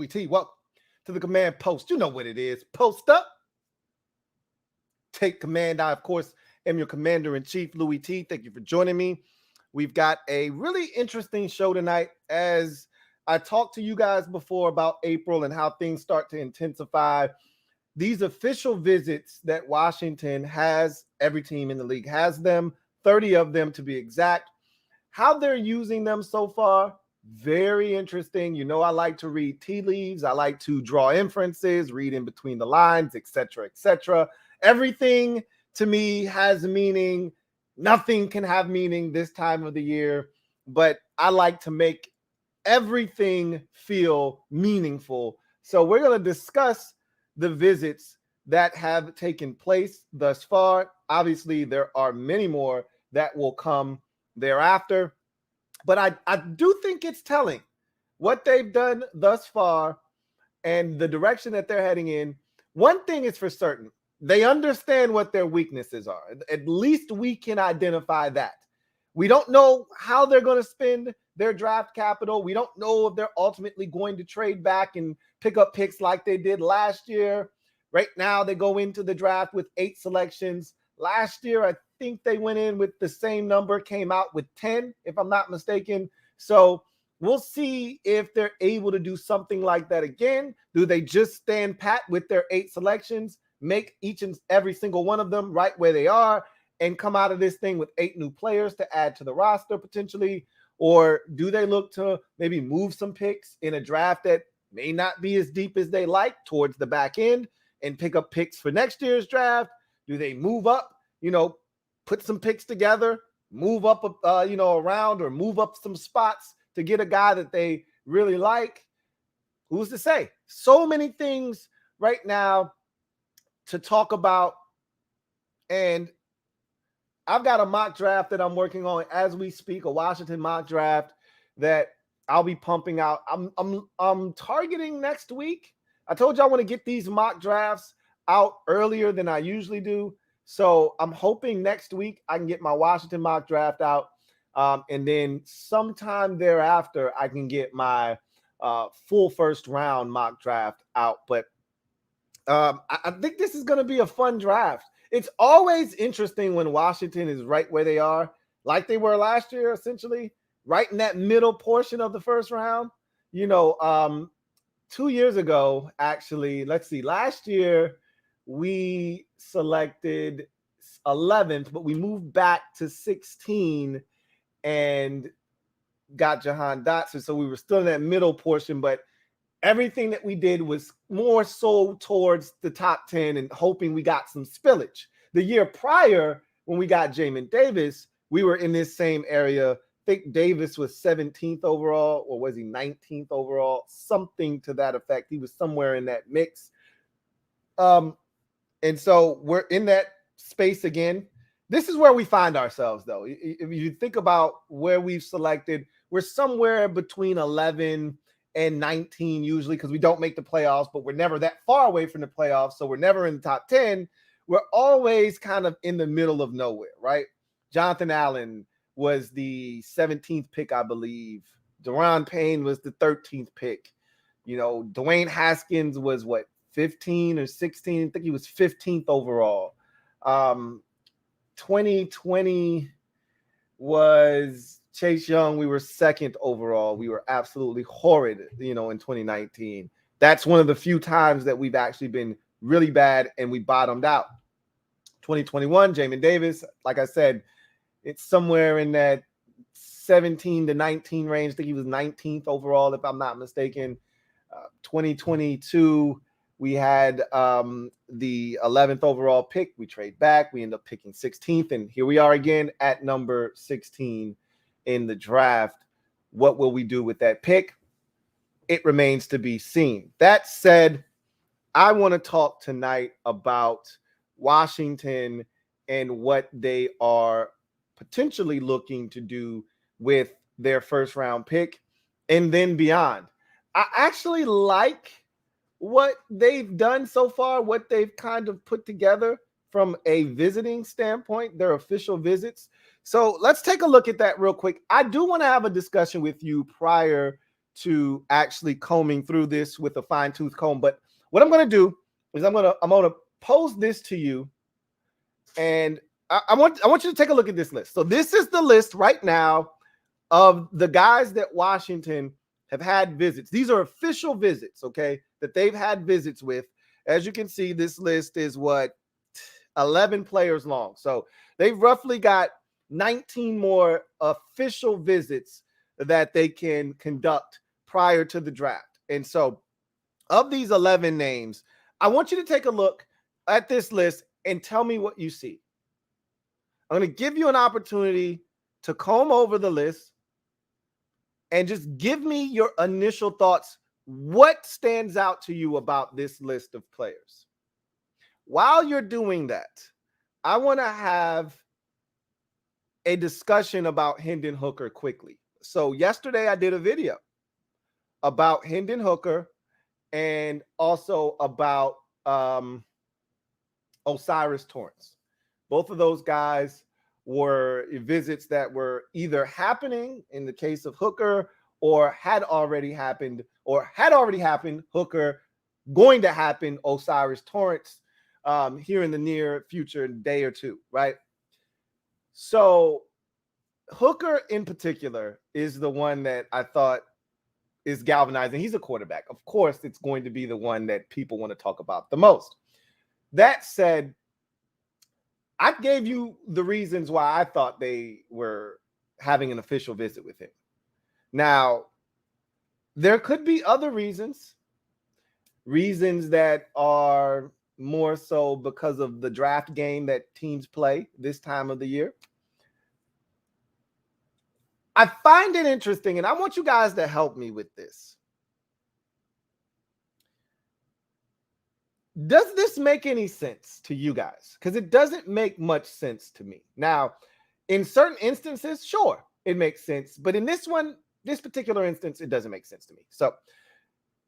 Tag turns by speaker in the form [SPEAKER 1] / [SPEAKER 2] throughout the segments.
[SPEAKER 1] Louie T. Welcome to the command post. You know what it is. Post up. Take command. I, of course, am your commander-in-chief, Louie T. Thank you for joining me. We've got a really interesting show tonight. As I talked to you guys before about April and how things start to intensify, these official visits that Washington has, every team in the league has them, 30 of them to be exact. How they're using them so far, very interesting. You know, I like to read tea leaves. I like to draw inferences, read in between the lines, etc., etc. Everything to me has meaning. Nothing can have meaning this time of the year, but I like to make everything feel meaningful. So we're going to discuss the visits that have taken place thus far. Obviously, there are many more that will come thereafter, but I do think it's telling what they've done thus far and the direction that they're heading in. One thing is for certain. They understand what their weaknesses are. At least we can identify that. We don't know how they're going to spend their draft capital. We don't know if they're ultimately going to trade back and pick up picks like they did last year. Right now, they go into the draft with 8 selections. Last year, I think they went in with the same number, came out with 10, if I'm not mistaken. So we'll see if they're able to do something like that again. Do they just stand pat with their 8 selections, make each and every single one of them right where they are, and come out of this thing with 8 new players to add to the roster potentially? Or do they look to maybe move some picks in a draft that may not be as deep as they like towards the back end and pick up picks for next year's draft? Do they move up, put some picks together, move up, around, or move up some spots to get a guy that they really like? Who's to say? So many things right now to talk about. And I've got a mock draft that I'm working on as we speak, a Washington mock draft that I'll be pumping out. I'm targeting next week. I told you I want to get these mock drafts out earlier than I usually do. So I'm hoping next week I can get my Washington mock draft out. And then sometime thereafter, I can get my full first round mock draft out. But I think this is going to be a fun draft. It's always interesting when Washington is right where they are, like they were last year, essentially, right in that middle portion of the first round. 2 years ago, actually, let's see, last year we selected 11th, but we moved back to 16 and got Jahan Dotson. So we were still in that middle portion, but everything that we did was more so towards the top 10 and hoping we got some spillage. The year prior, when we got Jamin Davis, we were in this same area. I think Davis was 17th overall, or was he 19th overall? Something to that effect. He was somewhere in that mix. And so we're in that space again. This is where we find ourselves, though. If you think about where we've selected, we're somewhere between 11 and 19 usually, because we don't make the playoffs, but we're never that far away from the playoffs, so we're never in the top 10. We're always kind of in the middle of nowhere, right? Jonathan Allen was the 17th pick, I believe. Deron Payne was the 13th pick. Dwayne Haskins was 15 or 16? I think he was 15th overall. 2020 was Chase Young. We were 2nd overall. We were absolutely horrid, in 2019. That's one of the few times that we've actually been really bad and we bottomed out. 2021, Jamin Davis, like I said, it's somewhere in that 17 to 19 range. I think he was 19th overall, if I'm not mistaken. 2022, we had the 11th overall pick. We trade back. We end up picking 16th, and here we are again at number 16 in the draft. What will we do with that pick? It remains to be seen. That said, I want to talk tonight about Washington and what they are potentially looking to do with their first round pick and then beyond. I actually like what they've done so far, what they've kind of put together from a visiting standpoint, their official visits. So let's take a look at that real quick. I do want to have a discussion with you prior to actually combing through this with a fine-tooth comb. But what I'm going to do is I'm going to pose this to you, and I want you to take a look at this list. So this is the list right now of the guys that Washington have had visits. These are official visits, okay, that they've had visits with. As you can see, this list is 11 players long. So they've roughly got 19 more official visits that they can conduct prior to the draft. And so of these 11 names, I want you to take a look at this list and tell me what you see. I'm going to give you an opportunity to comb over the list and just give me your initial thoughts. What stands out to you about this list of players? While you're doing that, I want to have a discussion about Hendon Hooker quickly. So yesterday I did a video about Hendon Hooker and also about O'Cyrus Torrence. Both of those guys were visits that were either happening in the case of Hooker or had already happened, Hooker, going to happen, O'Cyrus Torrence, here in the near future, day or two, right? So Hooker in particular is the one that I thought is galvanizing. He's a quarterback. Of course, it's going to be the one that people want to talk about the most. That said, I gave you the reasons why I thought they were having an official visit with him. Now, there could be other reasons that are more so because of the draft game that teams play this time of the year. I find it interesting, and I want you guys to help me with this. Does this make any sense to you guys? Because it doesn't make much sense to me. Now, in certain instances, sure, it makes sense. But in this particular instance, it doesn't make sense to me. So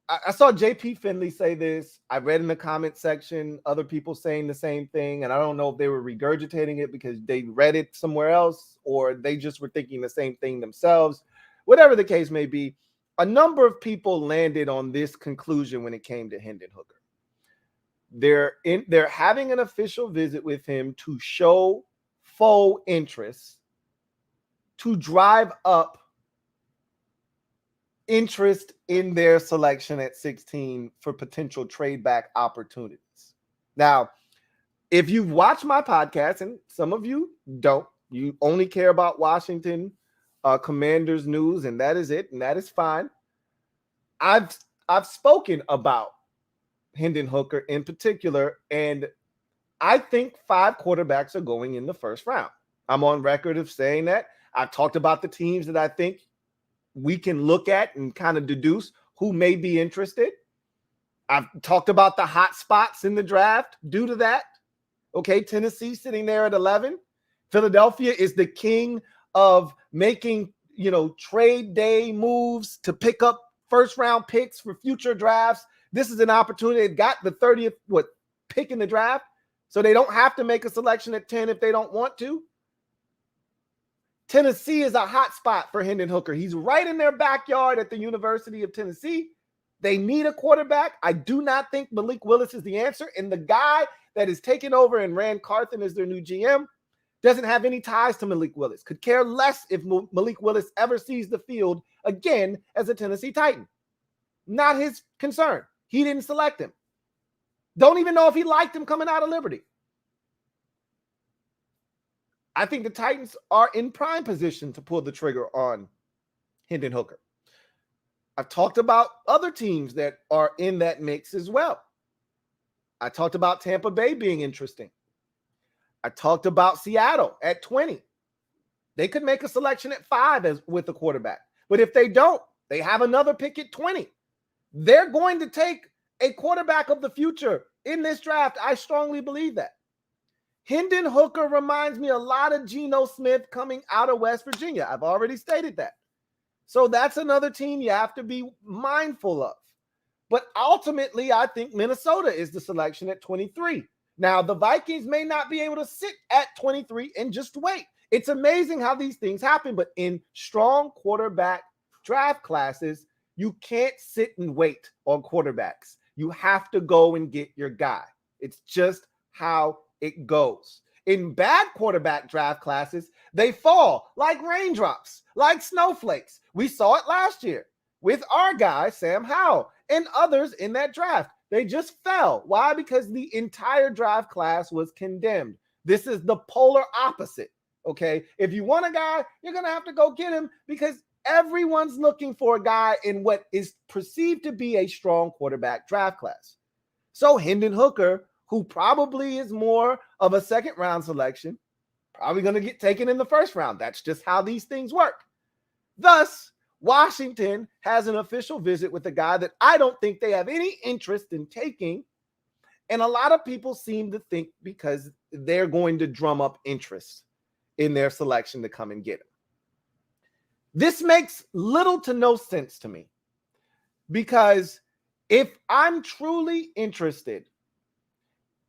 [SPEAKER 1] I saw JP Finley say this. I read in the comment section other people saying the same thing. And I don't know if they were regurgitating it because they read it somewhere else or they just were thinking the same thing themselves. Whatever the case may be, a number of people landed on this conclusion when it came to Hendon Hooker. They're having an official visit with him to show faux interest, to drive up interest in their selection at 16 for potential trade back opportunities. Now, if you've watched my podcast, and some of you don't, you only care about Washington Commanders news, and that is it, and that is fine. I've spoken about Hendon Hooker in particular, and I think 5 quarterbacks are going in the first round. I'm on record of saying that. I've talked about the teams that I think we can look at and kind of deduce who may be interested. I've talked about the hot spots in the draft due to that. Okay, Tennessee sitting there at 11. Philadelphia is the king of making, trade day moves to pick up first-round picks for future drafts. This is an opportunity. They got the 30th pick in the draft, so they don't have to make a selection at 10 if they don't want to. Tennessee is a hot spot for Hendon Hooker. He's right in their backyard at the University of Tennessee. They need a quarterback. I do not think Malik Willis is the answer. And the guy that is taking over and Rand Carthen as their new GM doesn't have any ties to Malik Willis. Could care less if Malik Willis ever sees the field again as a Tennessee Titan. Not his concern. He didn't select him. Don't even know if he liked him coming out of Liberty. I think the Titans are in prime position to pull the trigger on Hendon Hooker. I've talked about other teams that are in that mix as well. I talked about Tampa Bay being interesting. I talked about Seattle at 20. They could make a selection at 5 with a quarterback. But if they don't, they have another pick at 20. They're going to take a quarterback of the future in this draft. I strongly believe that. Hendon Hooker reminds me a lot of Geno Smith coming out of West Virginia. I've already stated that. So that's another team you have to be mindful of. But ultimately, I think Minnesota is the selection at 23. Now, the Vikings may not be able to sit at 23 and just wait. It's amazing how these things happen, but in strong quarterback draft classes, You can't sit and wait on quarterbacks. You have to go and get your guy. It's just how it goes. In bad quarterback draft classes, they fall like raindrops, like snowflakes. We saw it last year with our guy, Sam Howell, and others in that draft. They just fell. Why? Because the entire draft class was condemned. This is the polar opposite, okay? If you want a guy, you're going to have to go get him because everyone's looking for a guy in what is perceived to be a strong quarterback draft class. So Hendon Hooker, who probably is more of a second-round selection, probably going to get taken in the first round. That's just how these things work. Thus, Washington has an official visit with a guy that I don't think they have any interest in taking. And a lot of people seem to think because they're going to drum up interest in their selection to come and get him. This makes little to no sense to me because if I'm truly interested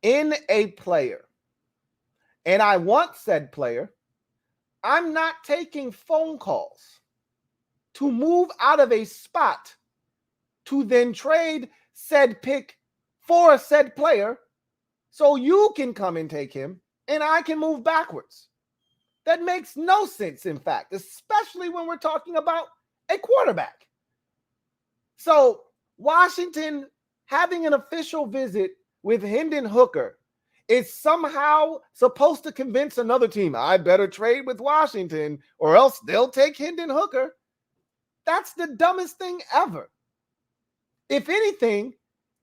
[SPEAKER 1] in a player and I want said player, I'm not taking phone calls to move out of a spot to then trade said pick for a said player so you can come and take him and I can move backwards. That makes no sense, in fact, especially when we're talking about a quarterback. So Washington having an official visit with Hendon Hooker is somehow supposed to convince another team, I better trade with Washington or else they'll take Hendon Hooker. That's the dumbest thing ever. If anything,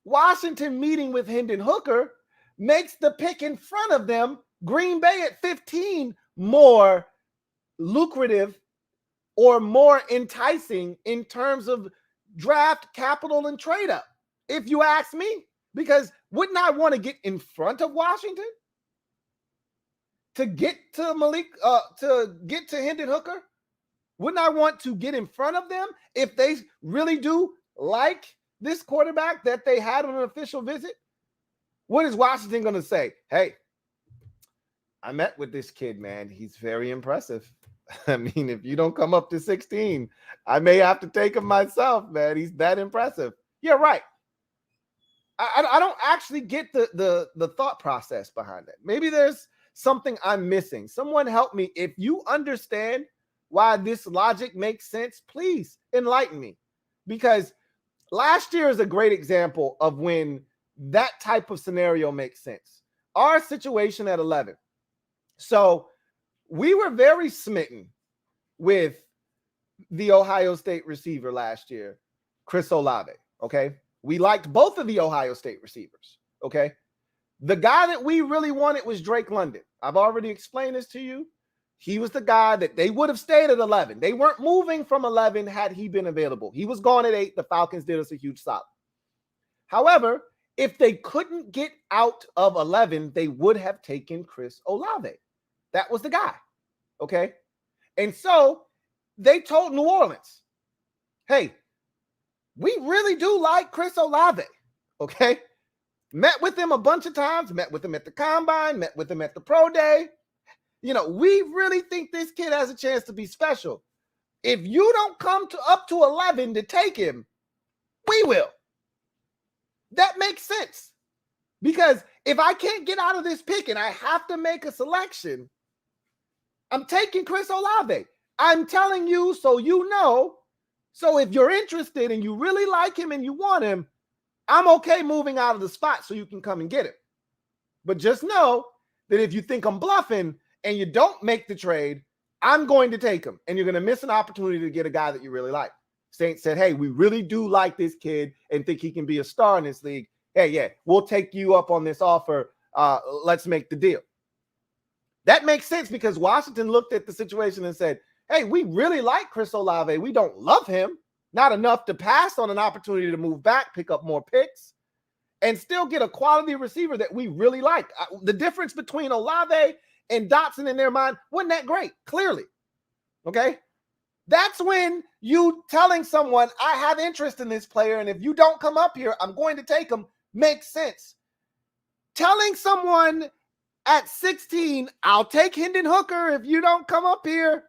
[SPEAKER 1] Washington meeting with Hendon Hooker makes the pick in front of them, Green Bay at 15, more lucrative or more enticing in terms of draft capital and trade up, if you ask me. Because wouldn't I want to get in front of Washington to get to get to Hendon Hooker? Wouldn't I want to get in front of them if they really do like this quarterback that they had on an official visit? What is Washington going to say? Hey, I met with this kid, man. He's very impressive. I mean, if you don't come up to 16, I may have to take him myself, man. He's that impressive. Yeah, right. I don't actually get the thought process behind it. Maybe there's something I'm missing. Someone help me. If you understand why this logic makes sense, please enlighten me. Because last year is a great example of when that type of scenario makes sense. Our situation at 11. So we were very smitten with the Ohio State receiver last year, Chris Olave, okay? We liked both of the Ohio State receivers, okay? The guy that we really wanted was Drake London. I've already explained this to you. He was the guy that they would have stayed at 11. They weren't moving from 11 had he been available. He was gone at 8. The Falcons did us a huge solid. However, if they couldn't get out of 11, they would have taken Chris Olave. That was the guy, okay? And so they told New Orleans, hey, we really do like Chris Olave, okay? Met with him a bunch of times, met with him at the combine, met with him at the pro day. You know, we really think this kid has a chance to be special. If you don't come up to 11 to take him, we will. That makes sense. Because if I can't get out of this pick and I have to make a selection, I'm taking Chris Olave. I'm telling you so you know. So if you're interested and you really like him and you want him, I'm okay moving out of the spot so you can come and get him. But just know that if you think I'm bluffing and you don't make the trade, I'm going to take him. And you're going to miss an opportunity to get a guy that you really like. Saints said, hey, we really do like this kid and think he can be a star in this league. Hey, yeah, we'll take you up on this offer. Let's make the deal. That makes sense because Washington looked at the situation and said, hey, we really like Chris Olave. We don't love him. Not enough to pass on an opportunity to move back, pick up more picks, and still get a quality receiver that we really like. The difference between Olave and Dotson in their mind wasn't that great, clearly. Okay? That's when you telling someone, I have interest in this player, and if you don't come up here, I'm going to take him, makes sense. Telling someone at 16, I'll take Hendon Hooker if you don't come up here,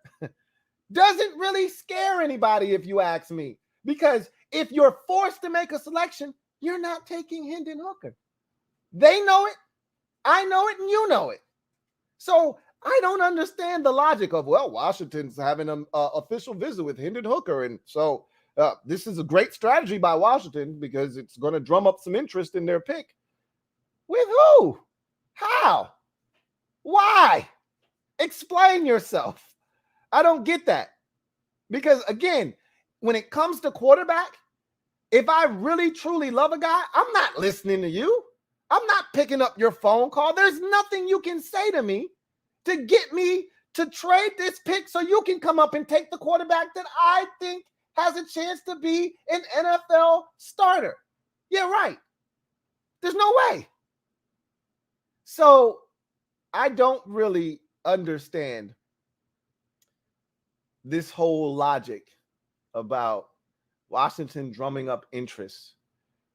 [SPEAKER 1] doesn't really scare anybody, if you ask me. Because If you're forced to make a selection, you're not taking Hendon Hooker. They know it. I know it, and you know it. So I don't understand the logic of, well, Washington's having an official visit with Hendon Hooker. And so this is a great strategy by Washington because it's going to drum up some interest in their pick. With who? How? Why? Explain yourself. I don't get that. Because again, when it comes to quarterback, if I really truly love a guy, I'm not listening to you. I'm not picking up your phone call. There's nothing you can say to me to get me to trade this pick so you can come up and take the quarterback that I think has a chance to be an NFL starter. Yeah, right. There's no way. So I don't really understand this whole logic about Washington drumming up interest.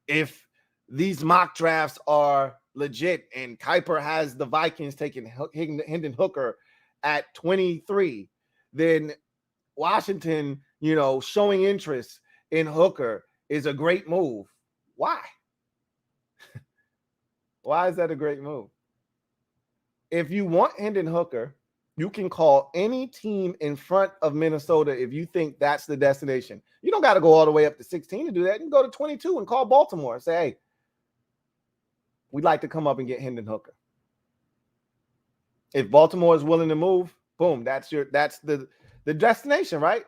[SPEAKER 1] If these mock drafts are legit and Kuiper has the Vikings taking Hendon Hooker at 23, then Washington, showing interest in Hooker is a great move. Why? Why is that a great move? If you want Hendon Hooker, you can call any team in front of Minnesota if you think that's the destination. You don't got to go all the way up to 16 to do that. You can go to 22 and call Baltimore and say, hey, we'd like to come up and get Hendon Hooker. If Baltimore is willing to move, boom, that's the destination, right?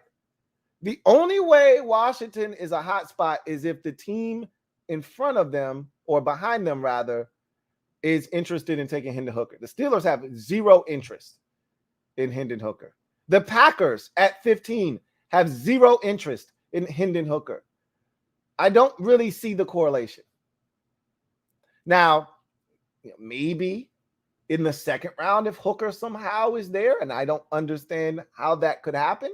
[SPEAKER 1] The only way Washington is a hot spot is if the team in front of them, or behind them rather, is interested in taking Hendon Hooker. The Steelers have zero interest in Hendon Hooker. The Packers at 15 have zero interest in Hendon Hooker. I don't really see the correlation. Now, maybe in the second round, if Hooker somehow is there, and I don't understand how that could happen.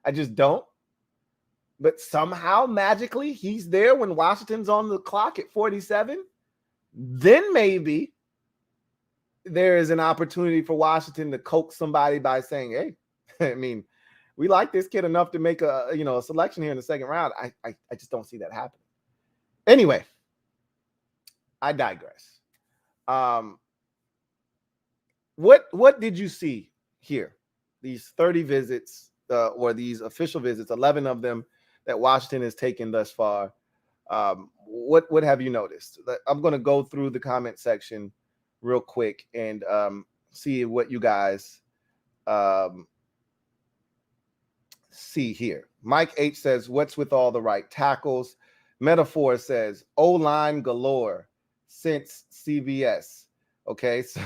[SPEAKER 1] I just don't. But somehow, magically, he's there when Washington's on the clock at 47. Then maybe there is an opportunity for Washington to coax somebody by saying, hey, I mean, we like this kid enough to make a selection here in the second round. I just don't see that happening. Anyway, I digress. What did you see here? These 30 visits or these official visits, 11 of them that Washington has taken thus far. What have you noticed? I'm going to go through the comment section real quick and see what you guys see here. Mike H says, what's with all the right tackles? Metaphor says, O-line galore since CBS. Okay, so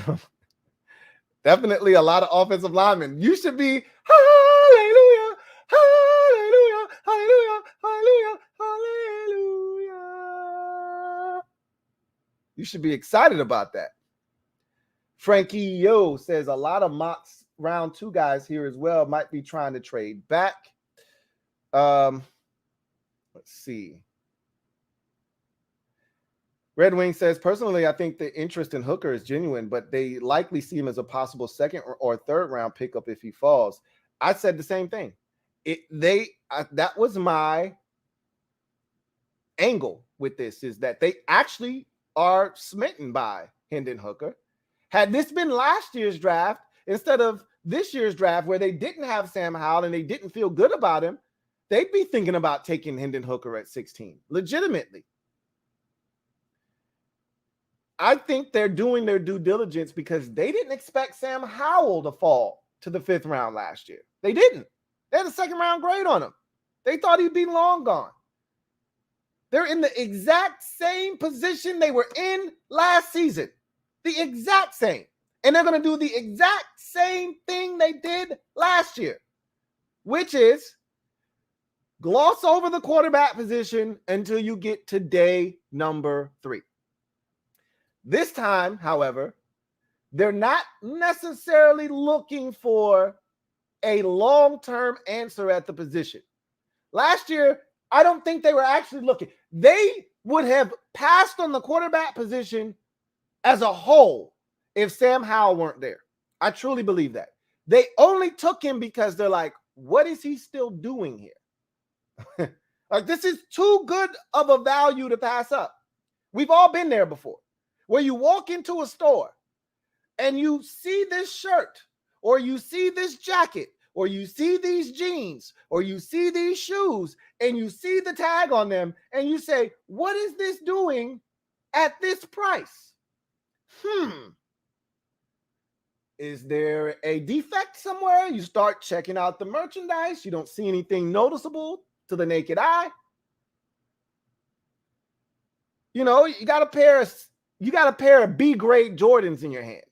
[SPEAKER 1] definitely a lot of offensive linemen. You should be, hallelujah, hallelujah, hallelujah, hallelujah, hallelujah. You should be excited about that. Frankie Yo says a lot of mocks round 2 guys here as well might be trying to trade back. Let's see. Red Wing says, personally, I think the interest in Hooker is genuine, but they likely see him as a possible second or third round pickup if he falls. I said the same thing. That was my angle with this, is that they actually are smitten by Hendon Hooker. Had this been last year's draft instead of this year's draft where they didn't have Sam Howell and they didn't feel good about him, they'd be thinking about taking Hendon Hooker at 16, legitimately. I think they're doing their due diligence because they didn't expect Sam Howell to fall to the 5th round last year. They didn't. They had a 2nd round grade on him. They thought he'd be long gone. They're in the exact same position they were in last season. The exact same. And they're going to do the exact same thing they did last year, which is gloss over the quarterback position until you get to day number 3. This time, however, they're not necessarily looking for a long-term answer at the position. Last year, I don't think they were actually looking. They would have passed on the quarterback position as a whole if Sam Howell weren't there. I truly believe that. They only took him because they're like, what is he still doing here? Like, this is too good of a value to pass up. We've all been there before, where you walk into a store and you see this shirt, or you see this jacket, or you see these jeans, or you see these shoes, and you see the tag on them, and you say, what is this doing at this price? Is there a defect somewhere? You start checking out the merchandise. You don't see anything noticeable to the naked eye. You know, you got a pair of B grade Jordans in your hand.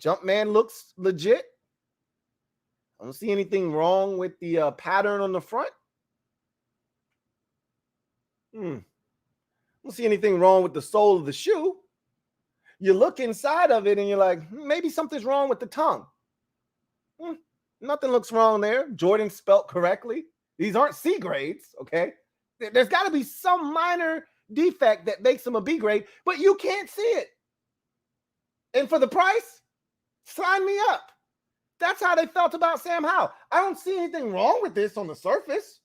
[SPEAKER 1] Jumpman looks legit. I don't see anything wrong with the pattern on the front. I don't see anything wrong with the sole of the shoe. You look inside of it and you're like, maybe something's wrong with the tongue. Nothing looks wrong there. Jordan spelt correctly. These aren't C grades, okay? There's got to be some minor defect that makes them a B grade, but you can't see it. And for the price, sign me up. That's how they felt about Sam Howell. I don't see anything wrong with this on the surface.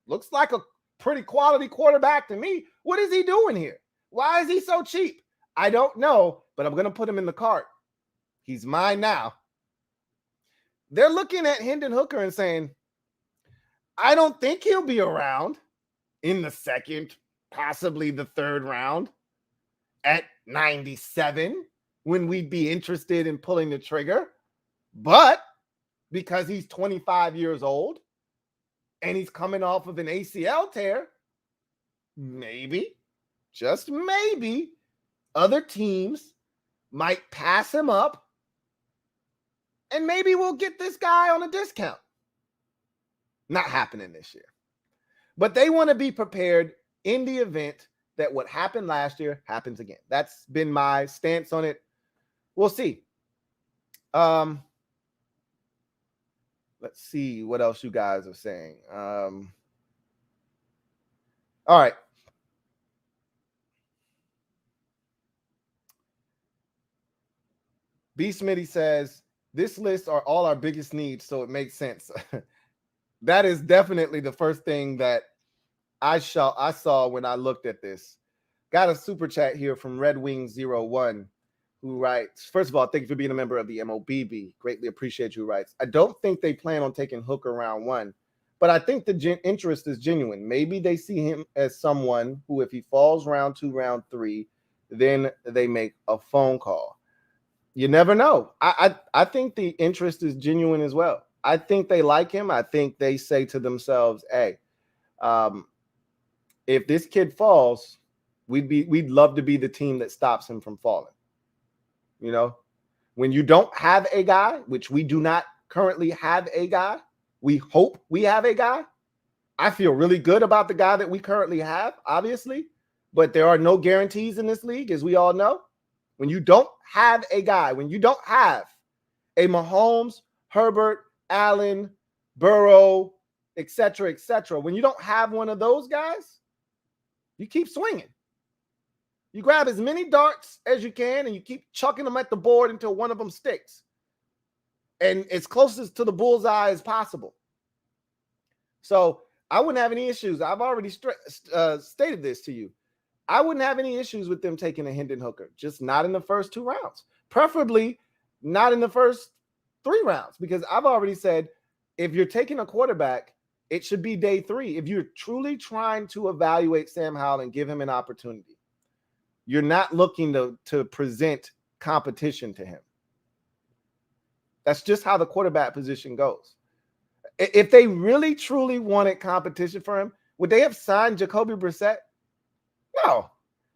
[SPEAKER 1] Looks like a pretty quality quarterback to me. What is he doing here? Why is he so cheap? I don't know, but I'm going to put him in the cart. He's mine now. They're looking at Hendon Hooker and saying, I don't think he'll be around in the second, possibly the third round at 97 when we'd be interested in pulling the trigger. But because he's 25 years old and he's coming off of an ACL tear, maybe, just maybe, other teams might pass him up, and maybe we'll get this guy on a discount. Not happening this year. But they want to be prepared in the event that what happened last year happens again. That's been my stance on it. We'll see. Let's see what else you guys are saying. All right. B. Smitty says, this list are all our biggest needs, so it makes sense. That is definitely the first thing that I saw when I looked at this. Got a super chat here from Red Wing 01, who writes, first of all, thank you for being a member of the MOBB. Greatly appreciate you. Writes, I don't think they plan on taking Hooker round 1, but I think the interest is genuine. Maybe they see him as someone who, if he falls round 2, round 3, then they make a phone call. You never know. I think the interest is genuine as well. I think they like him. I think they say to themselves, hey, if this kid falls, we'd love to be the team that stops him from falling. You know, when you don't have a guy, which we do not currently have a guy, we hope we have a guy. I feel really good about the guy that we currently have, obviously, but there are no guarantees in this league, as we all know. When you don't have a guy, when you don't have a Mahomes, Herbert, Allen, Burrow, etc., when you don't have one of those guys, you keep swinging. You grab as many darts as you can and you keep chucking them at the board until one of them sticks. And as closest to the bullseye as possible. So I wouldn't have any issues. I've already stated this to you. I wouldn't have any issues with them taking a Hendon Hooker, just not in the first 2 rounds. Preferably not in the first 3 rounds, because I've already said if you're taking a quarterback, it should be day 3. If you're truly trying to evaluate Sam Howell and give him an opportunity, you're not looking to present competition to him. That's just how the quarterback position goes. If they really, truly wanted competition for him, would they have signed Jacoby Brissett? No.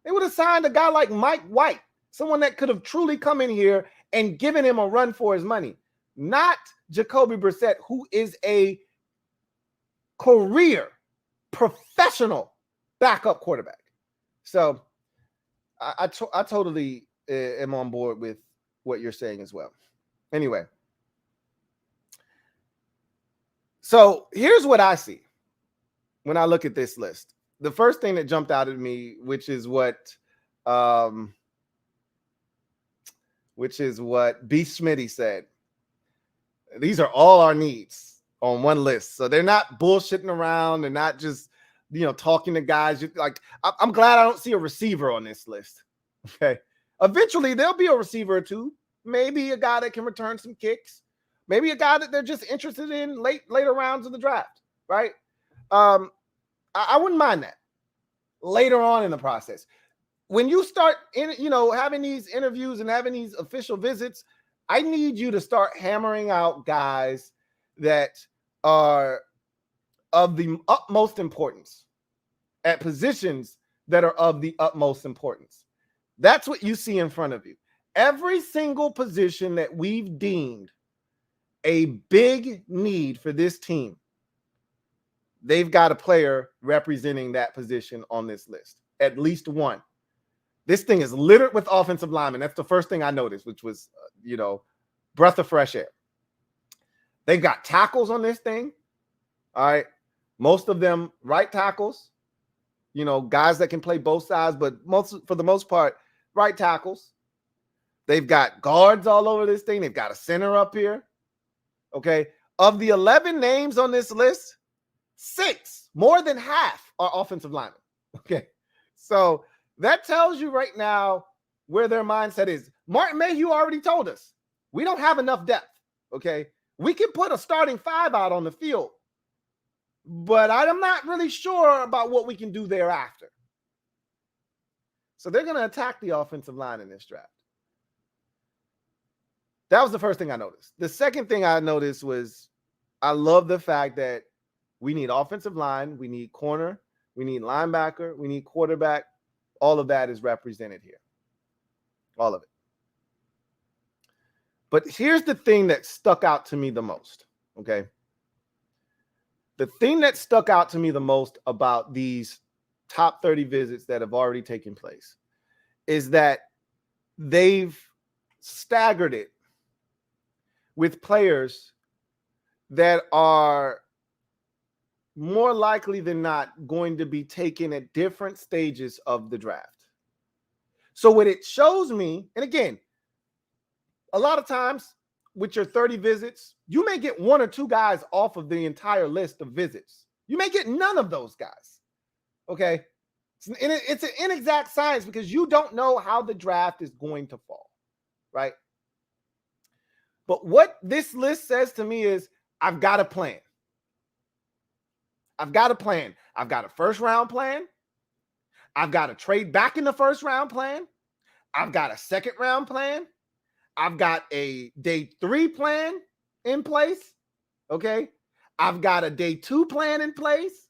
[SPEAKER 1] They would have signed a guy like Mike White, someone that could have truly come in here and given him a run for his money. Not Jacoby Brissett, who is a career professional backup quarterback. So I totally am on board with what you're saying as well. Anyway, so here's what I see when I look at this list. The first thing that jumped out at me, which is what B. Smitty said. These are all our needs. on one list. So they're not bullshitting around. They're not just, talking to guys. Like, I'm glad I don't see a receiver on this list. Okay. Eventually there'll be a receiver or two, maybe a guy that can return some kicks, maybe a guy that they're just interested in later rounds of the draft. Right. I wouldn't mind that later on in the process. When you start having these interviews and having these official visits, I need you to start hammering out guys that are of the utmost importance at positions that are of the utmost importance. That's what you see in front of you. Every single position that we've deemed a big need for this team, they've got a player representing that position on this list, at least one. This thing is littered with offensive linemen. That's the first thing I noticed, which was, breath of fresh air. They've got tackles on this thing. All right. Most of them right tackles, guys that can play both sides, but for the most part, right tackles. They've got guards all over this thing. They've got a center up here. Okay. Of the 11 names on this list, 6, more than half, are offensive linemen. Okay. So that tells you right now where their mindset is. Martin Mayhew already told us we don't have enough depth. Okay. We can put a starting 5 out on the field, but I'm not really sure about what we can do thereafter. So they're going to attack the offensive line in this draft. That was the first thing I noticed. The second thing I noticed was I love the fact that we need offensive line, we need corner, we need linebacker, we need quarterback. All of that is represented here. All of it. But here's the thing that stuck out to me the most, okay? The thing that stuck out to me the most about these top 30 visits that have already taken place is that they've staggered it with players that are more likely than not going to be taken at different stages of the draft. So what it shows me, and again, a lot of times with your 30 visits, you may get 1 or 2 guys off of the entire list of visits. You may get none of those guys. Okay. It's an inexact science because you don't know how the draft is going to fall. Right. But what this list says to me is I've got a plan. I've got a plan. I've got a first round plan. I've got a trade back in the first round plan. I've got a second round plan. I've got a day 3 plan in place. Okay. I've got a day 2 plan in place.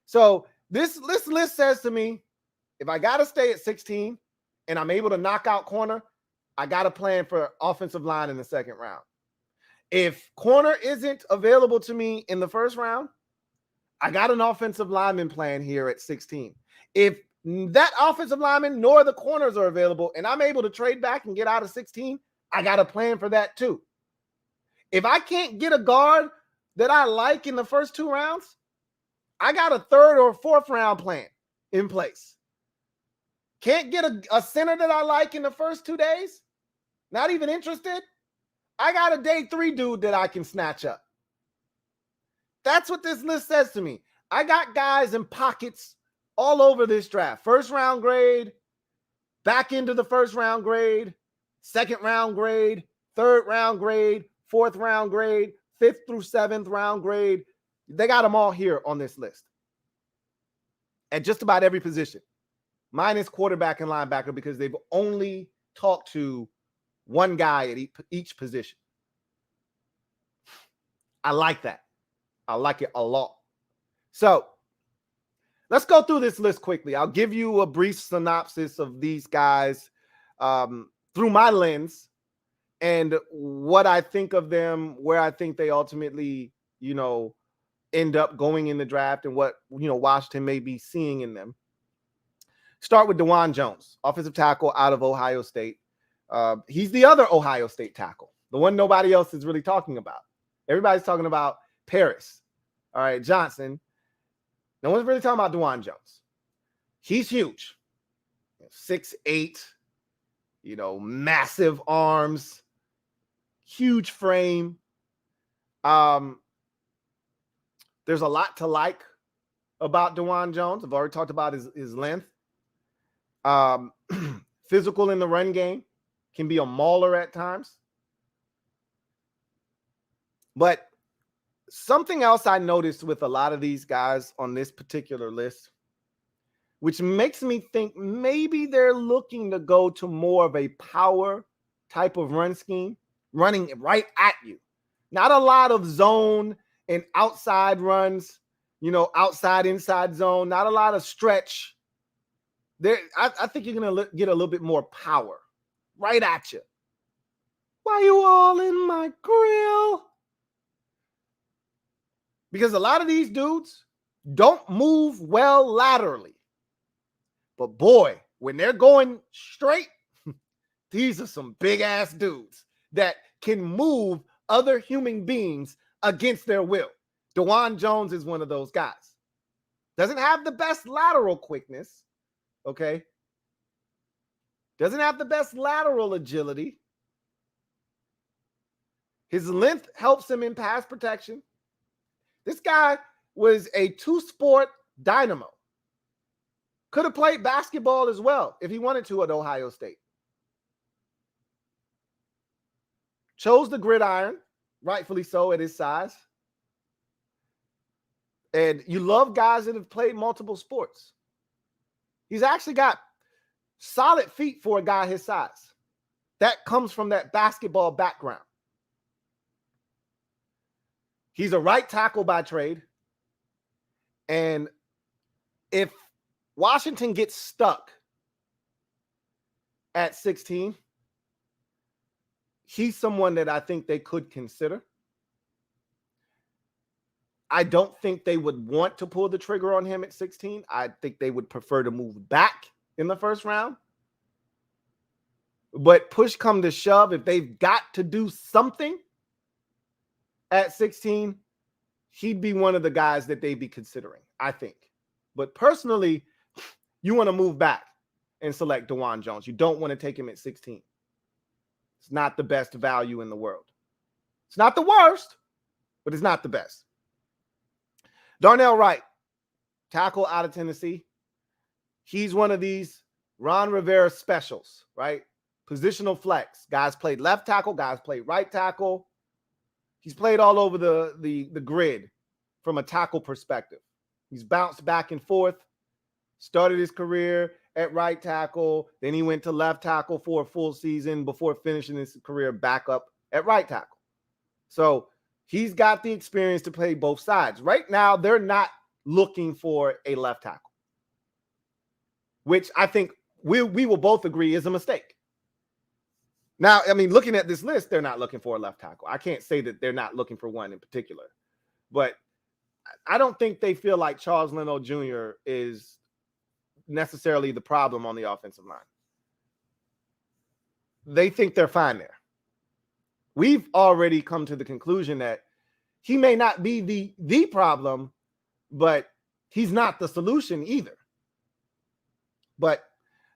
[SPEAKER 1] So this list says to me, if I got to stay at 16 and I'm able to knock out corner, I got a plan for offensive line in the second round. If corner isn't available to me in the first round, I got an offensive lineman plan here at 16. If that offensive lineman nor the corners are available and I'm able to trade back and get out of 16, I got a plan for that too. If I can't get a guard that I like in the first 2 rounds, I got a 3rd or 4th round plan in place. Can't get a center that I like in the first 2 days? Not even interested? I got a day 3 dude that I can snatch up. That's what this list says to me. I got guys in pockets all over this draft. First round grade, back into the first round grade, second round grade, third round grade, fourth round grade, 5th through 7th round grade. They got them all here on this list at just about every position, minus quarterback and linebacker because they've only talked to one guy at each position. I like that. I like it a lot. So let's go through this list quickly. I'll give you a brief synopsis of these guys through my lens and what I think of them, where I think they ultimately, end up going in the draft and what, Washington may be seeing in them. Start with DeJuan Jones, offensive tackle out of Ohio State. He's the other Ohio State tackle, the one nobody else is really talking about. Everybody's talking about Paris. All right, Johnson. No one's really talking about DeJuan Jones. He's huge. 6'8", massive arms, huge frame. There's a lot to like about DeJuan Jones. I've already talked about his length. Physical in the run game, can be a mauler at times. But something else I noticed with a lot of these guys on this particular list, which makes me think maybe they're looking to go to more of a power type of run scheme, running right at you. Not a lot of zone and outside runs, outside, inside zone, not a lot of stretch. I think you're going to get a little bit more power right at you. Why you all in my grill? Because a lot of these dudes don't move well laterally. But boy, when they're going straight, these are some big-ass dudes that can move other human beings against their will. DeJuan Jones is one of those guys. Doesn't have the best lateral quickness, okay? Doesn't have the best lateral agility. His length helps him in pass protection. This guy was a two-sport dynamo. Could have played basketball as well if he wanted to at Ohio State. Chose the gridiron, rightfully so at his size. And you love guys that have played multiple sports. He's actually got solid feet for a guy his size. That comes from that basketball background. He's a right tackle by trade. And if Washington gets stuck at 16, he's someone that I think they could consider. I don't think they would want to pull the trigger on him at 16. I think they would prefer to move back in the first round. But push come to shove, if they've got to do something at 16, he'd be one of the guys that they'd be considering, I think. But personally, you want to move back and select DeJuan Jones. You don't want to take him at 16. It's not the best value in the world. It's not the worst, but it's not the best. Darnell Wright, tackle out of Tennessee. He's one of these Ron Rivera specials, right? Positional flex. Guys played left tackle, guys played right tackle. He's played all over the grid from a tackle perspective. He's bounced back and forth. Started his career at right tackle. Then he went to left tackle for a full season before finishing his career back up at right tackle. So he's got the experience to play both sides. Right now, they're not looking for a left tackle, which I think we will both agree is a mistake. Now, I mean, looking at this list, they're not looking for a left tackle. I can't say that they're not looking for one in particular, but I don't think they feel like Charles Leno Jr. is necessarily the problem on the offensive line. They think they're fine there. We've already come to the conclusion that he may not be the problem, but he's not the solution either. But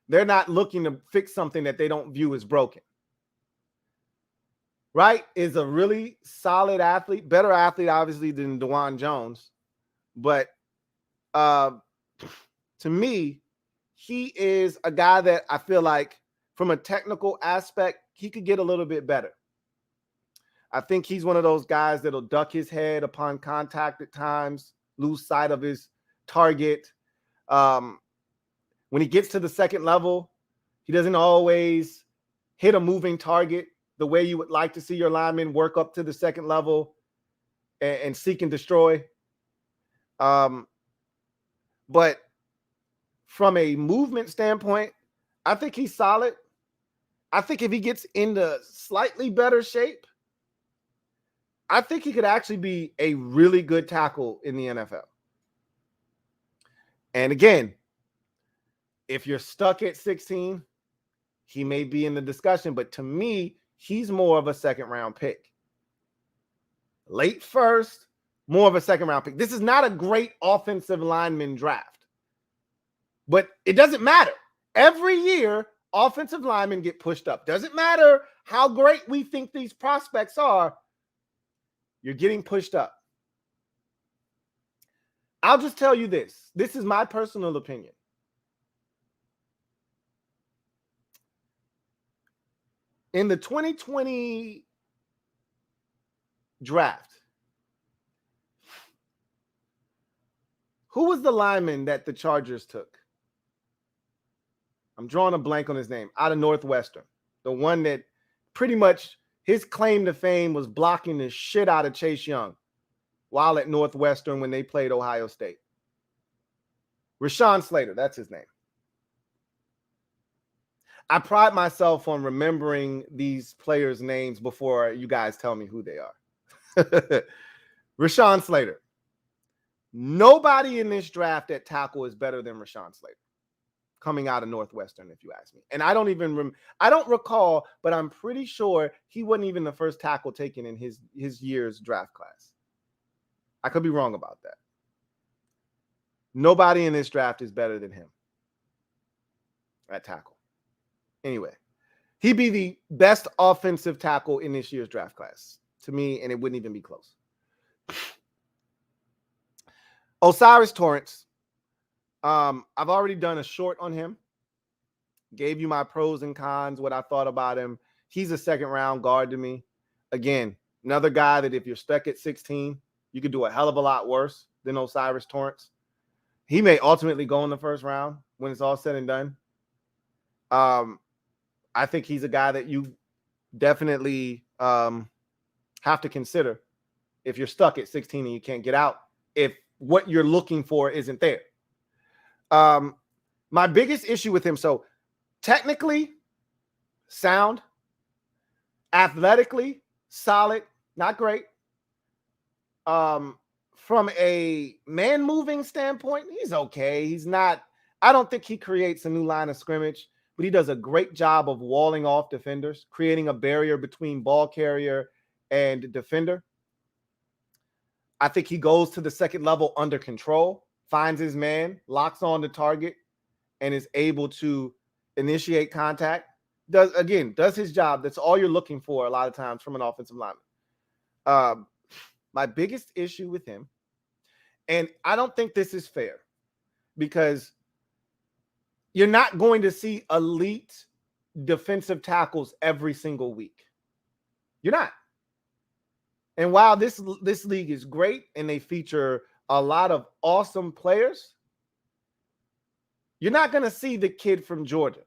[SPEAKER 1] they're not looking to fix something that they don't view as broken. Wright is a really solid athlete, better athlete, obviously, than DeJuan Jones. But to me, he is a guy that I feel like from a technical aspect, he could get a little bit better. I think he's one of those guys that'll duck his head upon contact at times, lose sight of his target. When he gets to the second level, he doesn't always hit a moving target the way you would like to see your linemen work up to the second level and seek and destroy. But from a movement standpoint, I think he's solid. I think if he gets into slightly better shape, I think he could actually be a really good tackle in the NFL. And again, if you're stuck at 16, he may be in the discussion, but to me, he's more of a second-round pick. Late first, more of a second-round pick. This is not a great offensive lineman draft, but it doesn't matter. Every year, offensive linemen get pushed up. Doesn't matter how great we think these prospects are, you're getting pushed up. I'll just tell you this. This is my personal opinion. In the 2020 draft, who was the lineman that the Chargers took? I'm drawing a blank on his name. Out of Northwestern. The one that pretty much his claim to fame was blocking the shit out of Chase Young while at Northwestern when they played Ohio State. Rashawn Slater, that's his name. I pride myself on remembering these players' names before you guys tell me who they are. Rashawn Slater. Nobody in this draft at tackle is better than Rashawn Slater coming out of Northwestern, if you ask me. And I don't recall, but I'm pretty sure he wasn't even the first tackle taken in his year's draft class. I could be wrong about that. Nobody in this draft is better than him at tackle. Anyway, he'd be the best offensive tackle in this year's draft class to me, and it wouldn't even be close. Osiris Torrance. I've already done a short on him. Gave you my pros and cons, what I thought about him. He's a second-round guard to me. Again, another guy that if you're stuck at 16, you could do a hell of a lot worse than Osiris Torrance. He may ultimately go in the first round when it's all said and done. I think he's a guy that you definitely have to consider if you're stuck at 16 and you can't get out, if what you're looking for isn't there. My biggest issue with him, so technically sound, athletically solid, not great. From a man moving standpoint, he's okay. He's not, I don't think he creates a new line of scrimmage, but he does a great job of walling off defenders, creating a barrier between ball carrier and defender. I think he goes to the second level under control, finds his man, locks on the target, and is able to initiate contact. Does his job. That's all you're looking for a lot of times from an offensive lineman. My biggest issue with him, and I don't think this is fair, because you're not going to see elite defensive tackles every single week. You're not. And while this league is great and they feature a lot of awesome players, you're not going to see the kid from Georgia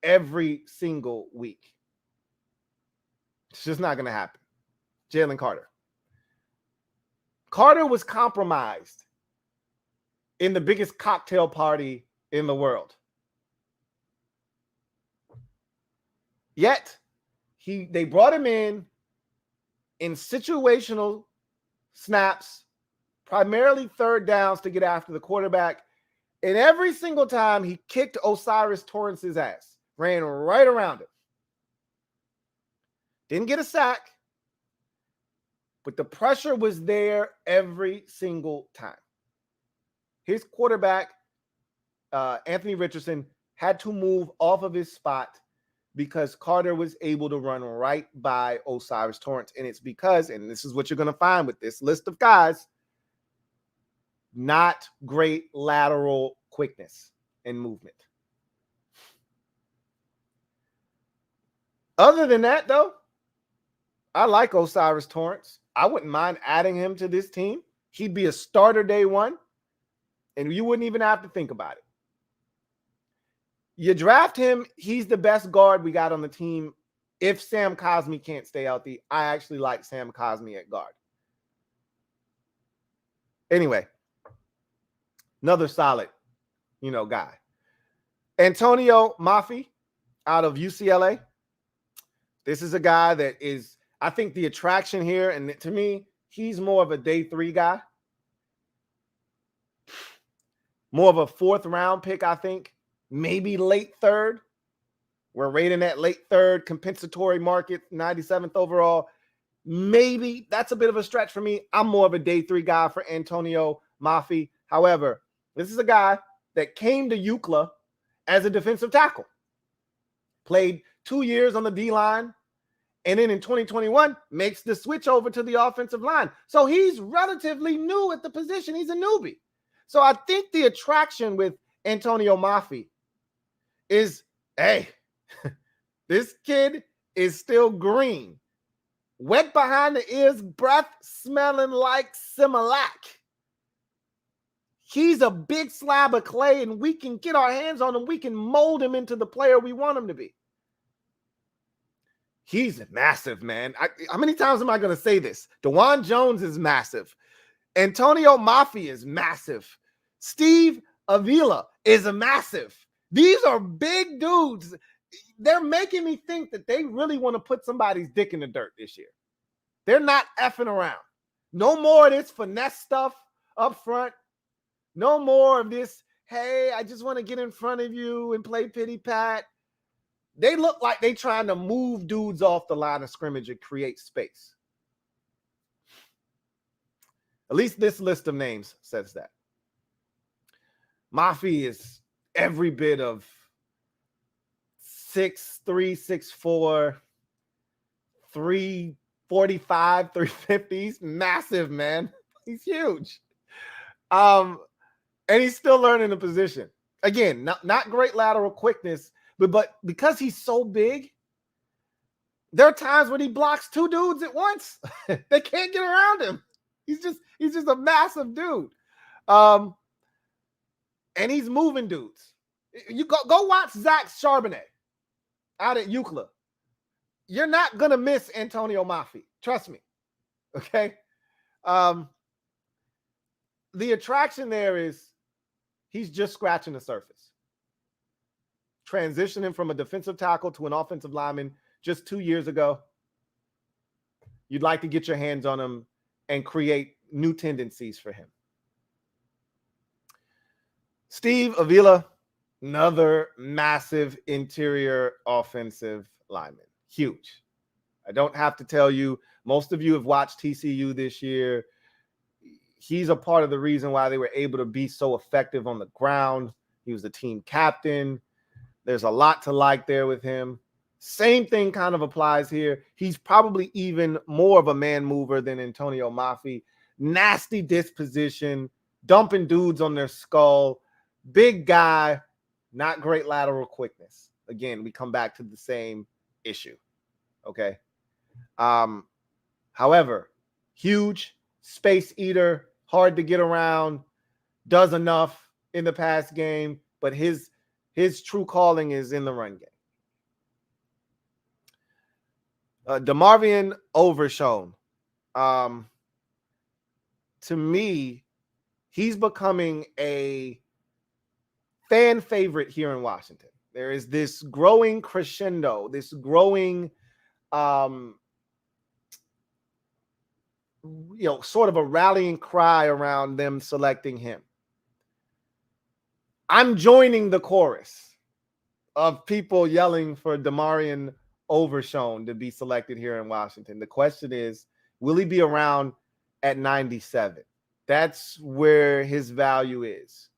[SPEAKER 1] every single week. It's just not going to happen. Jalen Carter. Carter was compromised in the biggest cocktail party in the world. Yet, they brought him in situational snaps, primarily third downs to get after the quarterback. And every single time he kicked Osiris Torrance's ass, ran right around him. Didn't get a sack, but the pressure was there every single time. His quarterback, Anthony Richardson, had to move off of his spot because Carter was able to run right by Osiris Torrance. And it's because, and this is what you're going to find with this list of guys, not great lateral quickness and movement. Other than that, though, I like Osiris Torrance. I wouldn't mind adding him to this team. He'd be a starter day one, and you wouldn't even have to think about it. You draft him, he's the best guard we got on the team. If Sam Cosmi can't stay healthy, I actually like Sam Cosmi at guard. Anyway, another solid, guy. Antonio Mafi out of UCLA. This is a guy that is, I think the attraction here, and to me, he's more of a day 3 guy. More of a 4th round pick, I think. Maybe late 3rd. We're rating that late 3rd compensatory market, 97th overall. Maybe that's a bit of a stretch for me. I'm more of a day 3 guy for Antonio Mafi. However, this is a guy that came to UCLA as a defensive tackle. Played 2 years on the D-line. And then in 2021, makes the switch over to the offensive line. So he's relatively new at the position. He's a newbie. So I think the attraction with Antonio Mafi is, hey, this kid is still green, wet behind the ears, breath smelling like Similac. He's a big slab of clay, and we can get our hands on him. We can mold him into the player we want him to be. He's massive, man. How many times am I going to say this? DeJuan Jones is massive. Antonio Mafi is massive. Steve Avila is a massive. These are big dudes. They're making me think that they really want to put somebody's dick in the dirt this year. They're not effing around. No more of this finesse stuff up front. No more of this, hey, I just want to get in front of you and play pity pat. They look like they're trying to move dudes off the line of scrimmage and create space. At least this list of names says that. Mafi is every bit of 6'3", 6'4", 345, 350. He's massive, man. He's huge. And he's still learning the position. Again, not great lateral quickness, but because he's so big, there are times when he blocks two dudes at once. They can't get around him. He's just a massive dude. And he's moving dudes. You go watch Zach Charbonnet out at UCLA. You're not going to miss Antonio Mafi. Trust me. Okay? The attraction there is he's just scratching the surface. Transitioning from a defensive tackle to an offensive lineman just 2 years ago. You'd like to get your hands on him and create new tendencies for him. Steve Avila, another massive interior offensive lineman. Huge. I don't have to tell you, most of you have watched TCU this year. He's a part of the reason why they were able to be so effective on the ground. He was the team captain. There's a lot to like there with him. Same thing kind of applies here. He's probably even more of a man mover than Antonio Mafi. Nasty disposition, dumping dudes on their skull. Big guy, not great lateral quickness. Again, we come back to the same issue. Okay. However, huge, space eater, hard to get around, does enough in the pass game, but his true calling is in the run game. DeMarvion Overshown. To me, he's becoming a fan favorite here in Washington. There is this growing crescendo, this growing, sort of a rallying cry around them selecting him. I'm joining the chorus of people yelling for DeMarvion Overshown to be selected here in Washington. The question is, will he be around at 97? That's where his value is.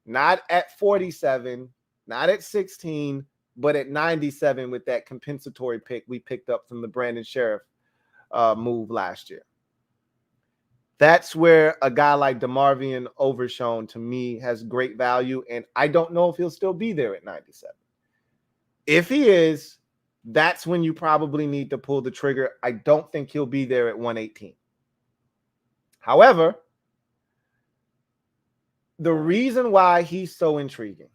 [SPEAKER 1] Not at 47, not at 16, but at 97 with that compensatory pick we picked up from the Brandon Sheriff move last year. That's where a guy like DeMarvion Overshown, to me, has great value, and I don't know if he'll still be there at 97. If he is, that's when you probably need to pull the trigger. I don't think he'll be there at 118. However, the reason why he's so intriguing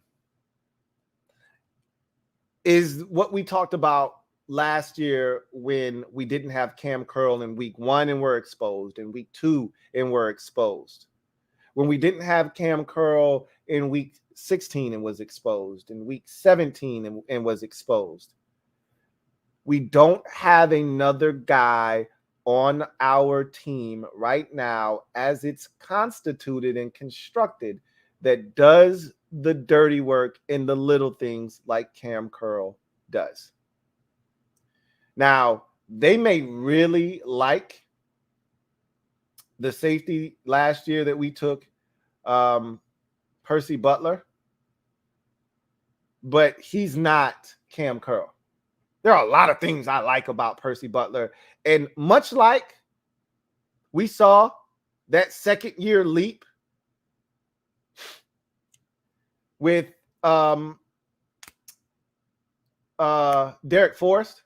[SPEAKER 1] is what we talked about last year when we didn't have Cam Curl in week 1 and were exposed, in week 2 and were exposed. When we didn't have Cam Curl in week 16 and was exposed, in week 17 and was exposed. We don't have another guy on our team right now as it's constituted and constructed that does the dirty work in the little things like Cam Curl does. Now, they may really like the safety last year that we took, Percy Butler, but he's not Cam Curl. There are a lot of things I like about Percy Butler. And much like we saw that second-year leap with Derek Forrest,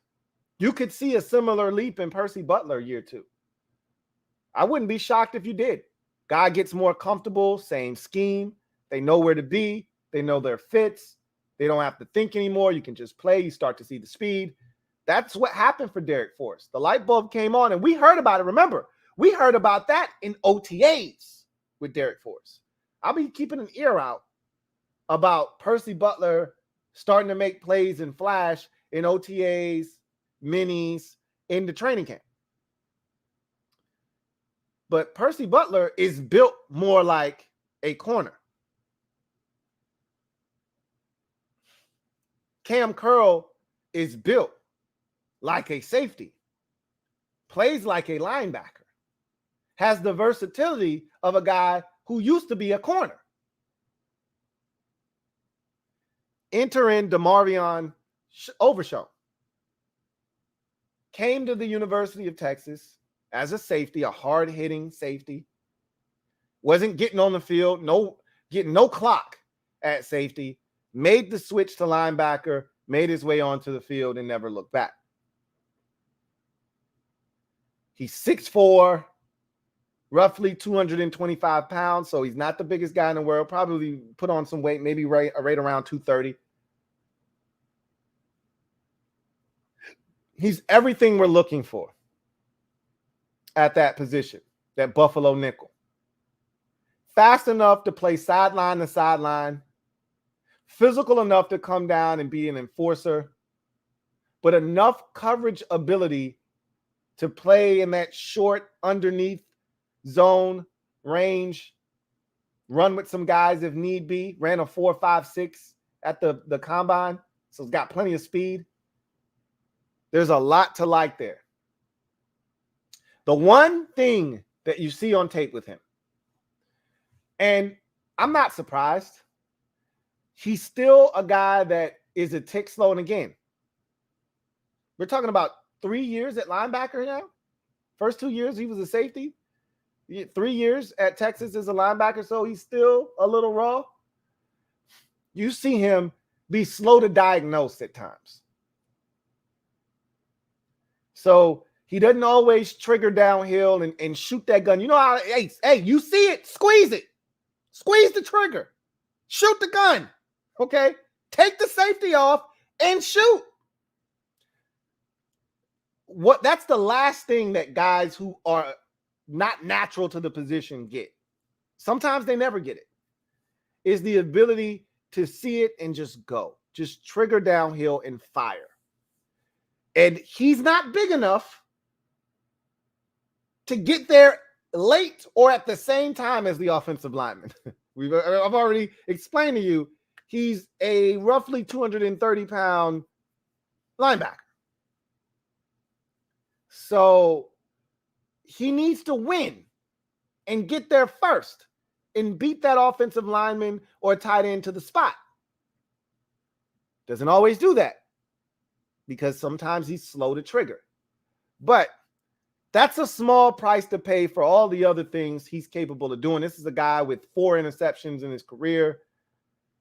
[SPEAKER 1] you could see a similar leap in Percy Butler year 2. I wouldn't be shocked if you did. Guy gets more comfortable, same scheme. They know where to be. They know their fits. They don't have to think anymore. You can just play. You start to see the speed. That's what happened for Derek Forrest. The light bulb came on, and we heard about it. Remember, we heard about that in OTAs with Derek Forrest. I'll be keeping an ear out about Percy Butler starting to make plays and flash in OTAs, minis, in the training camp. But Percy Butler is built more like a corner. Cam Curl is built like a safety, plays like a linebacker, has the versatility of a guy who used to be a corner. Enter in DeMarvion Overshown. Came to the University of Texas as a safety, a hard-hitting safety. Wasn't getting on the field, getting no clock at safety. Made the switch to linebacker, made his way onto the field, and never looked back. He's 6'4", roughly 225 pounds, so he's not the biggest guy in the world. Probably put on some weight, maybe right around 230. He's everything we're looking for at that position, that Buffalo nickel. Fast enough to play sideline to sideline, physical enough to come down and be an enforcer, but enough coverage ability to play in that short underneath zone range, run with some guys if need be. Ran a 4.56 at the combine, so it's got plenty of speed. There's a lot to like there. The one thing that you see on tape with him, and I'm not surprised, he's still a guy that is a tick slow. And again, we're talking about 3 years at linebacker now. First 2 years, he was a safety. 3 years at Texas as a linebacker, so he's still a little raw. You see him be slow to diagnose at times. So he doesn't always trigger downhill and shoot that gun. You know how, hey, you see it, squeeze it. Squeeze the trigger. Shoot the gun. Okay? Take the safety off and shoot. That's the last thing that guys who are not natural to the position get. Sometimes they never get it. Is the ability to see it and just go. Just trigger downhill and fire. And he's not big enough to get there late or at the same time as the offensive lineman. I've already explained to you, he's a roughly 230-pound linebacker. So he needs to win and get there first and beat that offensive lineman or tight end to the spot. Doesn't always do that because sometimes he's slow to trigger. But that's a small price to pay for all the other things he's capable of doing. This is a guy with 4 interceptions in his career.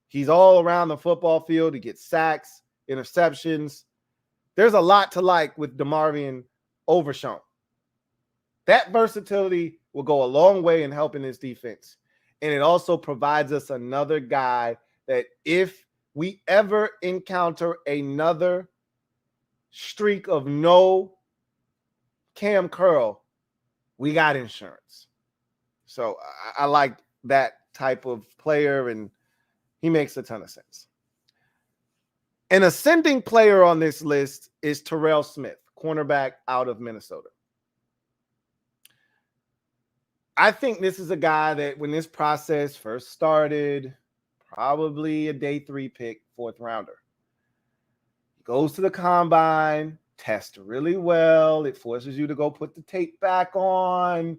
[SPEAKER 1] He's all around the football field. He gets sacks, interceptions. There's a lot to like with DeMarvion Overshown. That versatility will go a long way in helping this defense. And it also provides us another guy that if we ever encounter another streak of no Cam Curl, we got insurance. So I like that type of player, and he makes a ton of sense. An ascending player on this list is Terrell Smith, cornerback out of Minnesota. I think this is a guy that when this process first started, probably a day 3 pick, 4th rounder. He goes to the combine, tests really well. It forces you to go put the tape back on.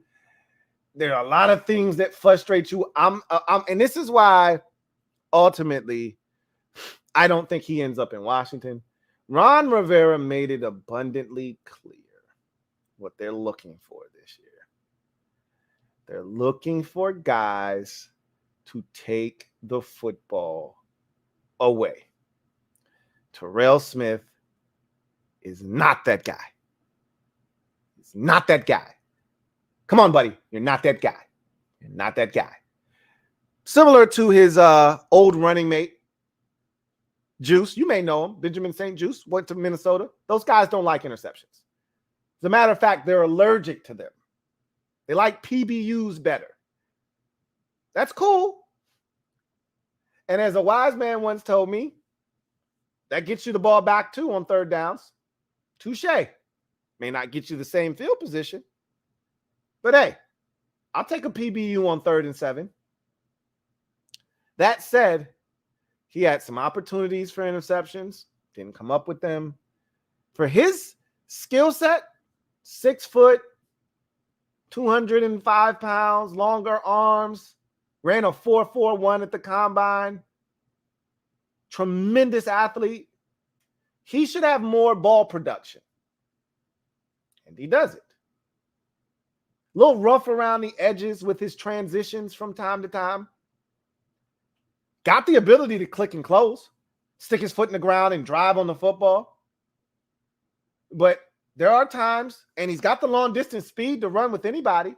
[SPEAKER 1] There are a lot of things that frustrate you. And this is why ultimately I don't think he ends up in Washington. Ron Rivera made it abundantly clear what they're looking for this year. They're looking for guys to take the football away. Terrell Smith is not that guy. He's not that guy. Come on, buddy. You're not that guy. You're not that guy. Similar to his old running mate, Juice. You may know him. Benjamin St. Juice went to Minnesota. Those guys don't like interceptions. As a matter of fact, they're allergic to them. They like PBUs better. That's cool. And as a wise man once told me, that gets you the ball back too on third downs. Touche. May not get you the same field position. But hey, I'll take a PBU on 3rd and 7. That said, he had some opportunities for interceptions. Didn't come up with them. For his skill set, 6 foot, 205 pounds, longer arms, ran a 4.41 at the combine. Tremendous athlete. He should have more ball production. And he does it. A little rough around the edges with his transitions from time to time. Got the ability to click and close, stick his foot in the ground and drive on the football. But there are times, and he's got the long distance speed to run with anybody.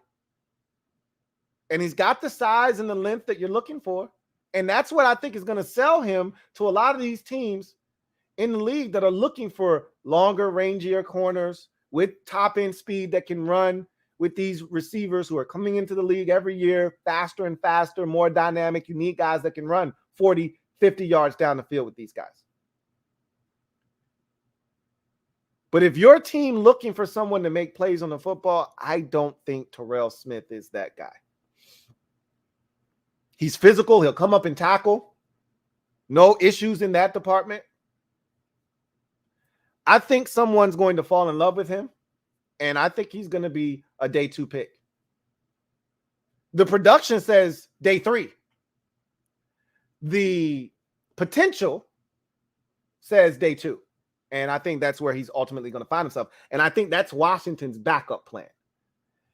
[SPEAKER 1] And he's got the size and the length that you're looking for. And that's what I think is going to sell him to a lot of these teams in the league that are looking for longer, rangier corners with top end speed that can run with these receivers who are coming into the league every year, faster and faster, more dynamic. You need guys that can run 40, 50 yards down the field with these guys. But if your team looking for someone to make plays on the football, I don't think Terrell Smith is that guy. He's physical. He'll come up and tackle. No issues in that department. I think someone's going to fall in love with him, and I think he's going to be a day 2 pick. The production says day 3. The potential says day 2. And I think that's where he's ultimately going to find himself. And I think that's Washington's backup plan.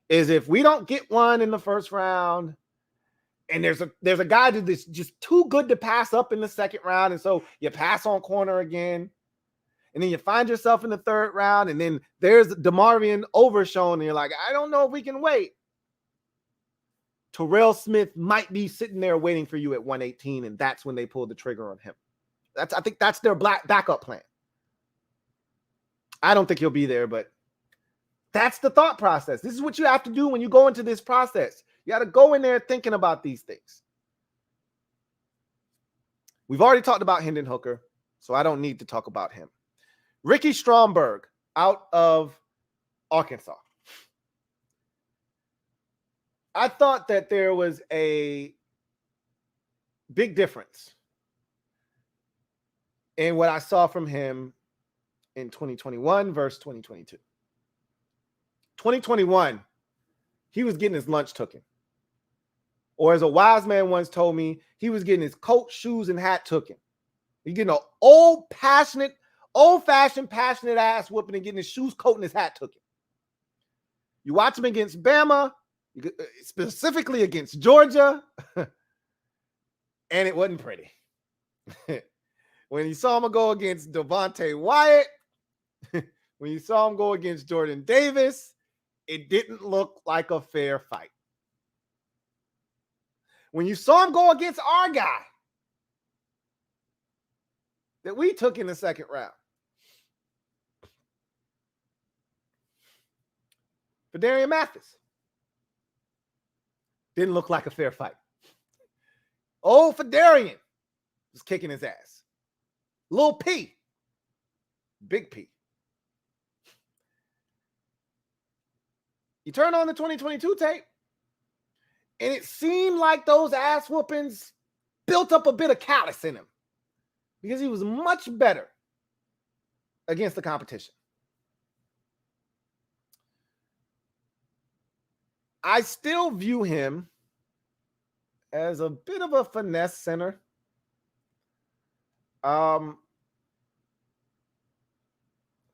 [SPEAKER 1] Is if we don't get one in the first round, and there's a guy that's just too good to pass up in the second round, and so you pass on corner again, and then you find yourself in the 3rd round, and then there's DeMarvion Overshown, and you're like, I don't know if we can wait. Terrell Smith might be sitting there waiting for you at 118, and that's when they pull the trigger on him. I think that's their backup plan. I don't think he'll be there, but that's the thought process. This is what you have to do when you go into this process. You got to go in there thinking about these things. We've already talked about Hendon Hooker, so I don't need to talk about him. Ricky Stromberg out of Arkansas. I thought that there was a big difference in what I saw from him in 2021 versus 2022. 2021, he was getting his lunch tooken. Or as a wise man once told me, he was getting his coat, shoes, and hat tooken. He's getting an old-fashioned, passionate ass whooping and getting his shoes, coat, and his hat tooken. You watch him against Bama, specifically against Georgia, and it wasn't pretty. When you saw him go against Devontae Wyatt, when you saw him go against Jordan Davis, it didn't look like a fair fight. When you saw him go against our guy that we took in the 2nd round, Phidarian Mathis, didn't look like a fair fight. Old Phidarian was kicking his ass. Lil P, Big P. You turn on the 2022 tape, and it seemed like those ass whoopings built up a bit of callous in him because he was much better against the competition. I still view him as a bit of a finesse center.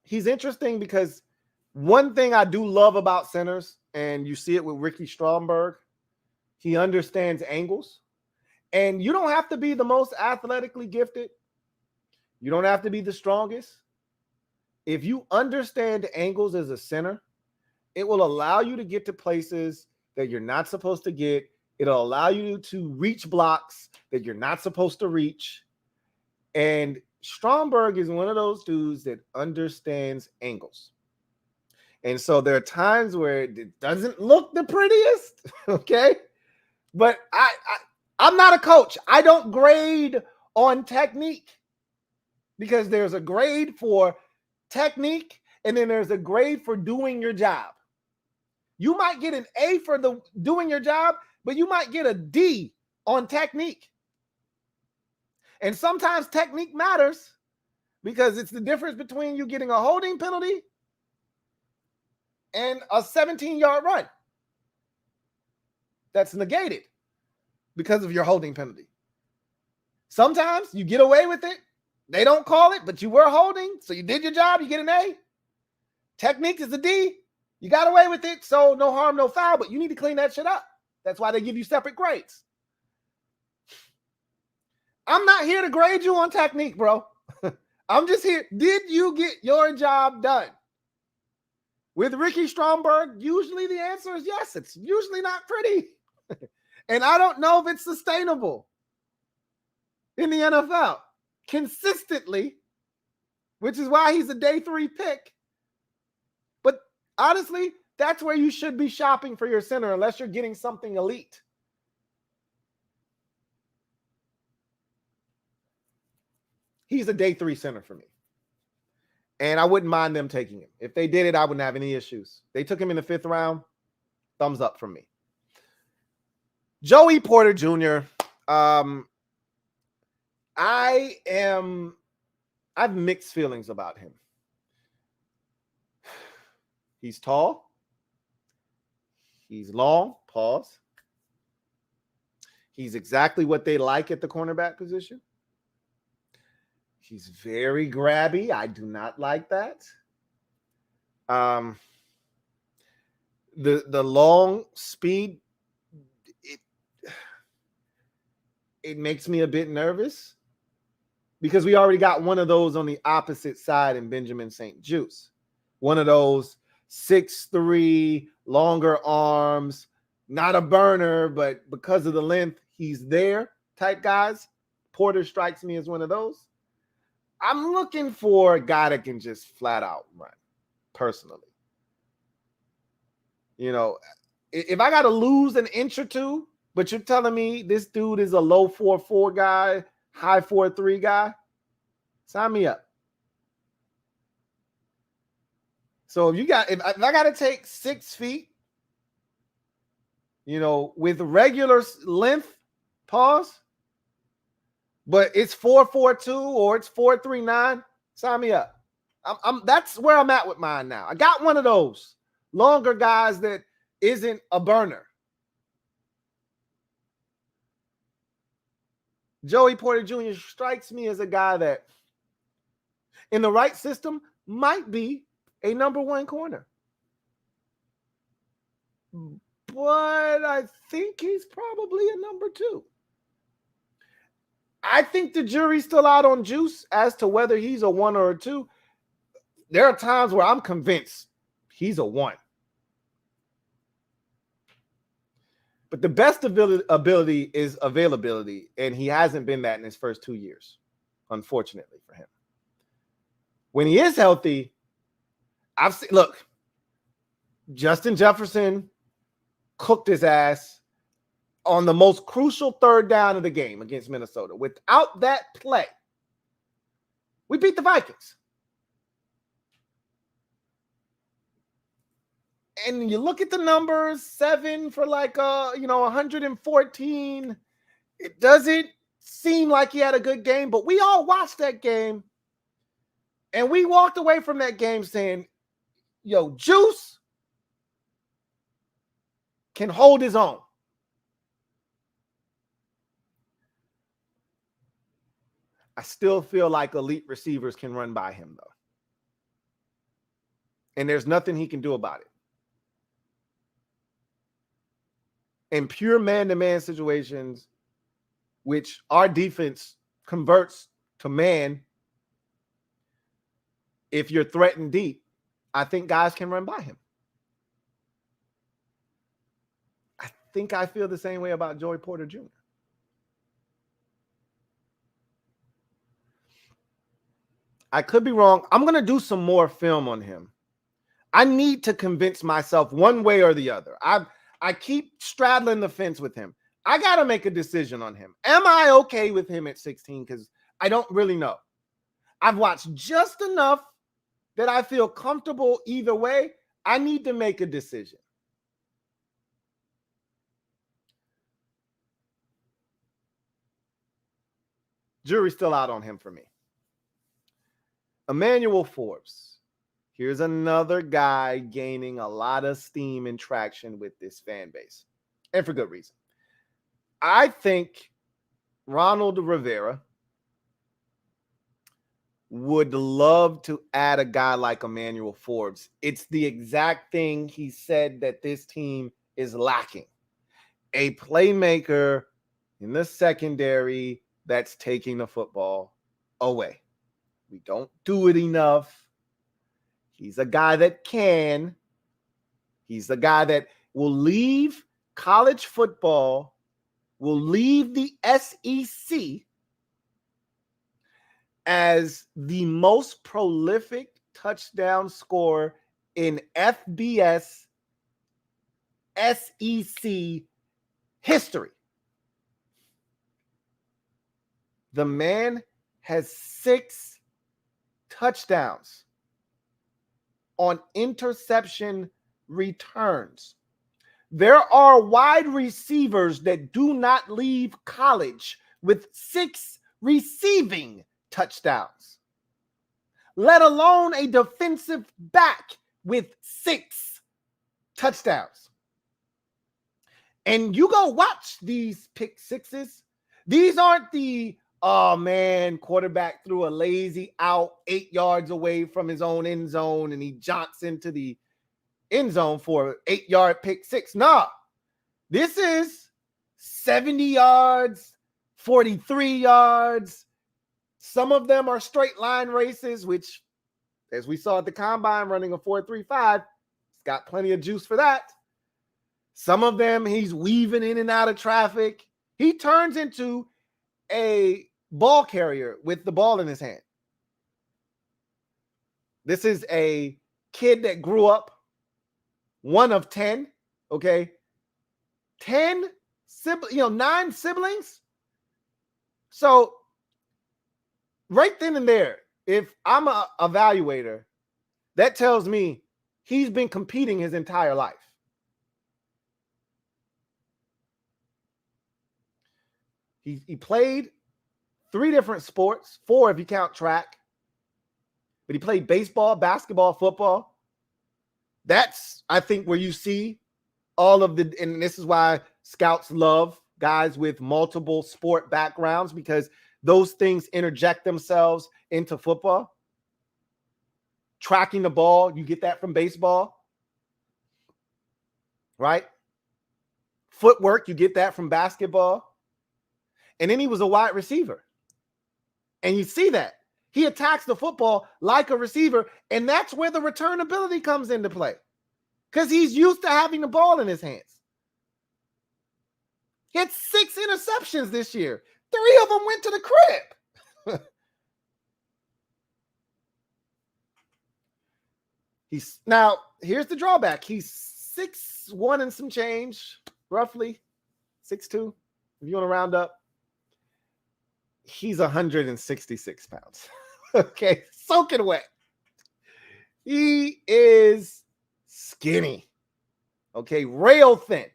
[SPEAKER 1] He's interesting because one thing I do love about centers, and you see it with Ricky Stromberg, he understands angles. And you don't have to be the most athletically gifted. You don't have to be the strongest. If you understand angles as a center, it will allow you to get to places that you're not supposed to get. It'll allow you to reach blocks that you're not supposed to reach. And Stromberg is one of those dudes that understands angles. And so there are times where it doesn't look the prettiest, okay? But I'm not a coach. I don't grade on technique, because there's a grade for technique and then there's a grade for doing your job. You might get an A for the doing your job, but you might get a D on technique. And sometimes technique matters, because it's the difference between you getting a holding penalty and a 17-yard run that's negated because of your holding penalty. Sometimes you get away with it. They don't call it, but you were holding, so you did your job, you get an A. Technique is a D. You got away with it, so no harm, no foul, but you need to clean that shit up. That's why they give you separate grades. I'm not here to grade you on technique, bro. I'm just here. Did you get your job done? With Ricky Stromberg, usually the answer is yes. It's usually not pretty. And I don't know if it's sustainable in the NFL consistently, which is why he's a day 3 pick. But honestly, that's where you should be shopping for your center, unless you're getting something elite. He's a day 3 center for me. And I wouldn't mind them taking him. If they did it, I wouldn't have any issues. They took him in the 5th round. Thumbs up from me. Joey Porter Jr. I have mixed feelings about him. He's tall. He's long. Pause. He's exactly what they like at the cornerback position. He's very grabby. I do not like that. The long speed, it makes me a bit nervous, because we already got one of those on the opposite side in Benjamin St-Juste. One of those 6'3", longer arms, not a burner, but because of the length, he's there type guys. Porter strikes me as one of those. I'm looking for a guy that can just flat out run, personally. You know, if I got to lose an inch or two, but you're telling me this dude is a low 4.4 guy, high 4.3 guy, sign me up. So if I got to take 6 feet, you know, with regular length, pause, but it's 4.42 or it's 4.39, sign me up. That's where I'm at with mine now. I got one of those longer guys that isn't a burner. Joey Porter Jr. strikes me as a guy that, in the right system, might be a number 1 corner. But I think he's probably a number 2. I think the jury's still out on Juice as to whether he's a 1 or a 2. There are times where I'm convinced he's a 1. But the best ability is availability, and he hasn't been that in his first 2 years, unfortunately for him. When he is healthy, I've seen, look, Justin Jefferson cooked his ass on the most crucial 3rd down of the game against Minnesota. Without that play, we beat the Vikings. And you look at the numbers, 7 for 114. It doesn't seem like he had a good game, but we all watched that game. And we walked away from that game saying, yo, Juice can hold his own. I still feel like elite receivers can run by him, though. And there's nothing he can do about it. In pure man-to-man situations, which our defense converts to man if you're threatened deep, I think guys can run by him. I think I feel the same way about Joey Porter Jr. I could be wrong. I'm going to do some more film on him. I need to convince myself one way or the other. I keep straddling the fence with him. I got to make a decision on him. Am I okay with him at 16? Because I don't really know. I've watched just enough that I feel comfortable either way. I need to make a decision. Jury's still out on him for me. Emmanuel Forbes. Here's another guy gaining a lot of steam and traction with this fan base, and for good reason. I think Ronald Rivera would love to add a guy like Emmanuel Forbes. It's the exact thing he said that this team is lacking. A playmaker in the secondary that's taking the football away. We don't do it enough. He's a guy that can. He's a guy that will leave college football, will leave the SEC as the most prolific touchdown scorer in FBS SEC history. The man has 6 touchdowns on interception returns. There are wide receivers that do not leave college with 6 receiving touchdowns, let alone a defensive back with 6 touchdowns. And you go watch these pick sixes. These aren't the, oh man, quarterback threw a lazy out 8 yards away from his own end zone and he jaunts into the end zone for an 8-yard pick six. Nah, this is 70 yards, 43 yards. Some of them are straight line races, which, as we saw at the combine, running a 4.35, it's got plenty of juice for that. Some of them, he's weaving in and out of traffic. He turns into a ball carrier with the ball in his hand. This is a kid that grew up one of 10, okay? 10 siblings, 9 siblings. So right then and there, if I'm an evaluator, that tells me he's been competing his entire life. He played 3 different sports, 4 if you count track. But he played baseball, basketball, football. That's, I think, where you see all of the, and this is why scouts love guys with multiple sport backgrounds, because those things interject themselves into football. Tracking the ball, you get that from baseball, right? Footwork, you get that from basketball. And then he was a wide receiver. And you see that. He attacks the football like a receiver, and that's where the returnability comes into play, because he's used to having the ball in his hands. He had 6 interceptions this year. 3 of them went to the crib. Now, here's the drawback. He's 6'1" and some change, roughly 6'2", if you want to round up. He's 166 pounds. Okay, soaking wet. He is skinny. Okay, rail thin.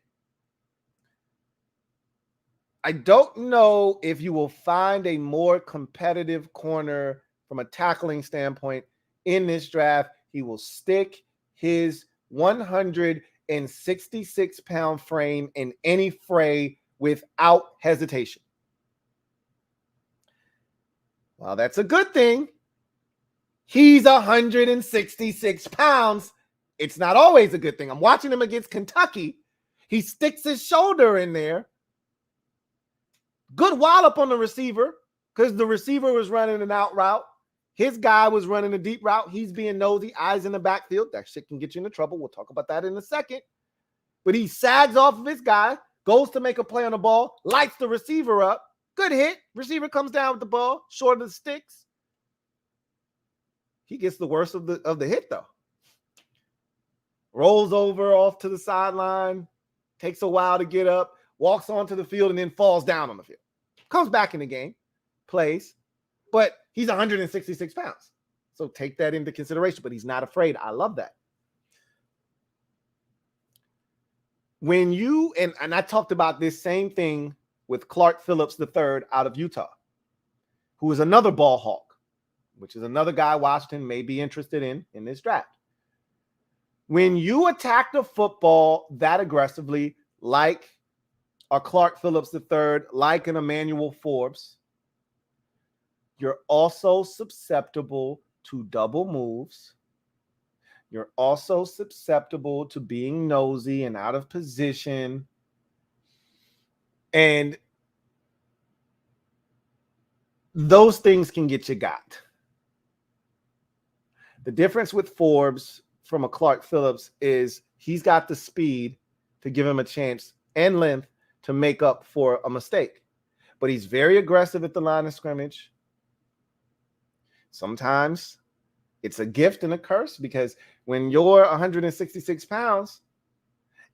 [SPEAKER 1] I don't know if you will find a more competitive corner from a tackling standpoint in this draft. He will stick his 166-pound frame in any fray without hesitation. Well, that's a good thing. He's 166 pounds. It's not always a good thing. I'm watching him against Kentucky. He sticks his shoulder in there. Good wallop on the receiver, because the receiver was running an out route. His guy was running a deep route. He's being nosy, eyes in the backfield. That shit can get you into trouble. We'll talk about that in a second. But he sags off of his guy, goes to make a play on the ball, lights the receiver up. Good hit. Receiver comes down with the ball, short of the sticks. He gets the worst of the hit, though. Rolls over off to the sideline, takes a while to get up, walks onto the field, and then falls down on the field. Comes back in the game, plays, but he's 166 pounds. So take that into consideration, but he's not afraid. I love that. When you, and I talked about this same thing with Clark Phillips III out of Utah, who is another ball hawk, which is another guy Washington may be interested in this draft. When you attack the football that aggressively, like a Clark Phillips III, like an Emmanuel Forbes, you're also susceptible to double moves. You're also susceptible to being nosy and out of position. And those things can get you got. The difference with Forbes from a Clark Phillips is he's got the speed to give him a chance and length to make up for a mistake. But he's very aggressive at the line of scrimmage. Sometimes it's a gift and a curse, because when you're 166 pounds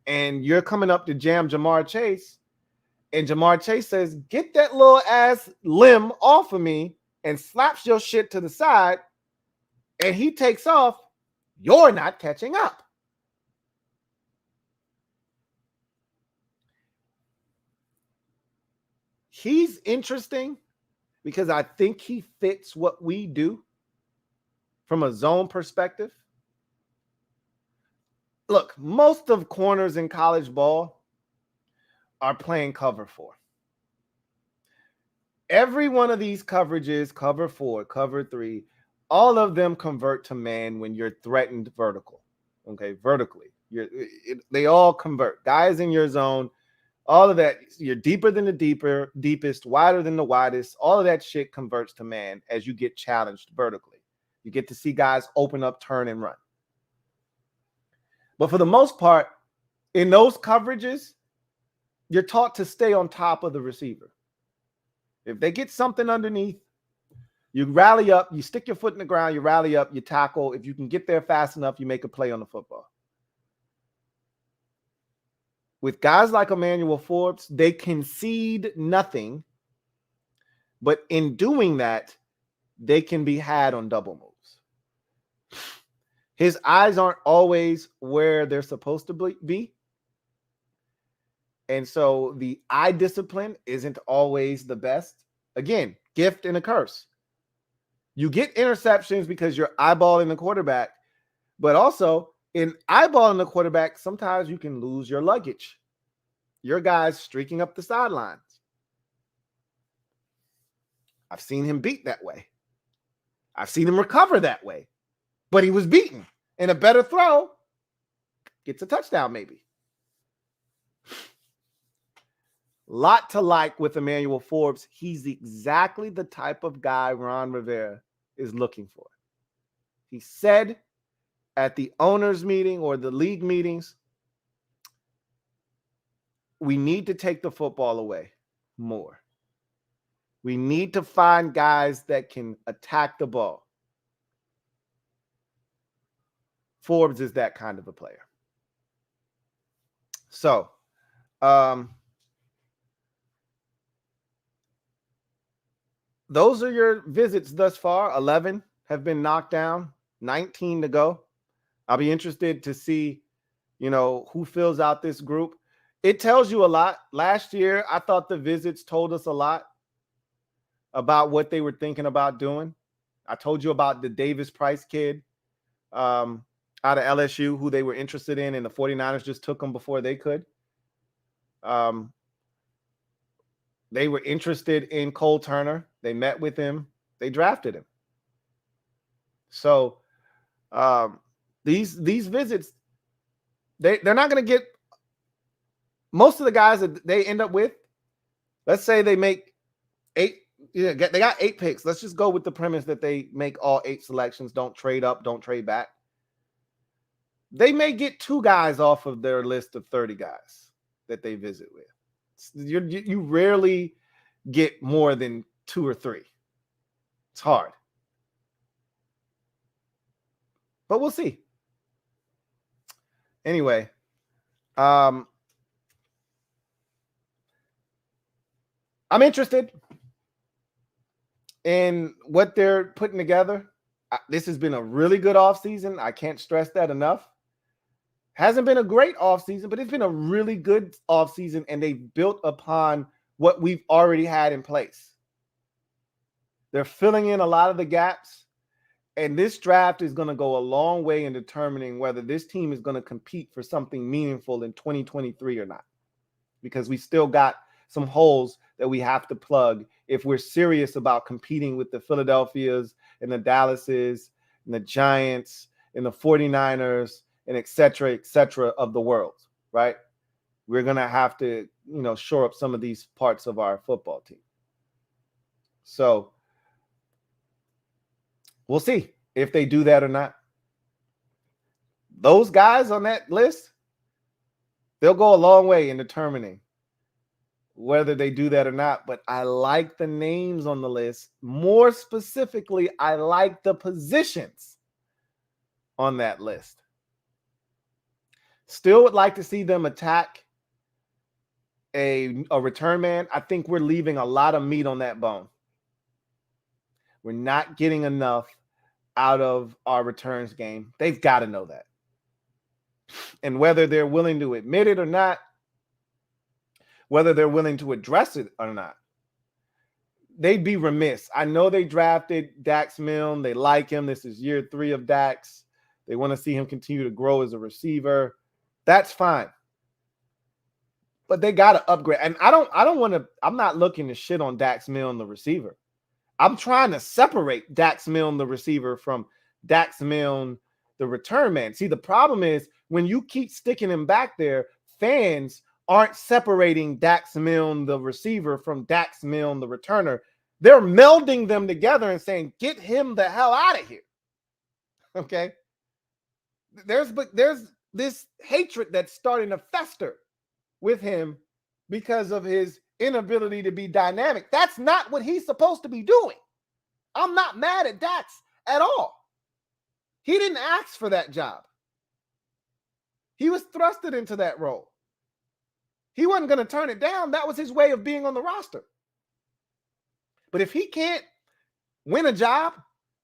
[SPEAKER 1] and you're coming up to jam Jamar Chase, and Jamar Chase says, get that little ass limb off of me, and slaps your shit to the side, and he takes off, you're not catching up. He's interesting because I think he fits what we do from a zone perspective. Look, most of corners in college ball are playing cover 4. Every one of these coverages, cover 4, cover 3, all of them convert to man when you're threatened vertical. Okay, vertically. They all convert. Guys in your zone, all of that, you're deeper than the deepest, wider than the widest. All of that shit converts to man as you get challenged vertically. You get to see guys open up, turn, and run. But for the most part, in those coverages, you're taught to stay on top of the receiver. If they get something underneath, you rally up, you stick your foot in the ground, you rally up, you tackle. If you can get there fast enough, you make a play on the football. With guys like Emmanuel Forbes, they concede nothing, but in doing that, they can be had on double moves. His eyes aren't always where they're supposed to be. And so the eye discipline isn't always the best. Again, gift and a curse. You get interceptions because you're eyeballing the quarterback, but also in eyeballing the quarterback, sometimes you can lose your luggage. Your guy's streaking up the sidelines. I've seen him beat that way. I've seen him recover that way, but he was beaten. And a better throw gets a touchdown, maybe. Lot to like with Emmanuel Forbes. He's exactly the type of guy Ron Rivera is looking for. He said at the owners' meeting or the league meetings, we need to take the football away more. We need to find guys that can attack the ball. Forbes is that kind of a player. So, those are your visits thus far. 11 have been knocked down, 19 to go. I'll be interested to see, who fills out this group. It tells you a lot. Last year, I thought the visits told us a lot about what they were thinking about doing. I told you about the Davis Price kid out of LSU who they were interested in, and the 49ers just took him before they could. They were interested in Cole Turner. They met with him. They drafted him. So these visits, they're not going to get most of the guys that they end up with. Let's say they make Yeah, they got 8 picks. Let's just go with the premise that they make all 8 selections. Don't trade up. Don't trade back. They may get 2 guys off of their list of 30 guys that they visit with. You rarely get more than 2 or 3. It's hard. But we'll see. Anyway, I'm interested in what they're putting together. This has been a really good offseason. I can't stress that enough. Hasn't been a great offseason, but it's been a really good offseason, and they've built upon what we've already had in place. They're filling in a lot of the gaps, and this draft is going to go a long way in determining whether this team is going to compete for something meaningful in 2023 or not, because we still got some holes that we have to plug if we're serious about competing with the Philadelphias and the Dallases and the Giants and the 49ers and et cetera of the world, right? We're going to have to, shore up some of these parts of our football team. So we'll see if they do that or not. Those guys on that list, they'll go a long way in determining whether they do that or not. But I like the names on the list. More specifically, I like the positions on that list. Still would like to see them attack a return man. I think we're leaving a lot of meat on that bone. We're not getting enough out of our returns game. They've got to know that. And whether they're willing to admit it or not, whether they're willing to address it or not, they'd be remiss. I know they drafted Dax Milne. They like him. This is year 3 of Dax. They want to see him continue to grow as a receiver. That's fine. But they got to upgrade. And I'm not looking to shit on Dax Milne, the receiver. I'm trying to separate Dax Milne, the receiver, from Dax Milne, the return man. See, the problem is when you keep sticking him back there, fans aren't separating Dax Milne, the receiver, from Dax Milne, the returner. They're melding them together and saying, get him the hell out of here. Okay? There's this hatred that's starting to fester with him because of his inability to be dynamic. That's not what he's supposed to be doing. I'm not mad at Dax at all. He didn't ask for that job. He was thrusted into that role. He wasn't going to turn it down. That was his way of being on the roster. But if he can't win a job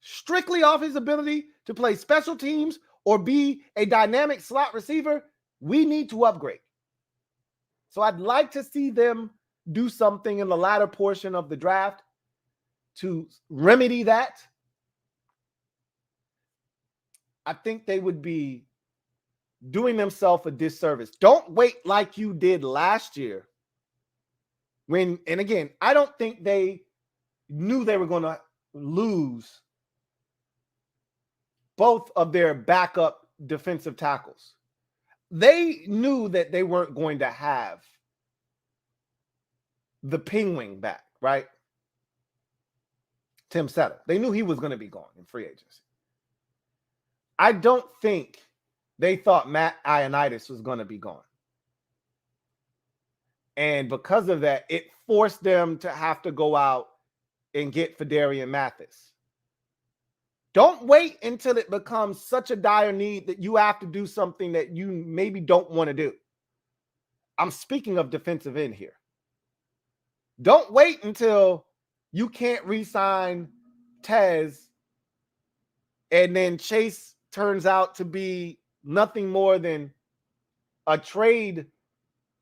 [SPEAKER 1] strictly off his ability to play special teams or be a dynamic slot receiver, we need to upgrade. So I'd like to see them do something in the latter portion of the draft to remedy that. I think they would be doing themselves a disservice. Don't wait like you did last year. And again, I don't think they knew they were going to lose both of their backup defensive tackles. They knew that they weren't going to have the Penguin back, right? Tim Settle. They knew he was going to be gone in free agency. I don't think they thought Matt Ioannidis was going to be gone. And because of that, it forced them to have to go out and get Fedarian Mathis. Don't wait until it becomes such a dire need that you have to do something that you maybe don't want to do. I'm speaking of defensive end here. Don't wait until you can't re-sign Tez and then Chase turns out to be nothing more than a trade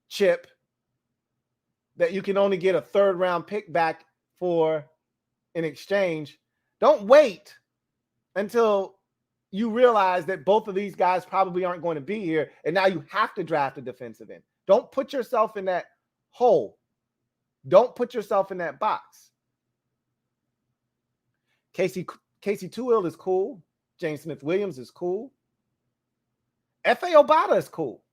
[SPEAKER 1] chip that you can only get a 3rd round pick back for in exchange. Don't wait until you realize that both of these guys probably aren't going to be here, and now you have to draft a defensive end. Don't put yourself in that hole. Don't put yourself in that box. Casey Tuill is cool. James Smith-Williams is cool. F.A. Obata is cool.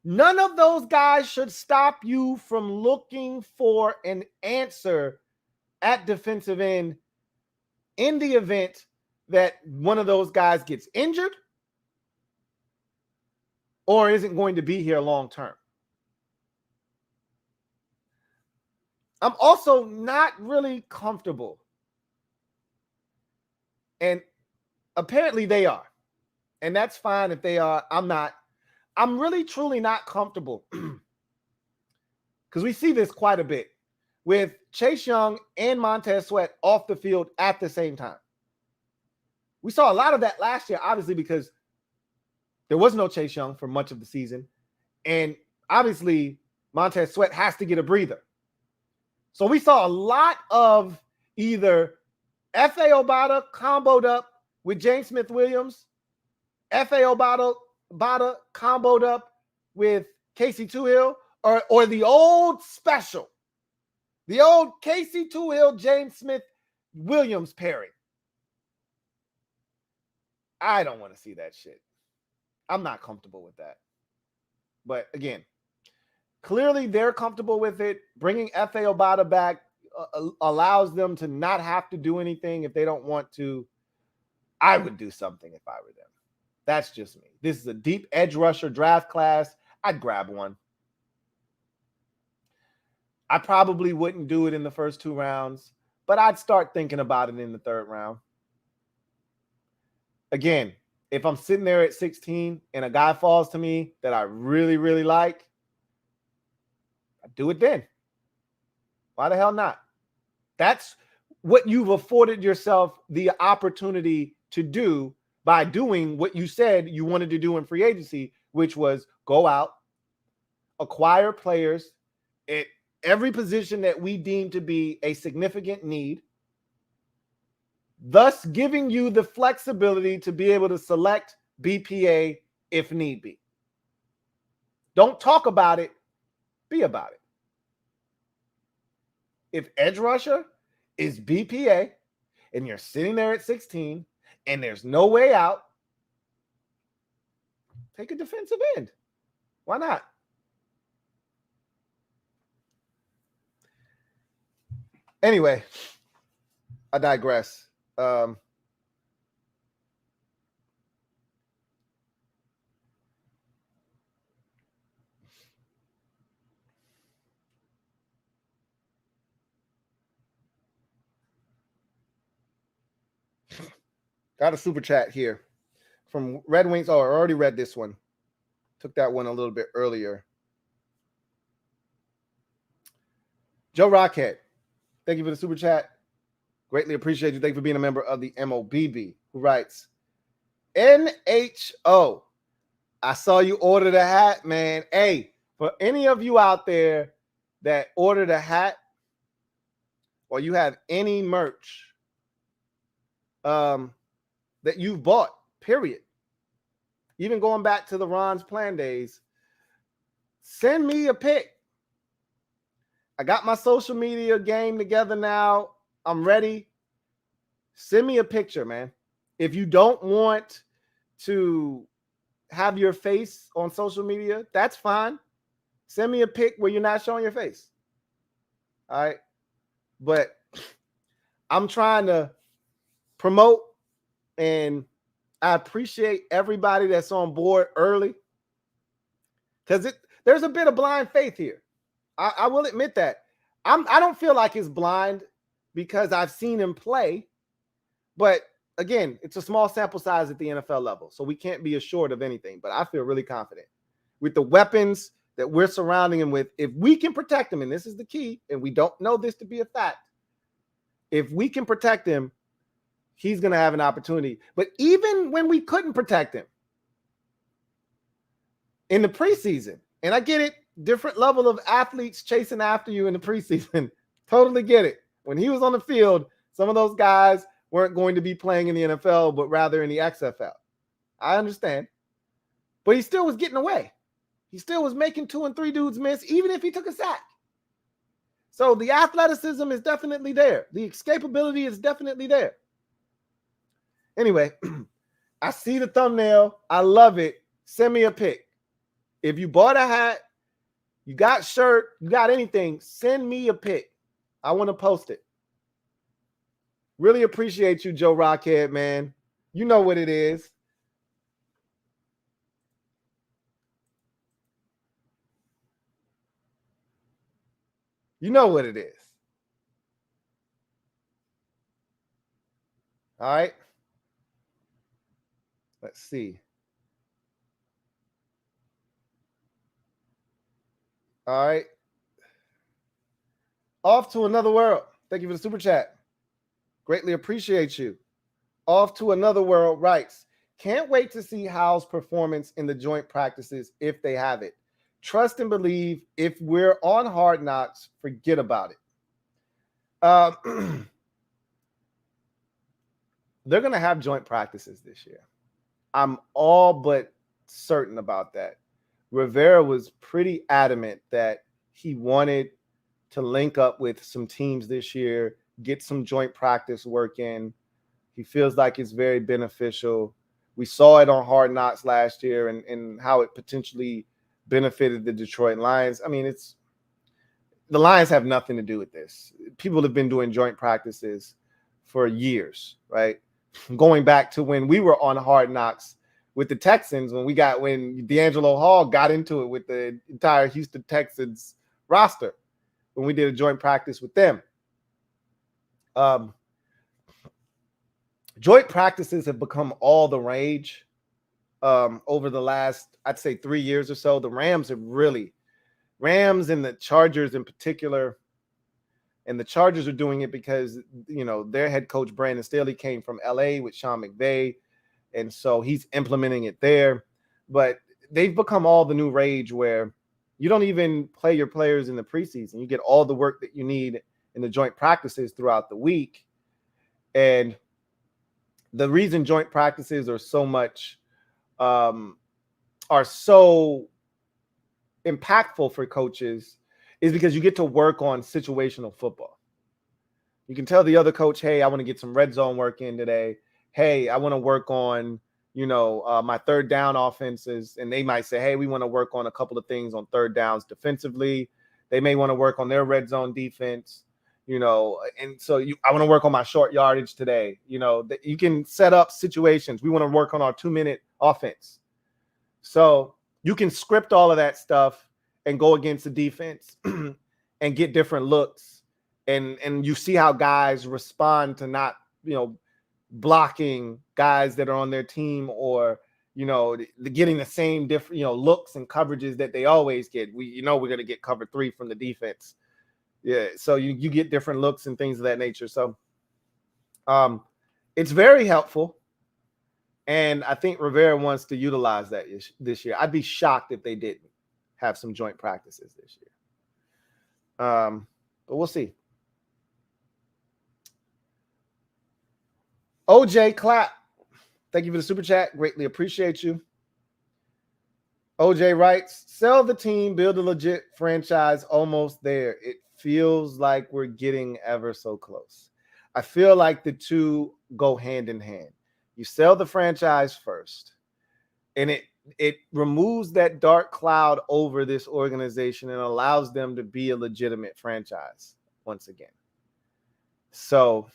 [SPEAKER 1] None of those guys should stop you from looking for an answer at defensive end in the event that one of those guys gets injured or isn't going to be here long term. I'm also not really comfortable, and apparently they are, and that's fine if they are. I'm not. I'm really truly not comfortable because we see this quite a bit with Chase Young and Montez Sweat off the field at the same time. We saw a lot of that last year, obviously, because there was no Chase Young for much of the season. And obviously, Montez Sweat has to get a breather. So we saw a lot of either F.A. Obata comboed up with James Smith-Williams, F.A. Obata comboed up with Casey Toohill, or the old special, the old Casey Toohill, James Smith-Williams pairing. I don't want to see that shit. I'm not comfortable with that. But again, clearly they're comfortable with it. Bringing F.A. Obata back allows them to not have to do anything if they don't want to. I would do something if I were them. That's just me. This is a deep edge rusher draft class. I'd grab one. I probably wouldn't do it in the first 2 rounds, but I'd start thinking about it in the 3rd round. Again, if I'm sitting there at 16 and a guy falls to me that I really, really like, I'd do it then. Why the hell not? That's what you've afforded yourself the opportunity to do by doing what you said you wanted to do in free agency, which was go out, acquire players at every position that we deem to be a significant need, thus giving you the flexibility to be able to select BPA if need be. Don't talk about it, be about it. If edge rusher is BPA and you're sitting there at 16 and there's no way out, take a defensive end. Why not? Anyway, I digress. Got a super chat here from Red Wings. Oh, I already read this one. Took that one a little bit earlier. Joe Rockhead, thank you for the super chat. Greatly appreciate you. Thank you for being a member of the MOBB, who writes, NHO, I saw you order the hat, man. Hey, for any of you out there that ordered a hat or you have any merch that you've bought, period, even going back to the Ron's Plan days, send me a pic. I got my social media game together now. I'm ready. Send me a picture, man. If you don't want to have your face on social media, that's fine. Send me a pic where you're not showing your face. All right. But I'm trying to promote, and I appreciate everybody that's on board early, because there's a bit of blind faith here. I will admit that. I don't feel like it's blind because I've seen him play. But again, it's a small sample size at the NFL level, so we can't be assured of anything. But I feel really confident with the weapons that we're surrounding him with. If we can protect him, and this is the key, and we don't know this to be a fact, if we can protect him, he's going to have an opportunity. But even when we couldn't protect him in the preseason, and I get it, different level of athletes chasing after you in the preseason. Totally get it. When he was on the field, some of those guys weren't going to be playing in the NFL, but rather in the XFL. I understand. But he still was getting away. He still was making 2 and 3 dudes miss, even if he took a sack. So the athleticism is definitely there. The escapability is definitely there. Anyway, I see the thumbnail. I love it. Send me a pic. If you bought a hat, you got shirt, you got anything, send me a pic. I want to post it. Really appreciate you, Joe Rockhead, man. You know what it is. You know what it is. All right. Let's see. All right. Off to another world. Thank you for the super chat. Greatly appreciate you. Off to another world writes, can't wait to see Hal's performance in the joint practices if they have it. Trust and believe. If we're on Hard Knocks, forget about it. They're going to have joint practices this year. I'm all but certain about that. Rivera was pretty adamant that he wanted to link up with some teams this year, get some joint practice work in. He feels like it's very beneficial. We saw it on Hard Knocks last year and how it potentially benefited the Detroit Lions. I mean, the Lions have nothing to do with this. People have been doing joint practices for years, right? Going back to when we were on Hard Knocks with the Texans, when D'Angelo Hall got into it with the entire Houston Texans roster, when we did a joint practice with them. Joint practices have become all the rage over the last, I'd say, 3 years or so. The Rams and the Chargers in particular, and the Chargers are doing it because, their head coach, Brandon Staley, came from LA with Sean McVay, and so he's implementing it there. But they've become all the new rage where you don't even play your players in the preseason. You get all the work that you need in the joint practices throughout the week. And the reason joint practices are so impactful for coaches is because you get to work on situational football. You can tell the other coach, hey, I want to get some red zone work in today. Hey, I want to work on, my third down offenses. And they might say, hey, we want to work on a couple of things on third downs defensively. They may want to work on their red zone defense, and so I want to work on my short yardage today. You can set up situations. We want to work on our 2-minute offense. So you can script all of that stuff and go against the defense and get different looks. And you see how guys respond to not, blocking guys that are on their team or, getting the same different, looks and coverages that they always get. We're going to get cover 3 from the defense. Yeah. So you get different looks and things of that nature. So it's very helpful. And I think Rivera wants to utilize that this year. I'd be shocked if they didn't have some joint practices this year. But we'll see. OJ Clap, thank you for the super chat. Greatly appreciate you. OJ writes, sell the team, build a legit franchise, almost there. It feels like we're getting ever so close. I feel like the two go hand in hand. You sell the franchise first, and it removes that dark cloud over this organization and allows them to be a legitimate franchise once again. So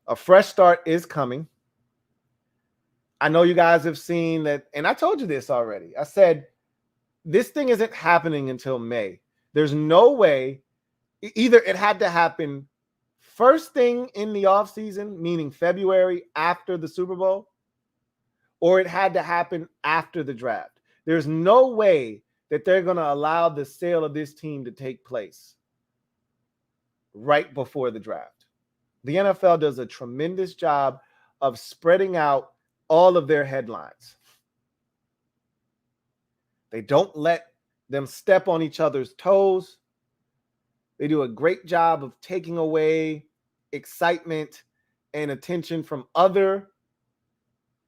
[SPEAKER 1] a fresh start is coming. I know you guys have seen that, and I told you this already. I said, this thing isn't happening until May. There's no way. Either it had to happen first thing in the offseason, meaning February after the Super Bowl, or it had to happen after the draft. There's no way that they're going to allow the sale of this team to take place right before the draft. The NFL does a tremendous job of spreading out all of their headlines. They don't let them step on each other's toes. They do a great job of taking away excitement and attention from other,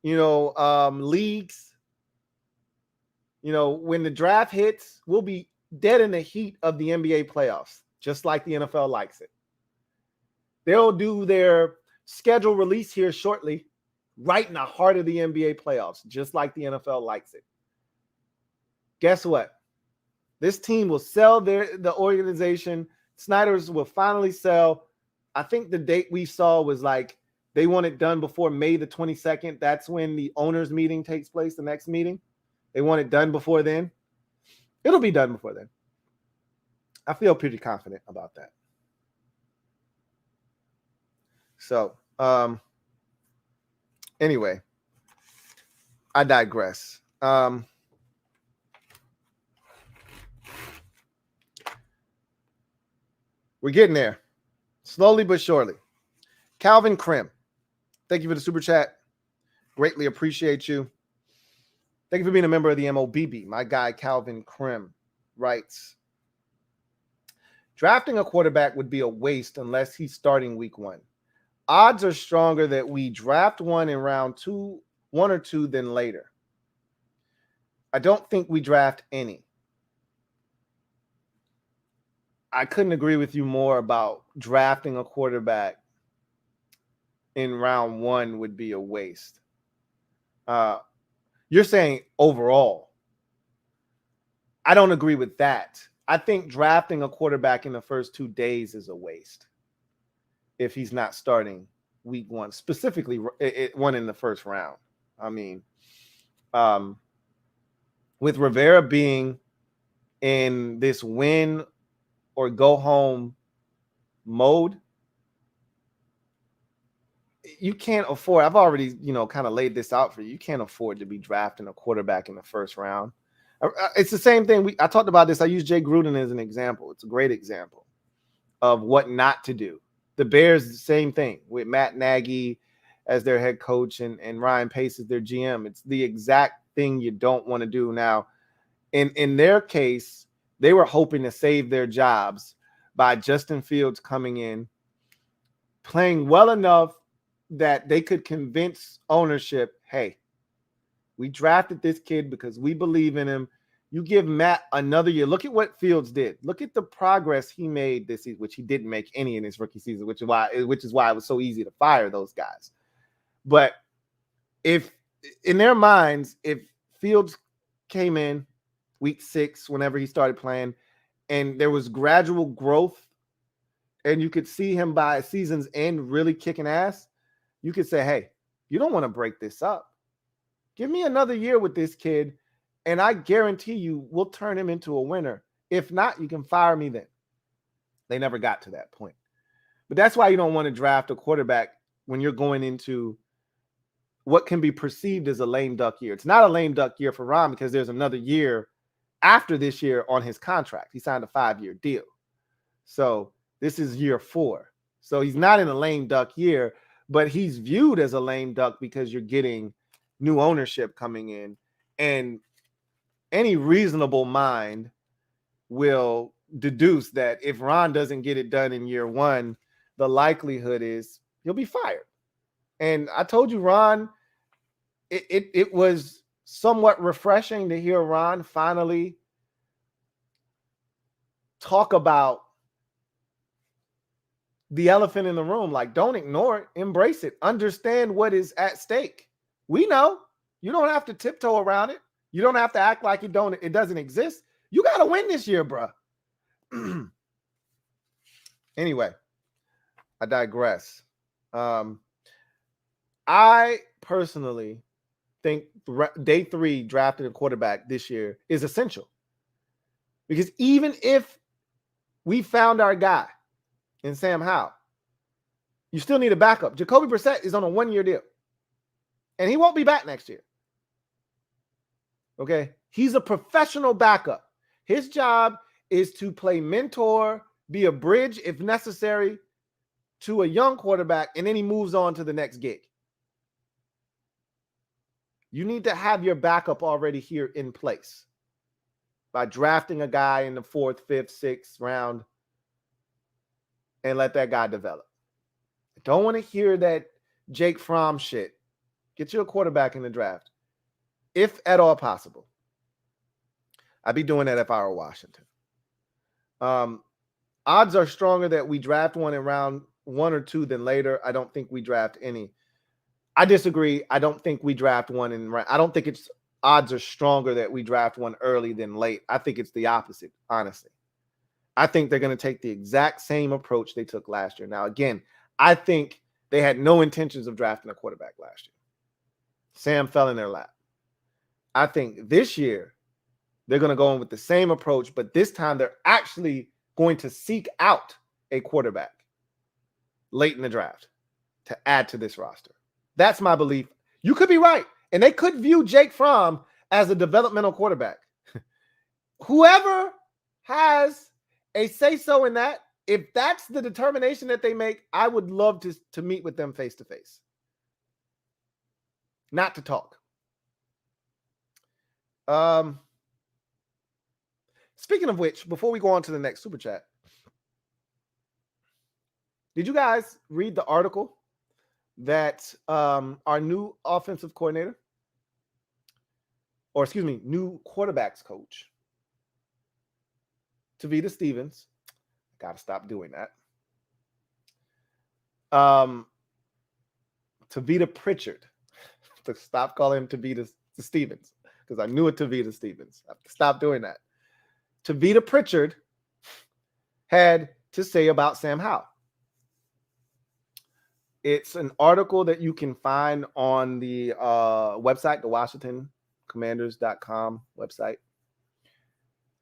[SPEAKER 1] leagues. When the draft hits, we'll be dead in the heat of the NBA playoffs, just like the NFL likes it. They'll do their schedule release here shortly, right in the heart of the NBA playoffs, just like the NFL likes it. Guess what? This team will sell the organization. Snyder's will finally sell. I think the date we saw was like they want it done before May the 22nd. That's when the owners meeting takes place, the next meeting. They want it done before then. It'll be done before then. I feel pretty confident about that. So, anyway, I digress. We're getting there. Slowly but surely. Calvin Krim, thank you for the super chat. Greatly appreciate you. Thank you for being a member of the MOBB. My guy, Calvin Krim, writes, drafting a quarterback would be a waste unless he's starting week 1. Odds are stronger that we draft one in round 1 or 2 than later. I don't think we draft any. I couldn't agree with you more about drafting a quarterback in round 1 would be a waste. You're saying overall. I don't agree with that. I think drafting a quarterback in the first 2 days is a waste if he's not starting week 1, specifically one in the first round. I mean, with Rivera being in this win or go home mode, you can't afford. I've already, kind of laid this out for you. You can't afford to be drafting a quarterback in the first round. It's the same thing. I talked about this. I use Jay Gruden as an example. It's a great example of what not to do. The Bears, the same thing with Matt Nagy as their head coach and Ryan Pace as their GM. It's the exact thing you don't want to do. Now, in their case, they were hoping to save their jobs by Justin Fields coming in, playing well enough that they could convince ownership, hey, we drafted this kid because we believe in him. You give Matt another year. Look at what Fields did. Look at the progress he made this season, which he didn't make any in his rookie season, which is why it was so easy to fire those guys. But if in their minds, if Fields came in week 6, whenever he started playing, and there was gradual growth, and you could see him by season's end really kicking ass, you could say, hey, you don't want to break this up. Give me another year with this kid, and I guarantee you we'll turn him into a winner. If not, you can fire me then. They never got to that point. But that's why you don't want to draft a quarterback when you're going into what can be perceived as a lame duck year. It's not a lame duck year for Ron because there's another year after this year on his contract. He signed a 5-year deal. So this is year 4. So he's not in a lame duck year, but he's viewed as a lame duck because you're getting new ownership coming in, and any reasonable mind will deduce that if Ron doesn't get it done in year 1, the likelihood is he'll be fired. And I told you, Ron, it was somewhat refreshing to hear Ron finally talk about the elephant in the room. Like, don't ignore it, embrace it, understand what is at stake. We know. You don't have to tiptoe around it. You don't have to act like it doesn't exist. You got to win this year, bro. Anyway, I digress. I personally think day 3 drafting a quarterback this year is essential. Because even if we found our guy in Sam Howell, you still need a backup. Jacoby Brissett is on a 1-year deal. And he won't be back next year. Okay? He's a professional backup. His job is to play mentor, be a bridge if necessary to a young quarterback, and then he moves on to the next gig. You need to have your backup already here in place by drafting a guy in the 4th, 5th, 6th round and let that guy develop. I don't want to hear that Jake Fromm shit. Get you a quarterback in the draft, if at all possible. I'd be doing that if I were Washington. Odds are stronger that we draft one in round 1 or 2 than later. I don't think we draft any. I disagree. I don't think we draft one in round. I don't think it's odds are stronger that we draft one early than late. I think it's the opposite, honestly. I think they're going to take the exact same approach they took last year. Now, again, I think they had no intentions of drafting a quarterback last year. Sam fell in their lap. I think this year they're going to go in with the same approach, but this time they're actually going to seek out a quarterback late in the draft to add to this roster. That's my belief. You could be right. And they could view Jake Fromm as a developmental quarterback. Whoever has a say-so in that, if that's the determination that they make, I would love to meet with them face-to-face. Not to talk. Speaking of which, before we go on to the next super chat, did you guys read the article that our new offensive coordinator, or excuse me, new quarterbacks coach, Tavita Stevens, got to stop doing that. Tavita Pritchard, to stop calling him Tavita Stevens, because I knew it Tavita Stevens. I have to stop doing that. Tavita Pritchard had to say about Sam Howell. It's an article that you can find on the website, the WashingtonCommanders.com website.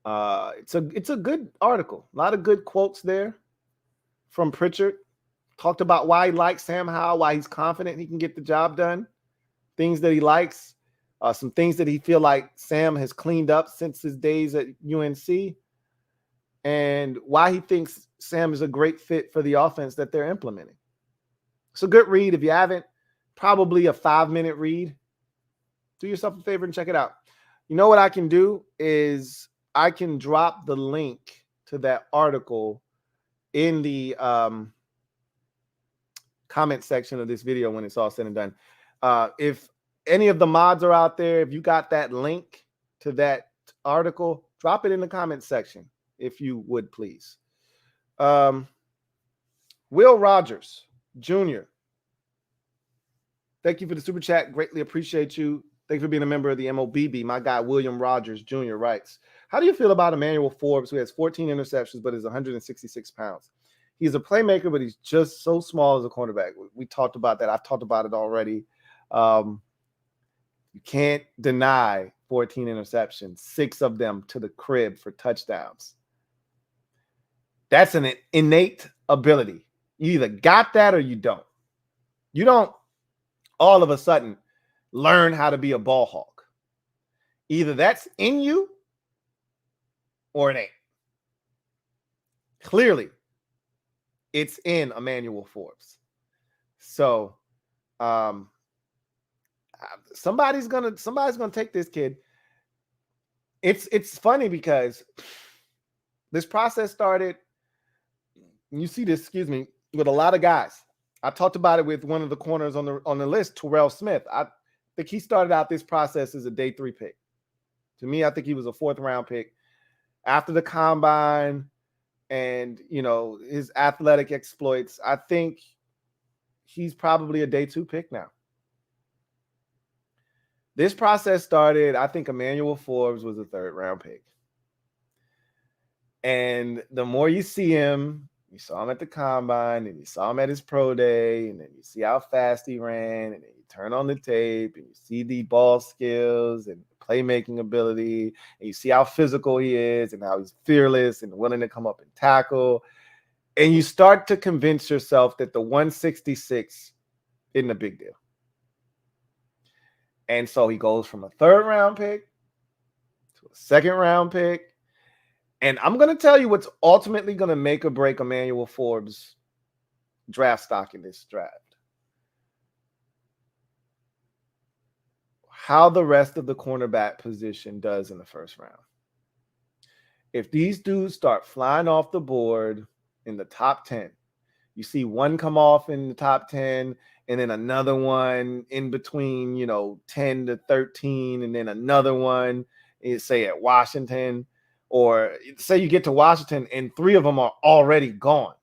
[SPEAKER 1] It's a good article. A lot of good quotes there from Pritchard. Talked about why he likes Sam Howell, why he's confident he can get the job done, things that he likes, some things that he feel like Sam has cleaned up since his days at UNC, and why he thinks Sam is a great fit for the offense that they're implementing. It's a good read. If you haven't, probably a 5-minute read. Do yourself a favor and check it out. You know what I can do is I can drop the link to that article in the comment section of this video when it's all said and done. If any of the mods are out there, if you got that link to that article, drop it in the comment section, if you would, please. Will Rogers Jr., thank you for the super chat. Greatly appreciate you. Thanks for being a member of the MOBB. My guy, William Rogers Jr. writes, how do you feel about Emmanuel Forbes, who has 14 interceptions but is 166 pounds? He's a playmaker, but he's just so small as a cornerback. We talked about that. I've talked about it already. You can't deny 14 interceptions, 6 of them to the crib for touchdowns. That's an innate ability. You either got that or you don't. You don't all of a sudden learn how to be a ball hawk. Either that's in you or it ain't. Clearly, it's in Emmanuel Forbes. So somebody's gonna take this kid. It's funny because this process started, you see this, with a lot of guys. I talked about it with one of the corners on the list, Terrell Smith. I think he started out this process as a day 3 pick. To me, I think he was a 4th round pick. After the combine and, his athletic exploits, I think he's probably a day 2 pick now. This process started, I think Emmanuel Forbes was a 3rd round pick. And the more you see him, you saw him at the combine, and you saw him at his pro day, and then you see how fast he ran, and then you turn on the tape, and you see the ball skills and playmaking ability, and you see how physical he is and how he's fearless and willing to come up and tackle. And you start to convince yourself that the 166 isn't a big deal. And so he goes from a 3rd round pick to a 2nd round pick. And I'm going to tell you what's ultimately going to make or break Emmanuel Forbes' draft stock in this draft. How the rest of the cornerback position does in the 1st round. If these dudes start flying off the board in the top 10, you see one come off in the top 10, and then another one in between, 10 to 13, and then another one, say at Washington. Or say you get to Washington and 3 of them are already gone.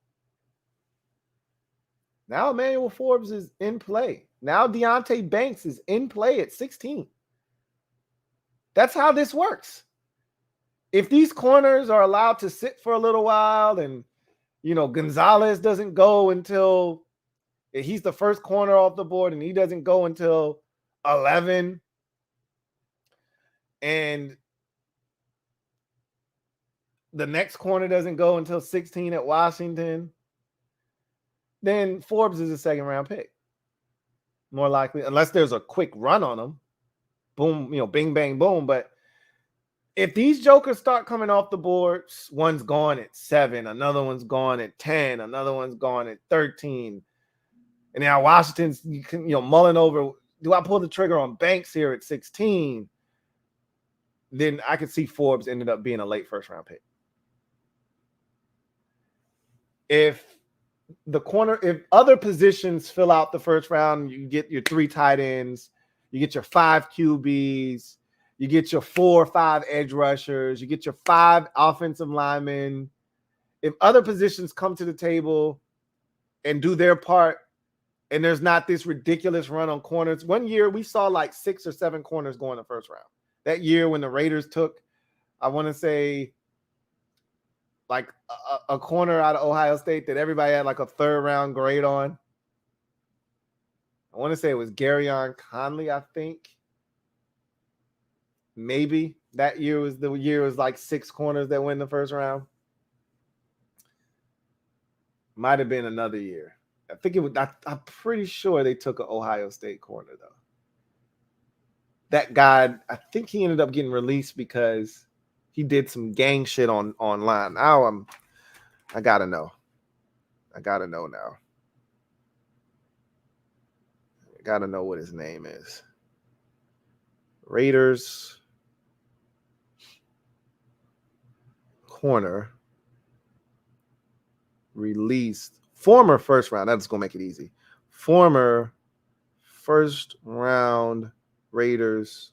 [SPEAKER 1] Now Emmanuel Forbes is in play. Now Deonte Banks is in play at 16. That's how this works. if these corners are allowed to sit for a little while, and Gonzalez doesn't go until he's the first corner off the board, and he doesn't go until 11, and the next corner doesn't go until 16 at Washington, then Forbes is a second round pick. More likely, unless there's a quick run on him. Boom, bing, bang, boom. But if these jokers start coming off the board, one's gone at 7, another one's gone at 10, another one's gone at 13. And now Washington's, mulling over, do I pull the trigger on Banks here at 16? Then I could see Forbes ended up being a late first round pick. If other positions fill out the first round, you get your 3 tight ends, you get your 5 QBs, you get your 4 or 5 edge rushers, you get your 5 offensive linemen. If other positions come to the table and do their part, and there's not this ridiculous run on corners. One year we saw like 6 or 7 corners go in the first round. That year when the Raiders took, I want to say, like a corner out of Ohio State that everybody had like a 3rd round grade on. I want to say it was Garyon Conley, I think. Maybe that year was the year. It was like 6 corners that went in the first round. Might have been another year. I think it was. I'm pretty sure they took an Ohio State corner though. That guy, I think he ended up getting released because he did some gang shit online. Now I gotta know. I gotta know now. I gotta know what his name is. Raiders corner released. Former first round. That's gonna make it easy. Former first round Raiders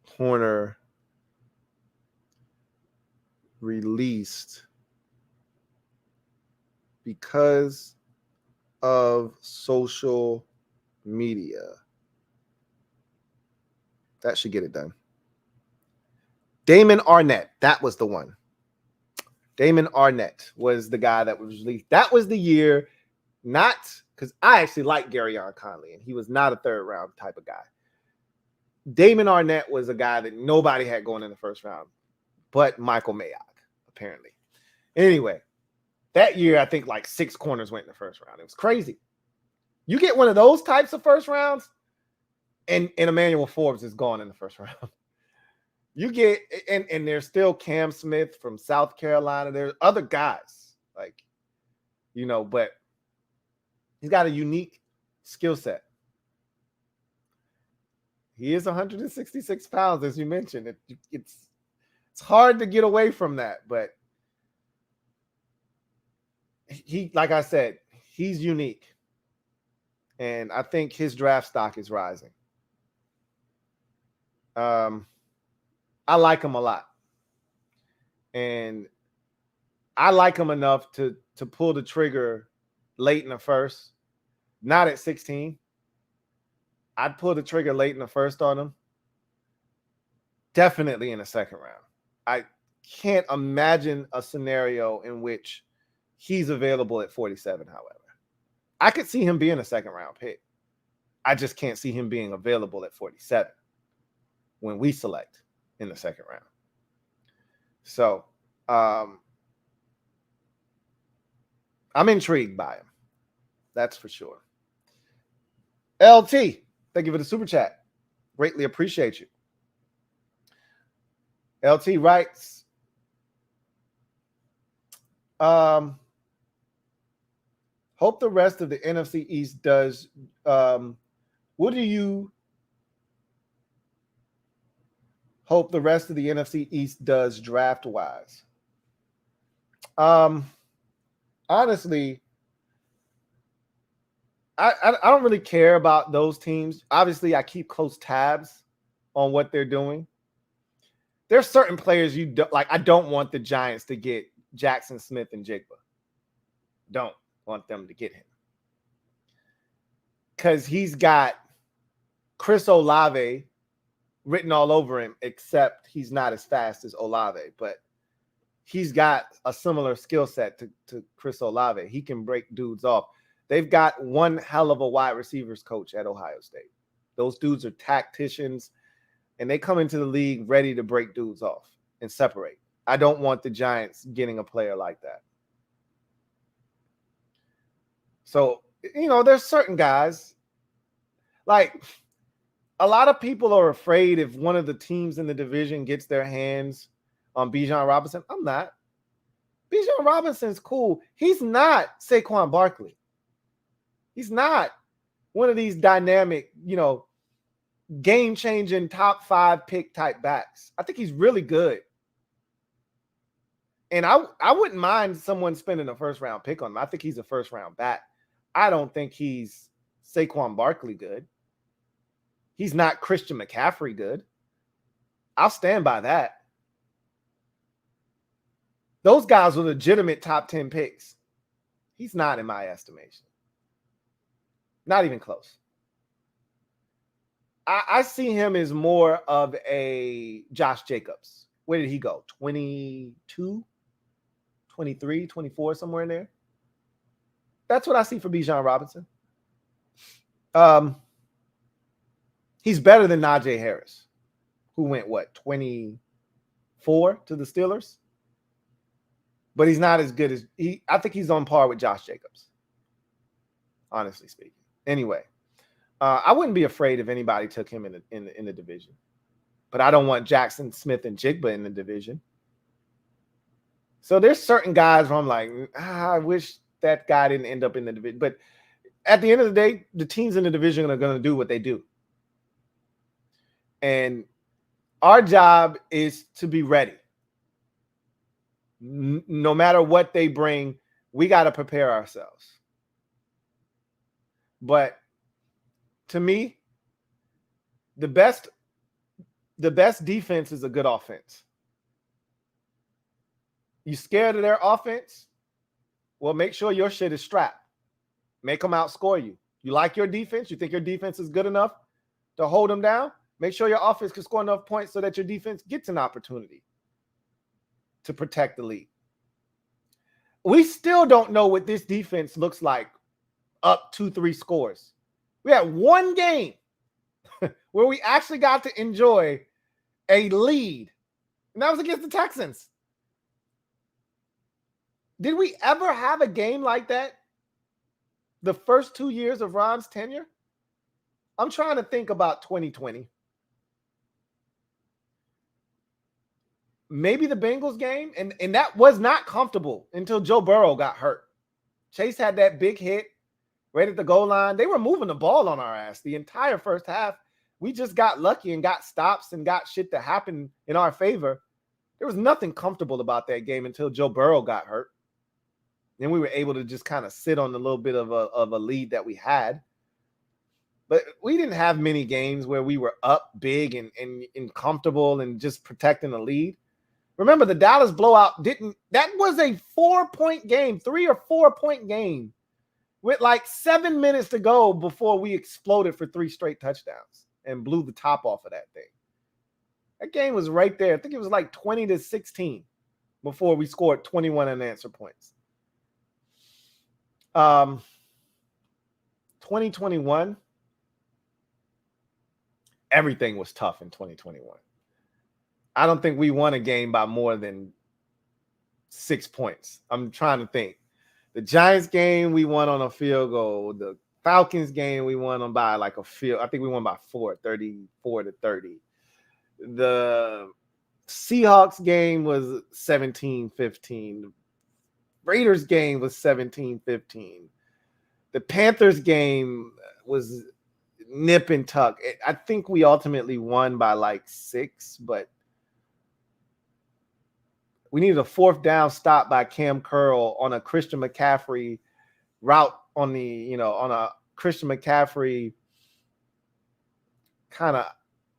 [SPEAKER 1] corner released because of social media. That should get it done. Damon Arnett. That was the one. Damon Arnett was the guy that was released. That was the year, not because I actually like Garyon Conley, and he was not a 3rd round type of guy. Damon Arnett was a guy that nobody had going in the first round, but Michael Mayock, apparently. Anyway, that year, I think like 6 corners went in the first round. It was crazy. You get one of those types of first rounds, and Emmanuel Forbes is gone in the first round. You get, and there's still Cam Smith from South Carolina. There's other guys, like, but he's got a unique skill set. He is 166 pounds, as you mentioned. It's hard to get away from that, but he, like I said, he's unique. And I think his draft stock is rising. I like him a lot. And I like him enough to pull the trigger late in the first, not at 16. I'd pull the trigger late in the first on him. Definitely in the second round. I can't imagine a scenario in which he's available at 47, however. I could see him being a second round pick. I just can't see him being available at 47 when we select in the second round. So I'm intrigued by him. That's for sure. LT, thank you for the super chat. Greatly appreciate you. LT writes, hope the rest of the NFC East does. What do you hope the rest of the NFC East does draft-wise? Honestly, I don't really care about those teams. Obviously, I keep close tabs on what they're doing. There's certain players you don't like. I don't want the Giants to get Jackson Smith and Jigba. Don't want them to get him because he's got Chris Olave written all over him, except he's not as fast as Olave, but he's got a similar skill set to Chris Olave. He can break dudes off. They've got one hell of a wide receivers coach at Ohio State. Those dudes are tacticians, and they come into the league ready to break dudes off and separate. I don't want the Giants getting a player like that. So, there's certain guys, like a lot of people are afraid if one of the teams in the division gets their hands on Bijan Robinson. I'm not. Bijan Robinson's cool. He's not Saquon Barkley. He's not one of these dynamic, game-changing top 5 pick type backs. I think he's really good. And I wouldn't mind someone spending a first-round pick on him. I think he's a first-round back. I don't think he's Saquon Barkley good. He's not Christian McCaffrey good. I'll stand by that. Those guys were legitimate top 10 picks. He's not in my estimation. Not even close. I see him as more of a Josh Jacobs. Where did he go? 22, 23, 24, somewhere in there. That's what I see for Bijan Robinson. He's better than Najee Harris, who went, 24 to the Steelers? But he's not as good as I think he's on par with Josh Jacobs, honestly speaking. Anyway, I wouldn't be afraid if anybody took him in the division. But I don't want Jackson Smith and Jigba in the division. So there's certain guys where I'm like, I wish that guy didn't end up in the division. But at the end of the day, the teams in the division are going to do what they do. And our job is to be ready. No matter what they bring, we got to prepare ourselves. But to me, the best defense is a good offense. You scared of their offense? Well, make sure your shit is strapped. Make them outscore you. You like your defense? You think your defense is good enough to hold them down? Make sure your offense can score enough points so that your defense gets an opportunity to protect the lead. We still don't know what this defense looks like up 2-3 scores. We had one game where we actually got to enjoy a lead, and that was against the Texans. Did we ever have a game like that the first 2 years of Ron's tenure? I'm trying to think about 2020. Maybe the Bengals game, and that was not comfortable until Joe Burrow got hurt. Chase had that big hit right at the goal line. They were moving the ball on our ass the entire first half. We just got lucky and got stops and got shit to happen in our favor. There was nothing comfortable about that game until Joe Burrow got hurt. Then we were able to just kind of sit on a little bit of a lead that we had. But we didn't have many games where we were up big and comfortable and just protecting the lead. Remember, the Dallas blowout that was a 4-point game, 3 or 4-point game with like 7 minutes to go before we exploded for 3 straight touchdowns and blew the top off of that thing. That game was right there. I think it was like 20-16 before we scored 21 unanswered points. 2021, everything was tough in 2021. I don't think we won a game by more than 6 points. I'm trying to think. The Giants game, we won on a field goal. The Falcons game, we won on by like a field. I think we won by 34-30. The Seahawks game was 17-15. The Raiders game was 17-15. The Panthers game was nip and tuck. I think we ultimately won by like 6, but we needed a 4th down stop by Cam Curl on a Christian McCaffrey route on a Christian McCaffrey kind of,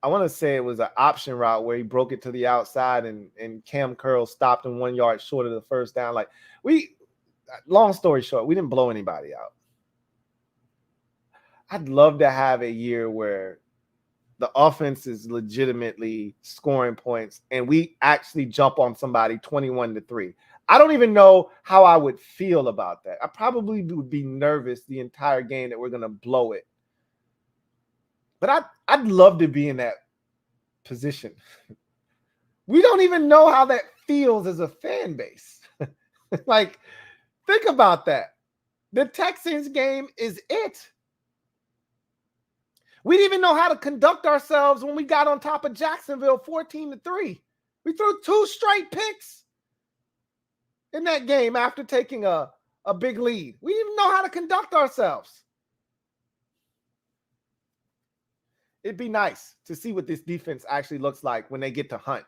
[SPEAKER 1] I want to say it was an option route where he broke it to the outside and Cam Curl stopped him 1 yard short of the first down. Like long story short, we didn't blow anybody out. I'd love to have a year where the offense is legitimately scoring points, and we actually jump on somebody 21-3. I don't even know how I would feel about that. I probably would be nervous the entire game that we're going to blow it. But I'd love to be in that position. We don't even know how that feels as a fan base. Like, think about that. The Texans game is it. We didn't even know how to conduct ourselves when we got on top of Jacksonville 14-3. We threw 2 straight picks in that game after taking a big lead. We didn't even know how to conduct ourselves. It'd be nice to see what this defense actually looks like when they get to hunt.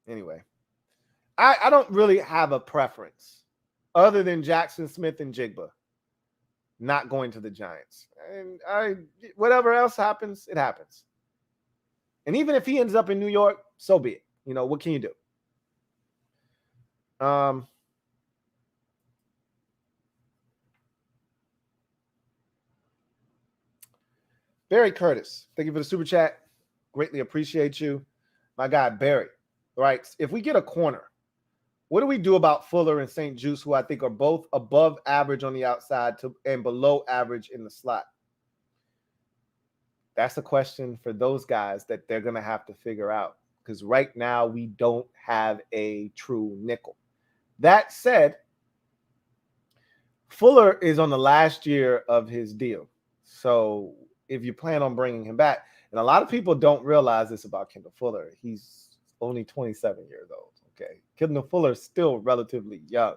[SPEAKER 1] Anyway, I don't really have a preference other than Jackson Smith and Jigba not going to the Giants. And whatever else happens, it happens. And even if he ends up in New York, so be it. You know, what can you do? Barry Curtis, thank you for the super chat. Greatly appreciate you. My guy, Barry, right? If we get a corner, what do we do about Fuller and St. Juice, who I think are both above average on the outside and below average in the slot? That's a question for those guys that they're going to have to figure out, because right now we don't have a true nickel. That said, Fuller is on the last year of his deal. So if you plan on bringing him back, and a lot of people don't realize this about Kendall Fuller, he's only 27 years old. Okay. Kendall Fuller is still relatively young.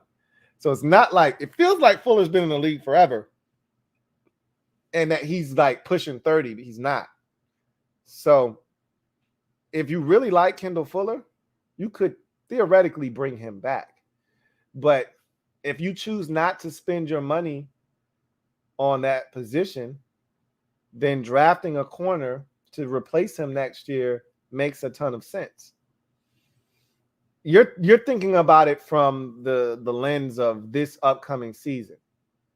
[SPEAKER 1] So it's not like, it feels like Fuller's been in the league forever and that he's like pushing 30, but he's not. So if you really like Kendall Fuller, you could theoretically bring him back. But if you choose not to spend your money on that position, then drafting a corner to replace him next year makes a ton of sense. You're thinking about it from the lens of this upcoming season.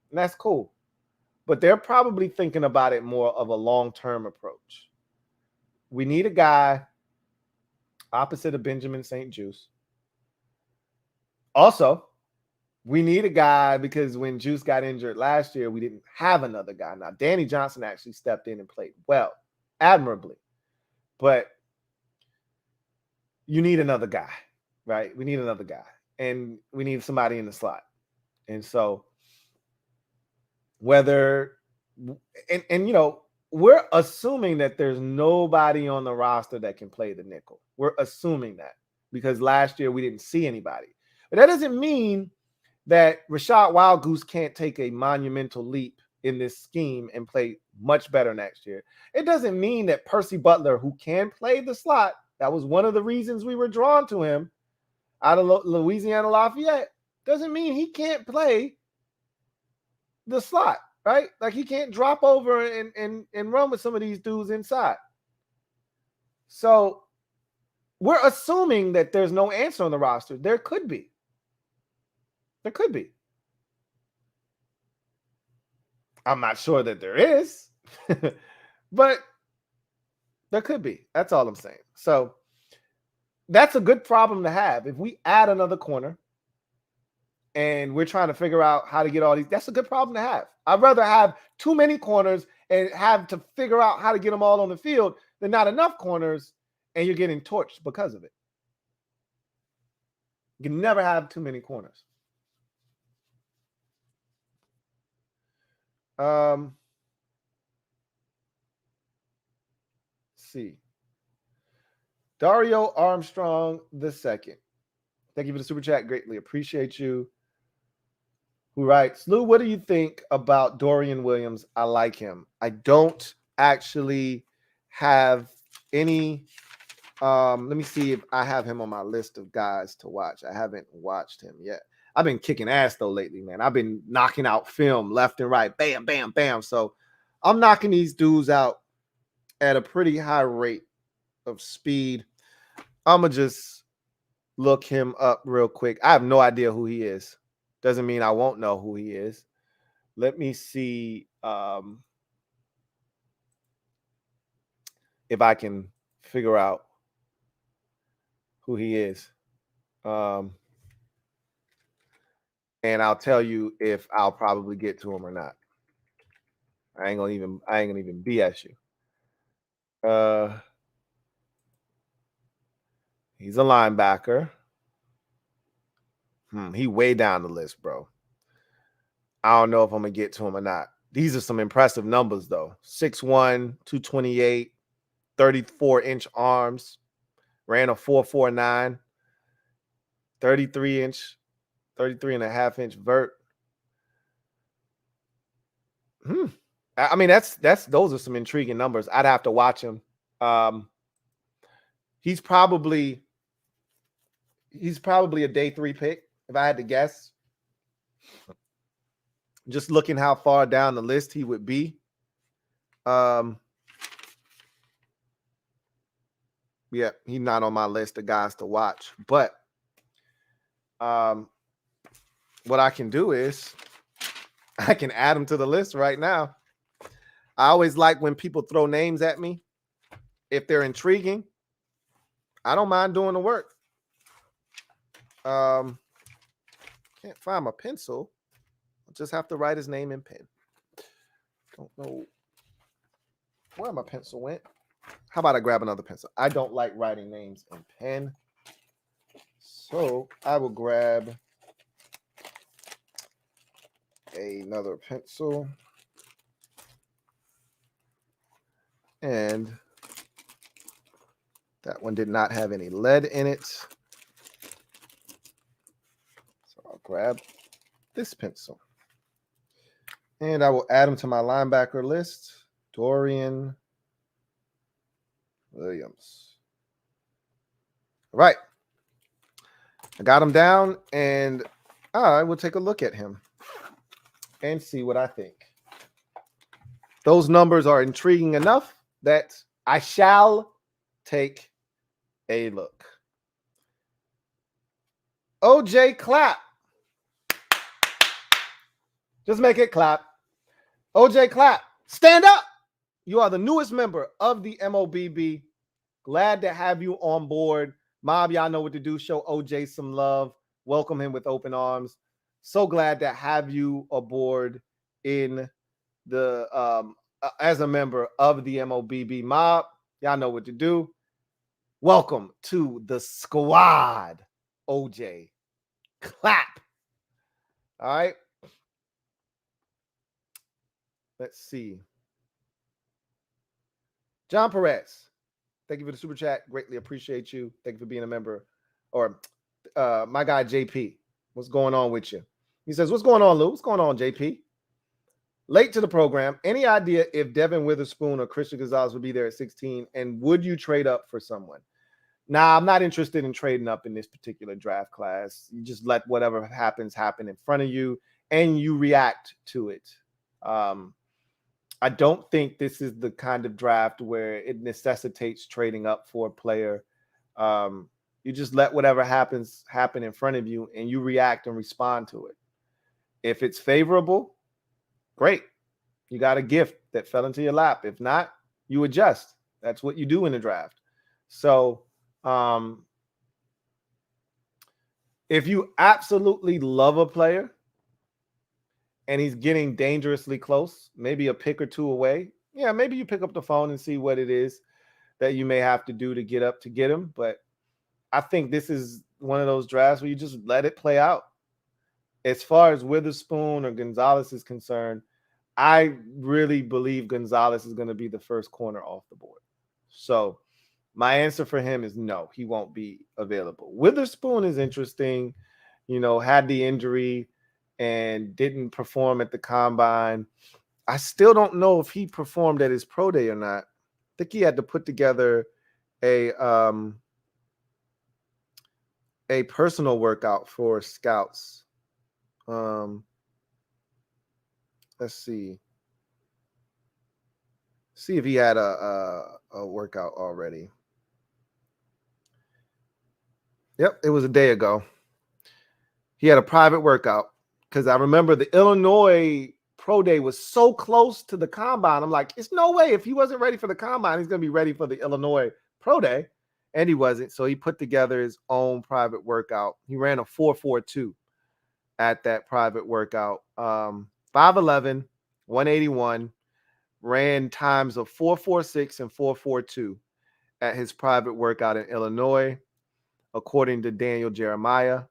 [SPEAKER 1] And that's cool. But they're probably thinking about it more of a long-term approach. We need a guy opposite of Benjamin St. Juice. Also, we need a guy because when Juice got injured last year, we didn't have another guy. Now, Danny Johnson actually stepped in and played well, admirably. But you need another guy, right? We need another guy. And we need somebody in the slot. And so whether and you know, we're assuming that there's nobody on the roster that can play the nickel. We're assuming that because last year we didn't see anybody. But that doesn't mean that Rashad Wildgoose can't take a monumental leap in this scheme and play much better next year. It doesn't mean that Percy Butler, who can play the slot, that was one of the reasons we were drawn to him out of Louisiana Lafayette, doesn't mean he can't play the slot, right? Like he can't drop over and run with some of these dudes inside. So we're assuming that there's no answer on the roster. There could be. There could be. I'm not sure that there is, but there could be. That's all I'm saying. So that's a good problem to have. If we add another corner and we're trying to figure out how to get all these, that's a good problem to have. I'd rather have too many corners and have to figure out how to get them all on the field than not enough corners and you're getting torched because of it. You can never have too many corners. Let's see. Dario Armstrong II. Thank you for the super chat. Greatly appreciate you. Who writes, Lou, what do you think about Dorian Williams? I like him. I don't actually have any. Let me see if I have him on my list of guys to watch. I haven't watched him yet. I've been kicking ass though lately, man. I've been knocking out film left and right. Bam, bam, bam. So I'm knocking these dudes out at a pretty high rate of speed. I'm going to just look him up real quick. I have no idea who he is. Doesn't mean I won't know who he is. Let me see. if I can figure out who he is. And I'll tell you if I'll probably get to him or not. I ain't gonna even BS you. He's a linebacker. He way down the list, bro. I don't know if I'm gonna get to him or not. These are some impressive numbers, though. 6'1", 228, 34-inch arms, ran a 4.49, 33.5-inch vert. I mean, those are some intriguing numbers. I'd have to watch him. He's probably a day 3 pick, if I had to guess. Just looking how far down the list he would be. Yeah, he's not on my list of guys to watch. But what I can do is I can add him to the list right now. I always like when people throw names at me. If they're intriguing, I don't mind doing the work. Can't find my pencil. I'll just have to write his name in pen. Don't know where my pencil went. How about I grab another pencil? I don't like writing names in pen. So I will grab another pencil. And that one did not have any lead in it. So I'll grab this pencil. And I will add him to my linebacker list. Dorian Williams. All right. I got him down, and I will take a look at him and see what I think. Those numbers are intriguing enough that I shall take a look. OJ clap. Just make it clap. OJ clap. Stand up. You are the newest member of the MOBB. Glad to have you on board. Mob, y'all know what to do. Show OJ some love. Welcome him with open arms. So glad to have you aboard in the as a member of the MOBB Mob. Y'all know what to do. Welcome to the squad, OJ. Clap. All right. Let's see. John Perez, thank you for the super chat. Greatly appreciate you. Thank you for being a member. Or my guy, JP, what's going on with you? He says, what's going on, Lou? What's going on, JP? Late to the program. Any idea if Devin Witherspoon or Christian Gonzalez would be there at 16? And would you trade up for someone? Nah, I'm not interested in trading up in this particular draft class. You just let whatever happens happen in front of you, and you react to it. I don't think this is the kind of draft where it necessitates trading up for a player. You just let whatever happens happen in front of you, and you react and respond to it. If it's favorable, great. You got a gift that fell into your lap. If not, you adjust. That's what you do in the draft. So if you absolutely love a player and he's getting dangerously close, maybe a pick or two away, yeah, maybe you pick up the phone and see what it is that you may have to do to get up to get him. But I think this is one of those drafts where you just let it play out. As far as Witherspoon or Gonzalez is concerned, I really believe Gonzalez is going to be the first corner off the board. So my answer for him is no, he won't be available. Witherspoon is interesting, had the injury and didn't perform at the combine. I still don't know if he performed at his pro day or not. I think he had to put together a personal workout for scouts. Let's see. See if he had a workout already. Yep, it was a day ago. He had a private workout because I remember the Illinois pro day was so close to the combine. I'm like, it's no way. If he wasn't ready for the combine, he's going to be ready for the Illinois pro day. And he wasn't. So he put together his own private workout. He ran a 4.42 at that private workout. 5'11", 181, ran times of 4.46 and 4.42 at his private workout in Illinois, according to Daniel Jeremiah.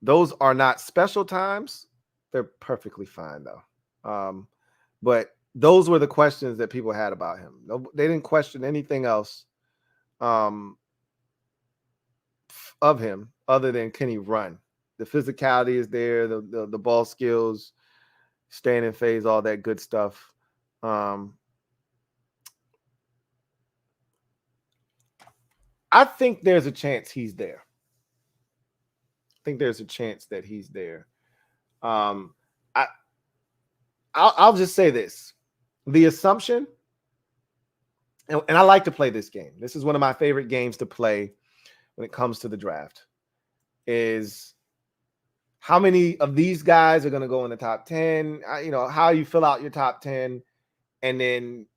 [SPEAKER 1] Those are not special times. They're perfectly fine, though. But those were the questions that people had about him. No, they didn't question anything else of him other than can he run. The physicality is there, the ball skills, staying in phase, all that good stuff. I think there's a chance he's there. I think there's a chance that he's there. I'll just say this. The assumption, and I like to play this game. This is one of my favorite games to play when it comes to the draft, is how many of these guys are going to go in the top 10, how you fill out your top 10. And then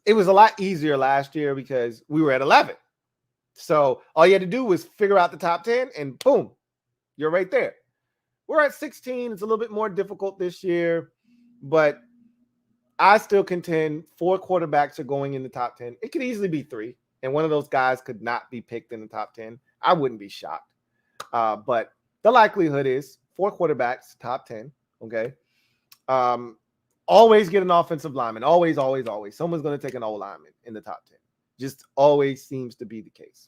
[SPEAKER 1] it was a lot easier last year because we were at 11. So all you had to do was figure out the top 10 and boom, you're right there. We're at 16. It's a little bit more difficult this year, but I still contend 4 quarterbacks are going in the top 10. It could easily be 3, and one of those guys could not be picked in the top 10. I wouldn't be shocked. But the likelihood is 4 quarterbacks, top 10, okay? Always get an offensive lineman. Always, always, always. Someone's going to take an O lineman in the top 10. Just always seems to be the case.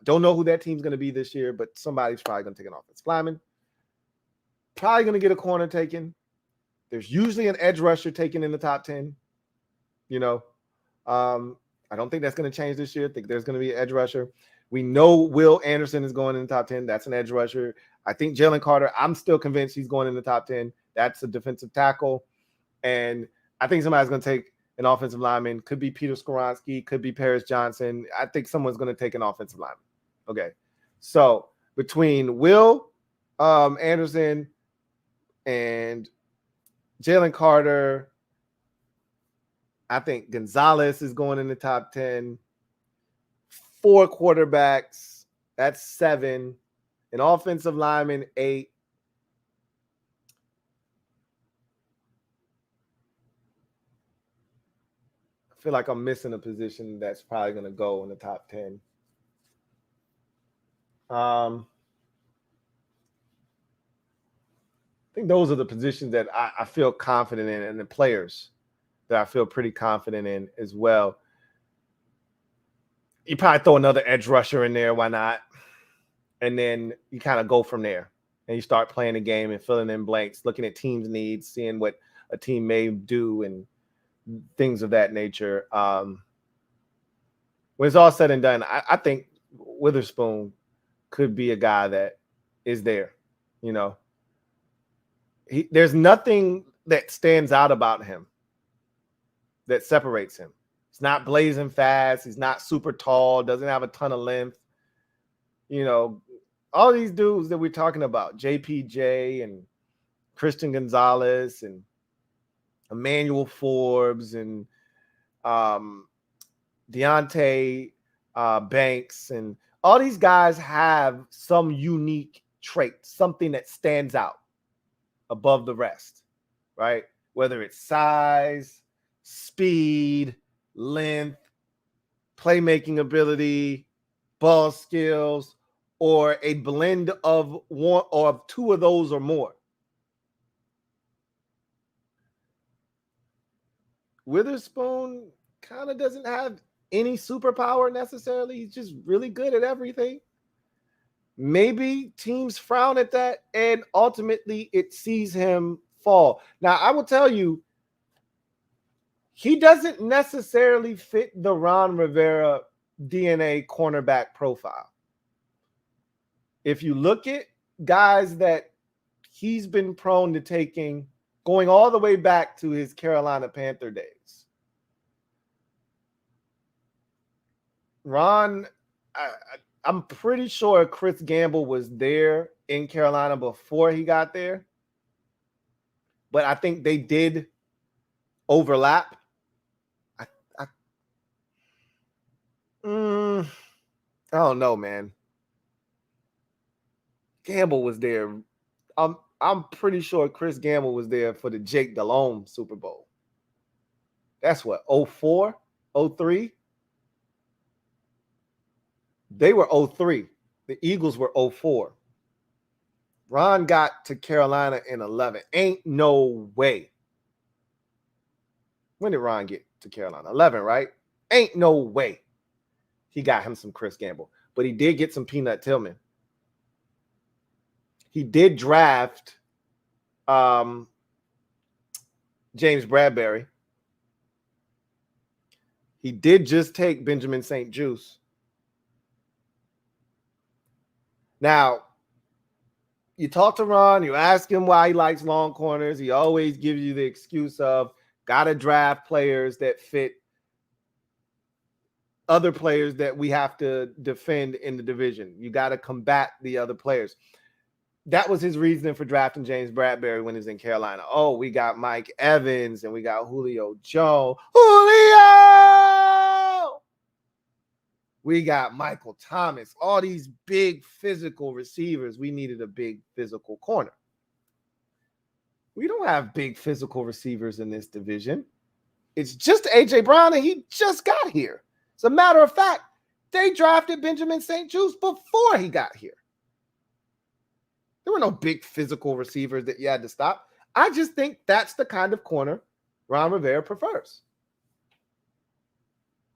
[SPEAKER 1] Don't know who that team's going to be this year, but somebody's probably going to take an offensive lineman. Probably going to get a corner taken. There's usually an edge rusher taken in the top 10. I don't think that's going to change this year. I think there's going to be an edge rusher. We know Will Anderson is going in the top 10. That's an edge rusher. I think Jalen Carter, I'm still convinced he's going in the top 10. That's a defensive tackle. And I think somebody's going to take an offensive lineman. Could be Peter Skoronski. Could be Paris Johnson. I think someone's going to take an offensive lineman. Okay. So between Will Anderson and Jalen Carter, I think Gonzalez is going in the top 10. 4 quarterbacks, that's 7. An offensive lineman, 8. I feel like I'm missing a position that's probably going to go in the top 10. I think those are the positions that I feel confident in, and the players that I feel pretty confident in as well. You probably throw another edge rusher in there. Why not? And then you kind of go from there. And you start playing the game and filling in blanks, looking at teams' needs, seeing what a team may do and things of that nature. When it's all said and done, I think Witherspoon could be a guy that is there. There's nothing that stands out about him that separates him. He's not blazing fast. He's not super tall. Doesn't have a ton of length. All these dudes that we're talking about, JPJ and Christian Gonzalez and Emmanuel Forbes and Deontay Banks, and all these guys have some unique trait, something that stands out above the rest, right? Whether it's size, speed, length, playmaking ability, ball skills, or a blend of one or of 2 of those or more. Witherspoon kind of doesn't have any superpower necessarily. He's just really good at everything. Maybe teams frown at that, and ultimately it sees him fall. Now, I will tell you, he doesn't necessarily fit the Ron Rivera DNA cornerback profile. If you look at guys that he's been prone to taking, going all the way back to his Carolina Panther days, Ron, I'm pretty sure Chris Gamble was there in Carolina before he got there, but I think they did overlap. I don't know, man. Gamble was there. I'm pretty sure Chris Gamble was there for the Jake Delhomme Super Bowl. That's what, 04, 03? They were 03. The Eagles were 04. Ron got to Carolina in 11. Ain't no way. When did Ron get to Carolina? 11, right? Ain't no way he got him some Chris Gamble. But he did get some Peanut Tillman. He did draft James Bradbury. He did just take Benjamin St-Juste. Now, you talk to Ron, you ask him why he likes long corners. He always gives you the excuse of got to draft players that fit other players that we have to defend in the division. You got to combat the other players. That was his reasoning for drafting James Bradbury when he's in Carolina. Oh, we got Mike Evans and we got Julio Jones. Julio! We got Michael Thomas. All these big physical receivers. We needed a big physical corner. We don't have big physical receivers in this division. It's just A.J. Brown, and he just got here. As a matter of fact, they drafted Benjamin St-Juste before he got here. There were no big physical receivers that you had to stop. I just think that's the kind of corner Ron Rivera prefers.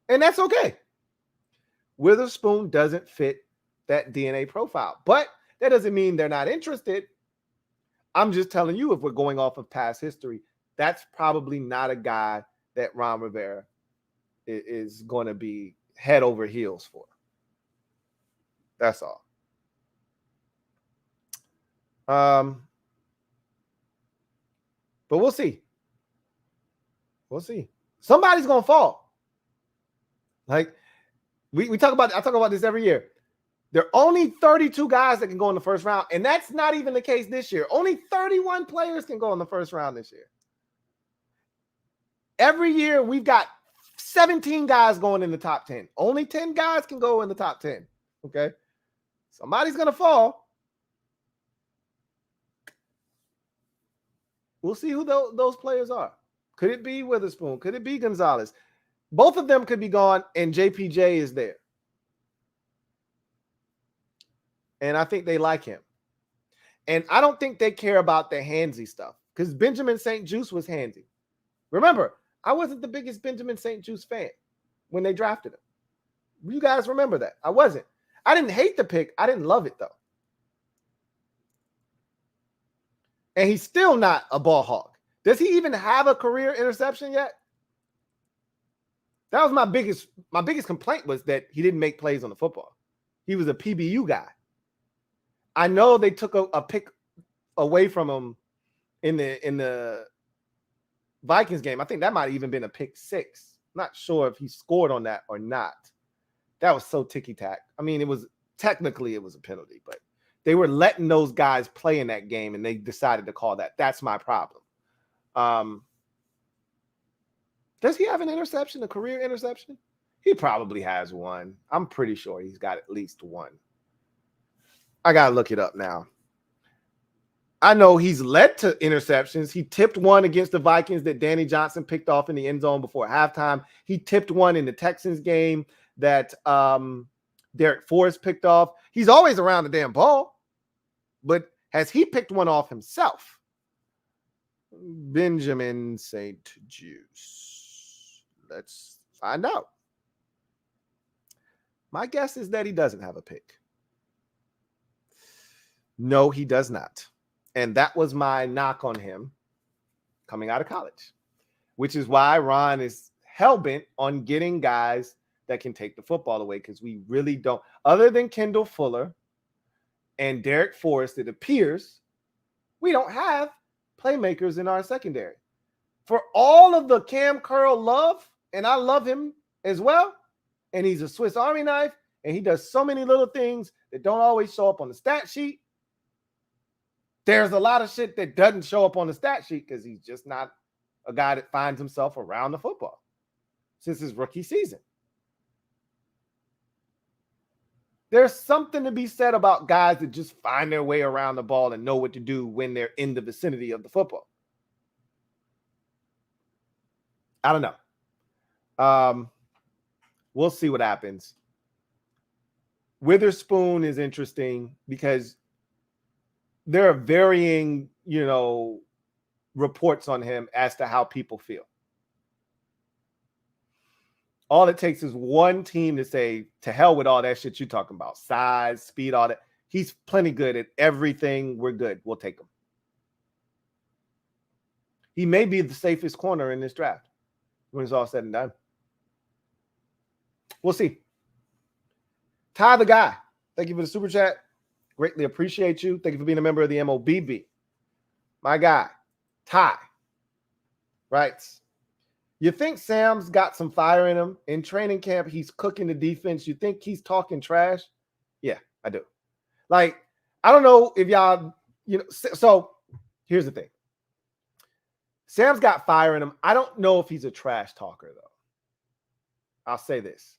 [SPEAKER 1] And that's okay. Witherspoon doesn't fit that DNA profile. But that doesn't mean they're not interested. I'm just telling you, if we're going off of past history, that's probably not a guy that Ron Rivera is going to be head over heels for. That's all. But we'll see. We'll see. Somebody's going to fall. Like I talk about this every year. There are only 32 guys that can go in the first round, and that's not even the case this year. Only 31 players can go in the first round this year. Every year, we've got 17 guys going in the top 10. Only 10 guys can go in the top 10, okay? Somebody's going to fall. We'll see who those players are. Could it be Witherspoon? Could it be Gonzalez? Both of them could be gone, and JPJ is there. And I think they like him. And I don't think they care about the handsy stuff because Benjamin St-Juste was handsy. Remember, I wasn't the biggest Benjamin St-Juste fan when they drafted him. You guys remember that. I wasn't. I didn't hate the pick. I didn't love it, though. And he's still not a ball hog. Does he even have a career interception yet? That was my biggest complaint was that he didn't make plays on the football. He was a PBU guy. I know they took a pick away from him in the Vikings game. I think that might have even been a pick 6. Not sure if he scored on that or not. That was so ticky-tack. I mean, it was a penalty, but they were letting those guys play in that game, and they decided to call that. That's my problem. Does he have an interception, a career interception? He probably has one. I'm pretty sure he's got at least one. I got to look it up now. I know he's led to interceptions. He tipped one against the Vikings that Danny Johnson picked off in the end zone before halftime. He tipped one in the Texans game that Derek Forrest picked off. He's always around the damn ball. But has he picked one off himself? Benjamin St-Juste. Let's find out. My guess is that he doesn't have a pick. No, he does not. And that was my knock on him coming out of college, which is why Ron is hell-bent on getting guys that can take the football away because we really don't. Other than Kendall Fuller and Derek Forrest, it appears we don't have playmakers in our secondary. For all of the Cam Curl love, and I love him as well, and he's a Swiss Army knife, and he does so many little things that don't always show up on the stat sheet. there's a lot of shit that doesn't show up on the stat sheet because he's just not a guy that finds himself around the football since his rookie season. There's something to be said about guys that just find their way around the ball and know what to do when they're in the vicinity of the football. I don't know. We'll see what happens. Witherspoon is interesting because there are varying, reports on him as to how people feel. All it takes is one team to say, to hell with all that shit you're talking about. Size, speed, all that. He's plenty good at everything. We're good. We'll take him. He may be the safest corner in this draft when it's all said and done. We'll see. Ty the guy. Thank you for the super chat. Greatly appreciate you. Thank you for being a member of the MOBB. My guy, Ty, writes, you think Sam's got some fire in him? In training camp, he's cooking the defense. You think he's talking trash? Yeah, I do. Like, I don't know if y'all, so here's the thing. Sam's got fire in him. I don't know if he's a trash talker, though. I'll say this.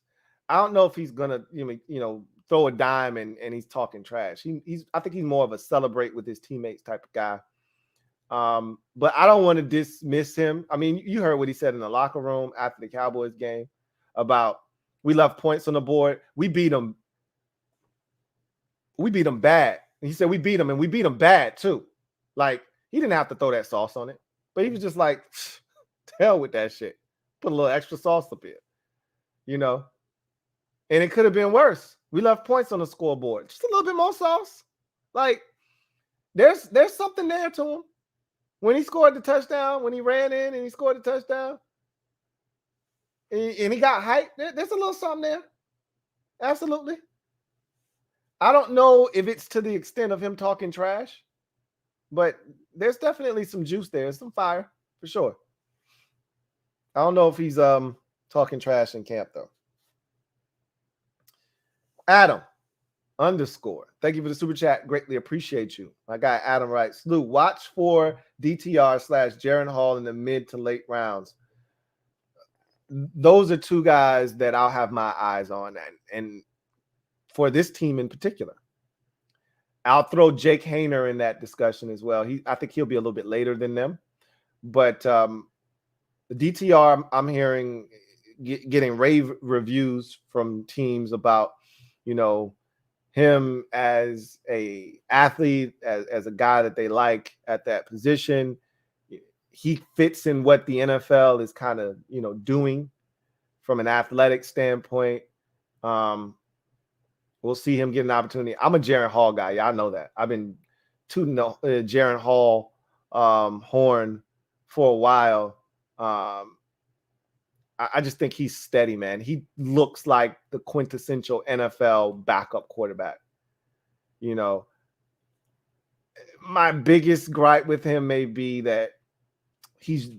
[SPEAKER 1] I don't know if he's going to, throw a dime and he's talking trash. I think he's more of a celebrate with his teammates type of guy. But I don't want to dismiss him. I mean, you heard what he said in the locker room after the Cowboys game about we left points on the board. We beat them. We beat them bad. And he said we beat them and we beat them bad too. Like, he didn't have to throw that sauce on it, but he was just like, hell with that shit. Put a little extra sauce up here, and it could have been worse. We left points on the scoreboard. Just a little bit more sauce. Like, there's something there to him. When he scored the touchdown, when he ran in and he scored the touchdown, and he got hyped, there's a little something there. Absolutely. I don't know if it's to the extent of him talking trash, but there's definitely some juice there, some fire for sure. I don't know if he's talking trash in camp though. Adam _ thank you for the super chat. Greatly appreciate you. My guy Adam writes, Lou, watch for DTR / Jaren Hall in the mid to late rounds. Those are two guys that I'll have my eyes on, and for this team in particular. I'll throw Jake Haener in that discussion as well. I think he'll be a little bit later than them. But the DTR, I'm hearing getting rave reviews from teams about, him as a athlete, as a guy that they like at that position. He fits in what the NFL is kind of, doing from an athletic standpoint. We'll see him get an opportunity. I'm a Jaren Hall guy. Y'all know that. I've been tooting the Jaren Hall horn for a while. I just think he's steady, man. He looks like the quintessential NFL backup quarterback. My biggest gripe with him may be that he's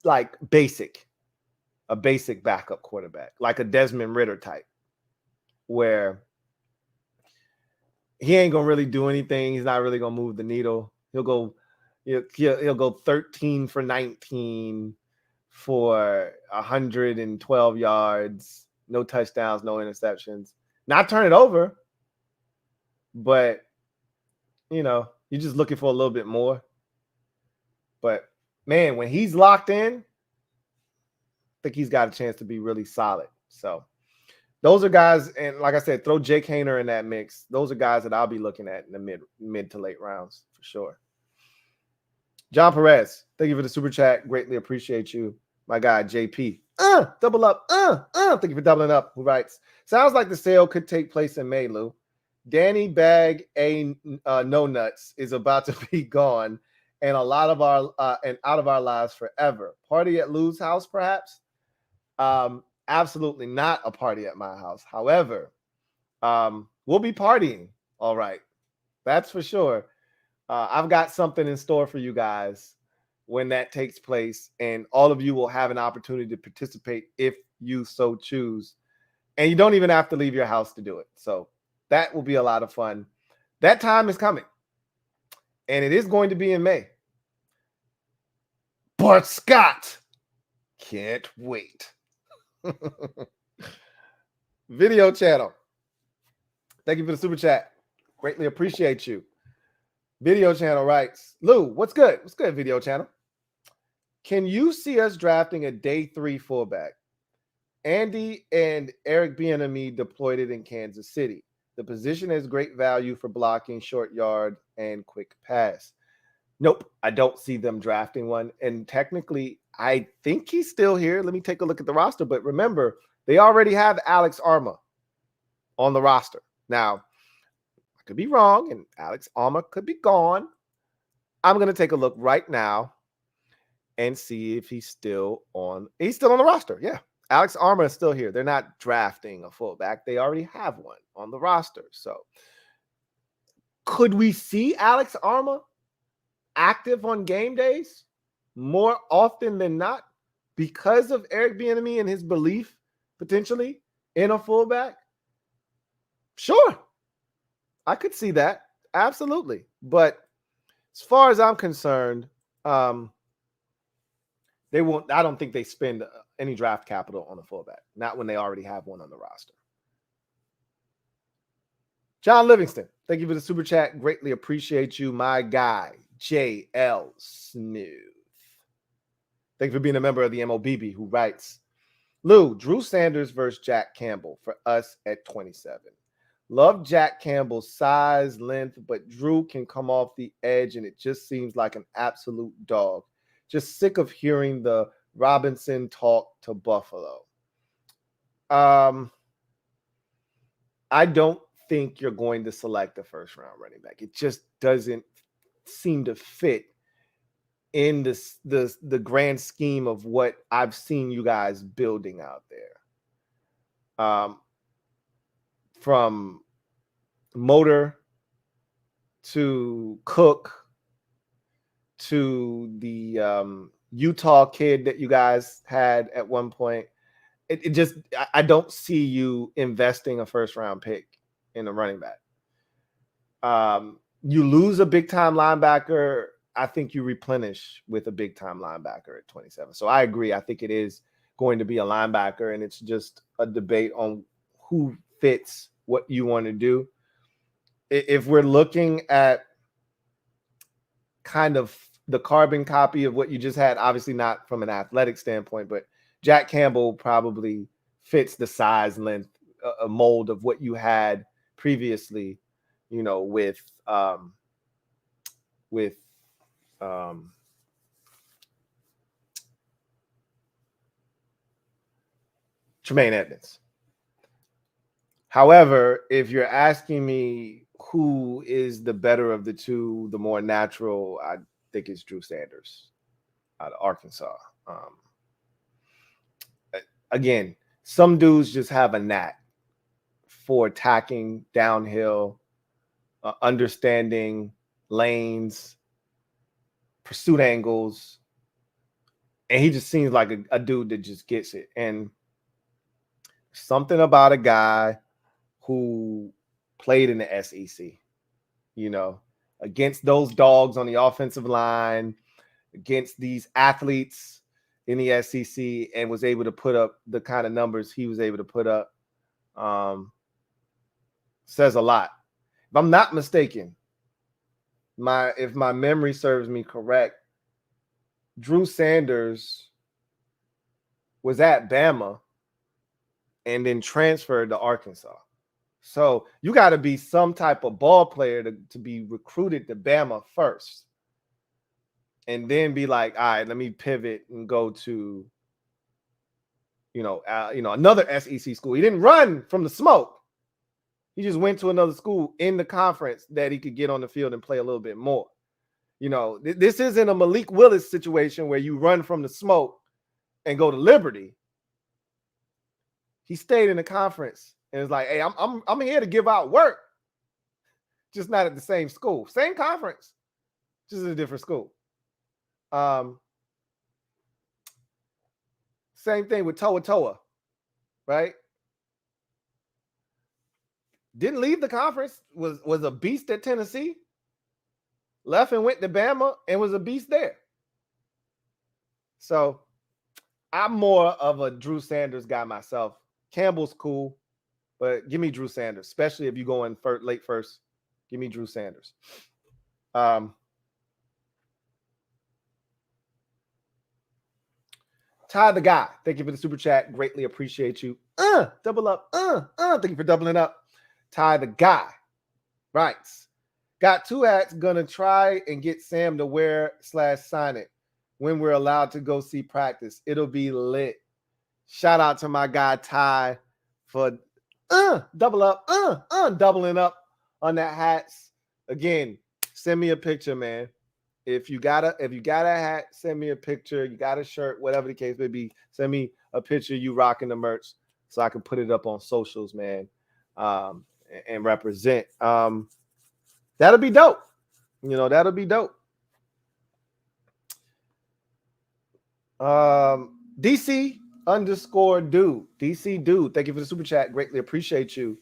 [SPEAKER 1] like a basic backup quarterback, like a Desmond Ridder type, where he ain't gonna really do anything. He's not really gonna move the needle. He'll go 13 for 19 for 112 yards, no touchdowns, no interceptions. Not turn it over, but you're just looking for a little bit more. But man, when he's locked in, I think he's got a chance to be really solid. So those are guys, and like I said, throw Jake Haener in that mix. Those are guys that I'll be looking at in the mid to late rounds for sure. John Perez, thank you for the super chat. Greatly appreciate you. My guy, JP. Double up. Thank you for doubling up. Who writes, sounds like the sale could take place in May, Lou. Danny Bag No Nuts is about to be gone and a lot of our and out of our lives forever. Party at Lou's house, perhaps? Absolutely not a party at my house. However, we'll be partying. All right. That's for sure. I've got something in store for you guys when that takes place, and all of you will have an opportunity to participate if you so choose. And you don't even have to leave your house to do it. So that will be a lot of fun. That time is coming. And it is going to be in May. Bart Scott. Can't wait. Video channel. Thank you for the super chat. Greatly appreciate you. Video channel writes, Lou, what's good? What's good, video channel? Can you see us drafting a day 3 fullback? Andy and Eric Bieniemy deployed it in Kansas City. The position has great value for blocking, short yard, and quick pass. Nope, I don't see them drafting one. And technically, I think he's still here. Let me take a look at the roster. But remember, they already have Alex Arma on the roster. Now, I could be wrong, and Alex Arma could be gone. I'm going to take a look right now and see if he's still on. He's still on the roster. Yeah. Alex Arma is still here. They're not drafting a fullback. They already have one on the roster. So could we see Alex Arma active on game days more often than not because of Eric Bieniemy and his belief potentially in a fullback? Sure. I could see that. Absolutely. But as far as I'm concerned, they won't. I don't think they spend any draft capital on a fullback, not when they already have one on the roster. John Livingston, thank you for the super chat. Greatly appreciate you, my guy, JL Smooth. Thank you for being a member of the MOBB who writes, Lou, Drew Sanders versus Jack Campbell for us at 27. Love Jack Campbell's size, length, but Drew can come off the edge, and it just seems like an absolute dog. Just sick of hearing the Robinson talk to Buffalo. I don't think you're going to select a first-round running back. It just doesn't seem to fit in the grand scheme of what I've seen you guys building out there. From Motor to Cook to the Utah kid that you guys had at one point. It just, I don't see you investing a first-round pick in a running back. You lose a big-time linebacker. I think you replenish with a big-time linebacker at 27. So I agree. I think it is going to be a linebacker, and it's just a debate on who fits what you want to do. If we're looking at kind of the carbon copy of what you just had, obviously not from an athletic standpoint, but Jack Campbell probably fits the size, length, a mold of what you had previously, you know, with Tremaine Edmonds. However, if you're asking me who is the better of the two, the more natural, I think it's Drew Sanders out of Arkansas. Again, some dudes just have a knack for attacking downhill, understanding lanes, pursuit angles, and he just seems like a dude that just gets it. And something about a guy who played in the SEC, you know, against those dogs on the offensive line, against these athletes in the SEC, and was able to put up the kind of numbers he was able to put up, says a lot. If I'm not mistaken, if my memory serves me correct, Drew Sanders was at Bama and then transferred to Arkansas. So you got to be some type of ball player to be recruited to Bama first, and then be like, all right, let me pivot and go to, another SEC school. He didn't run from the smoke. He just went to another school in the conference that he could get on the field and play a little bit more. You know, this isn't a Malik Willis situation where you run from the smoke and go to Liberty. He stayed in the conference and was like, hey, I'm here to give out work, just not at the same school. Same conference, just at a different school. Same thing with Toa, right? Didn't leave the conference, was a beast at Tennessee. left and went to Bama and was a beast there. So I'm more of a Drew Sanders guy myself. Campbell's cool, but give me Drew Sanders, especially if you go in late first. Give me Drew Sanders. Ty the guy, thank you for the super chat. Greatly appreciate you. Double up. Thank you for doubling up. Ty the guy writes, got 2 hats. Gonna try and get Sam to wear / sign it when we're allowed to go see practice. It'll be lit. Shout out to my guy Ty for double up, doubling up on that hats. Again, send me a picture, man. If you got a hat, send me a picture. You got a shirt, whatever the case may be, send me a picture of you rocking the merch so I can put it up on socials, man, and represent. That'll be dope. That'll be dope. DC_dude. DC dude, thank you for the super chat. Greatly appreciate you.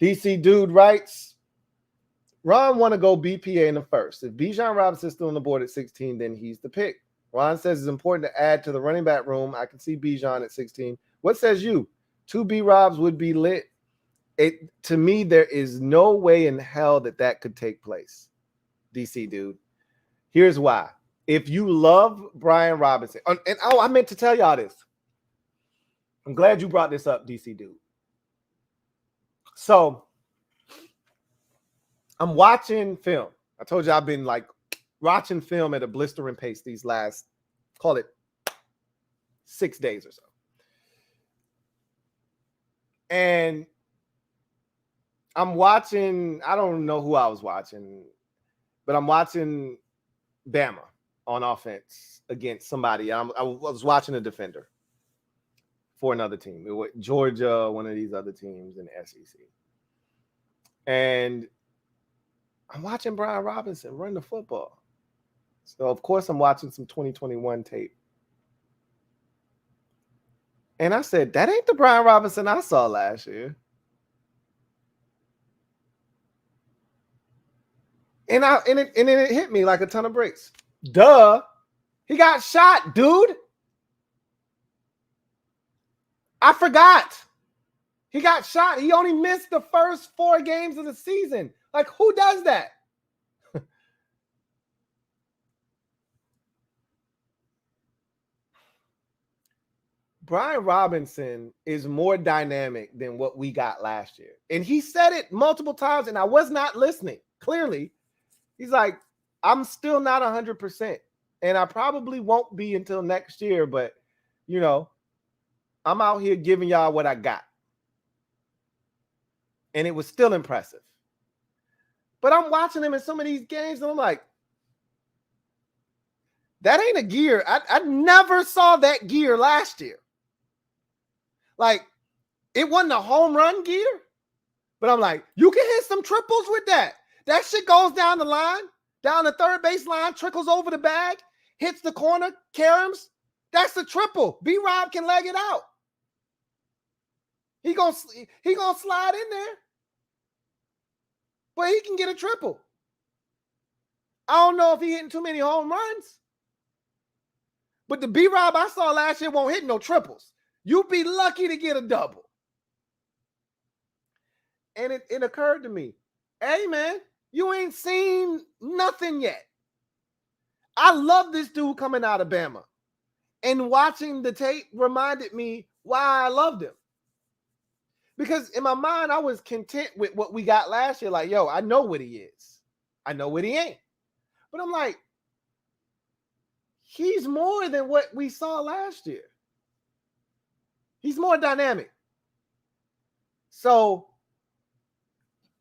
[SPEAKER 1] DC dude writes, Ron want to go BPA in the first. If Bijan Robinson is still on the board at 16, then he's the pick. Ron says it's important to add to the running back room. I can see Bijan at 16. What says you? 2 B-Robs would be lit. To me, there is no way in hell that could take place. DC dude. Here's why. If you love Brian Robinson, I meant to tell y'all this. I'm glad you brought this up, DC dude. So I'm watching film. I told you I've been like watching film at a blistering pace these last, call it 6 days or so. And I'm watching, I don't know who I was watching, but I'm watching Bama on offense against somebody. I was watching a defender for another team. Georgia, one of these other teams in the SEC. And I'm watching Brian Robinson run the football. So, of course, I'm watching some 2021 tape. And I said, that ain't the Brian Robinson I saw last year. And it hit me like a ton of bricks. Duh. He got shot, dude. I forgot. He got shot. He only missed the first 4 games of the season. Like, who does that? Brian Robinson is more dynamic than what we got last year. And he said it multiple times, and I was not listening. Clearly, he's like, I'm still not 100%. And I probably won't be until next year. But, I'm out here giving y'all what I got. And it was still impressive. But I'm watching him in some of these games, and I'm like, that ain't a gear. I never saw that gear last year. Like, it wasn't a home run gear, but I'm like, you can hit some triples with that. That shit goes down the line, down the third base line, trickles over the bag, hits the corner, caroms. That's a triple. B-Rob can leg it out. He gonna slide in there. But he can get a triple. I don't know if he hitting too many home runs. But the B-Rob I saw last year won't hit no triples. You'd be lucky to get a double. And it occurred to me, hey, man, you ain't seen nothing yet. I love this dude coming out of Bama. And watching the tape reminded me why I loved him. Because in my mind, I was content with what we got last year. Like, yo, I know what he is. I know what he ain't. But I'm like, he's more than what we saw last year. He's more dynamic. So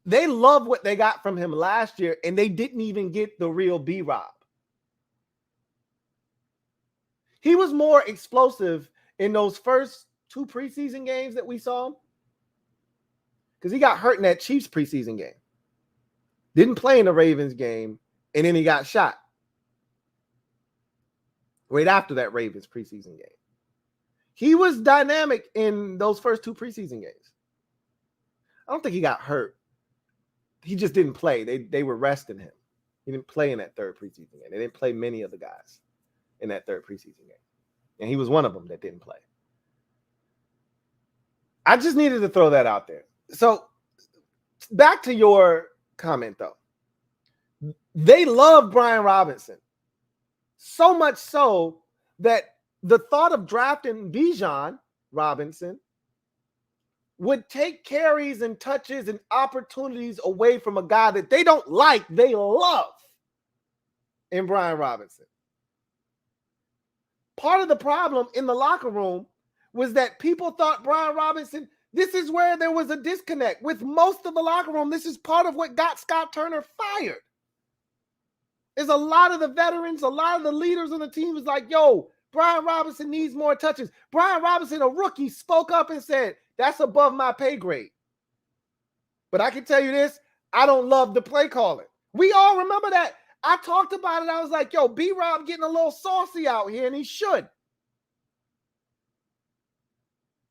[SPEAKER 1] they love what they got from him last year, and they didn't even get the real B-Rob. He was more explosive in those first 2 preseason games that we saw him. Because he got hurt in that Chiefs preseason game. Didn't play in the Ravens game, and then he got shot right after that Ravens preseason game. He was dynamic in those first 2 preseason games. I don't think he got hurt. He just didn't play. They were resting him. He didn't play in that third preseason game. They didn't play many of the guys in that third preseason game. And he was one of them that didn't play. I just needed to throw that out there. So back to your comment, though. They love Brian Robinson. So much so that the thought of drafting Bijan Robinson would take carries and touches and opportunities away from a guy that they don't like, they love in Brian Robinson. Part of the problem in the locker room was that people thought Brian Robinson, this is where there was a disconnect with most of the locker room. This is part of what got Scott Turner fired. Is a lot of the veterans, a lot of the leaders on the team was like, yo, Brian Robinson needs more touches. Brian Robinson, a rookie, spoke up and said, that's above my pay grade. But I can tell you this, I don't love the play calling. We all remember that. I talked about it. I was like, yo, B-Rob getting a little saucy out here, and he should.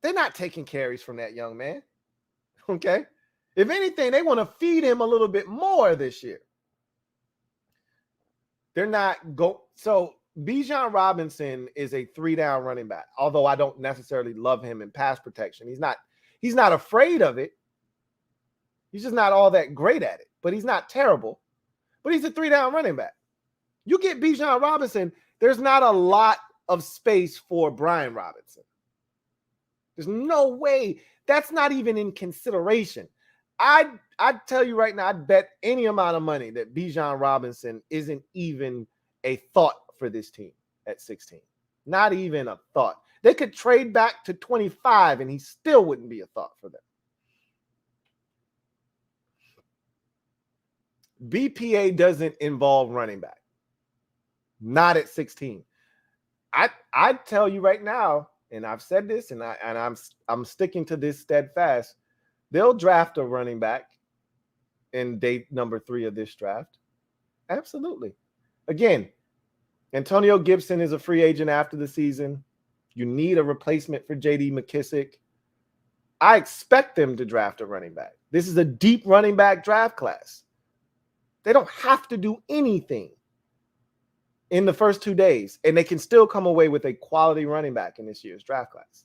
[SPEAKER 1] They're not taking carries from that young man. Okay? If anything, they want to feed him a little bit more this year. They're not so Bijan Robinson is a 3-down running back, although I don't necessarily love him in pass protection. He's not afraid of it. He's just not all that great at it, but he's not terrible. But he's a 3-down running back. You get Bijan Robinson, there's not a lot of space for Brian Robinson. There's no way. That's not even in consideration. I'd tell you right now, I'd bet any amount of money that Bijan Robinson isn't even a thought for this team at 16. Not even a thought. They could trade back to 25 and he still wouldn't be a thought for them. BPA doesn't involve running back. Not at 16. I'd tell you right now, and I've said this, and I'm sticking to this steadfast. They'll draft a running back in day number 3 of this draft. Absolutely. Again, Antonio Gibson is a free agent after the season. You need a replacement for J.D. McKissick. I expect them to draft a running back. This is a deep running back draft class. They don't have to do anything in the first 2 days, and they can still come away with a quality running back in this year's draft class.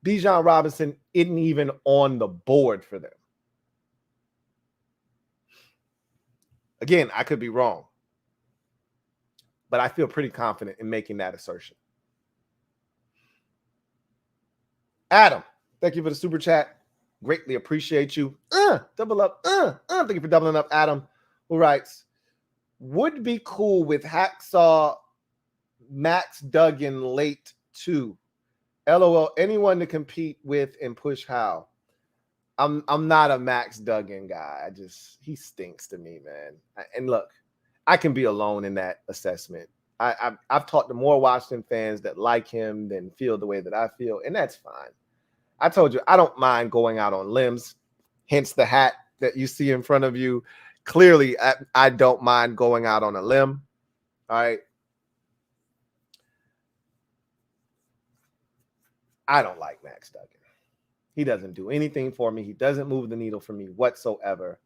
[SPEAKER 1] Bijan Robinson isn't even on the board for them. Again, I could be wrong, but I feel pretty confident in making that assertion. Adam, thank you for the super chat. Greatly appreciate you. Double up. Thank you for doubling up, Adam, who writes, would be cool with Hacksaw Max Duggan late too. LOL, anyone to compete with and push how. I'm not a Max Duggan guy. He stinks to me, man. And look, I can be alone in that assessment. I've talked to more Washington fans that like him than feel the way that I feel, and that's fine. I told you, I don't mind going out on limbs, hence the hat that you see in front of you. Clearly, I don't mind going out on a limb. All right. I don't like Max Duggan. He doesn't do anything for me. He doesn't move the needle for me whatsoever.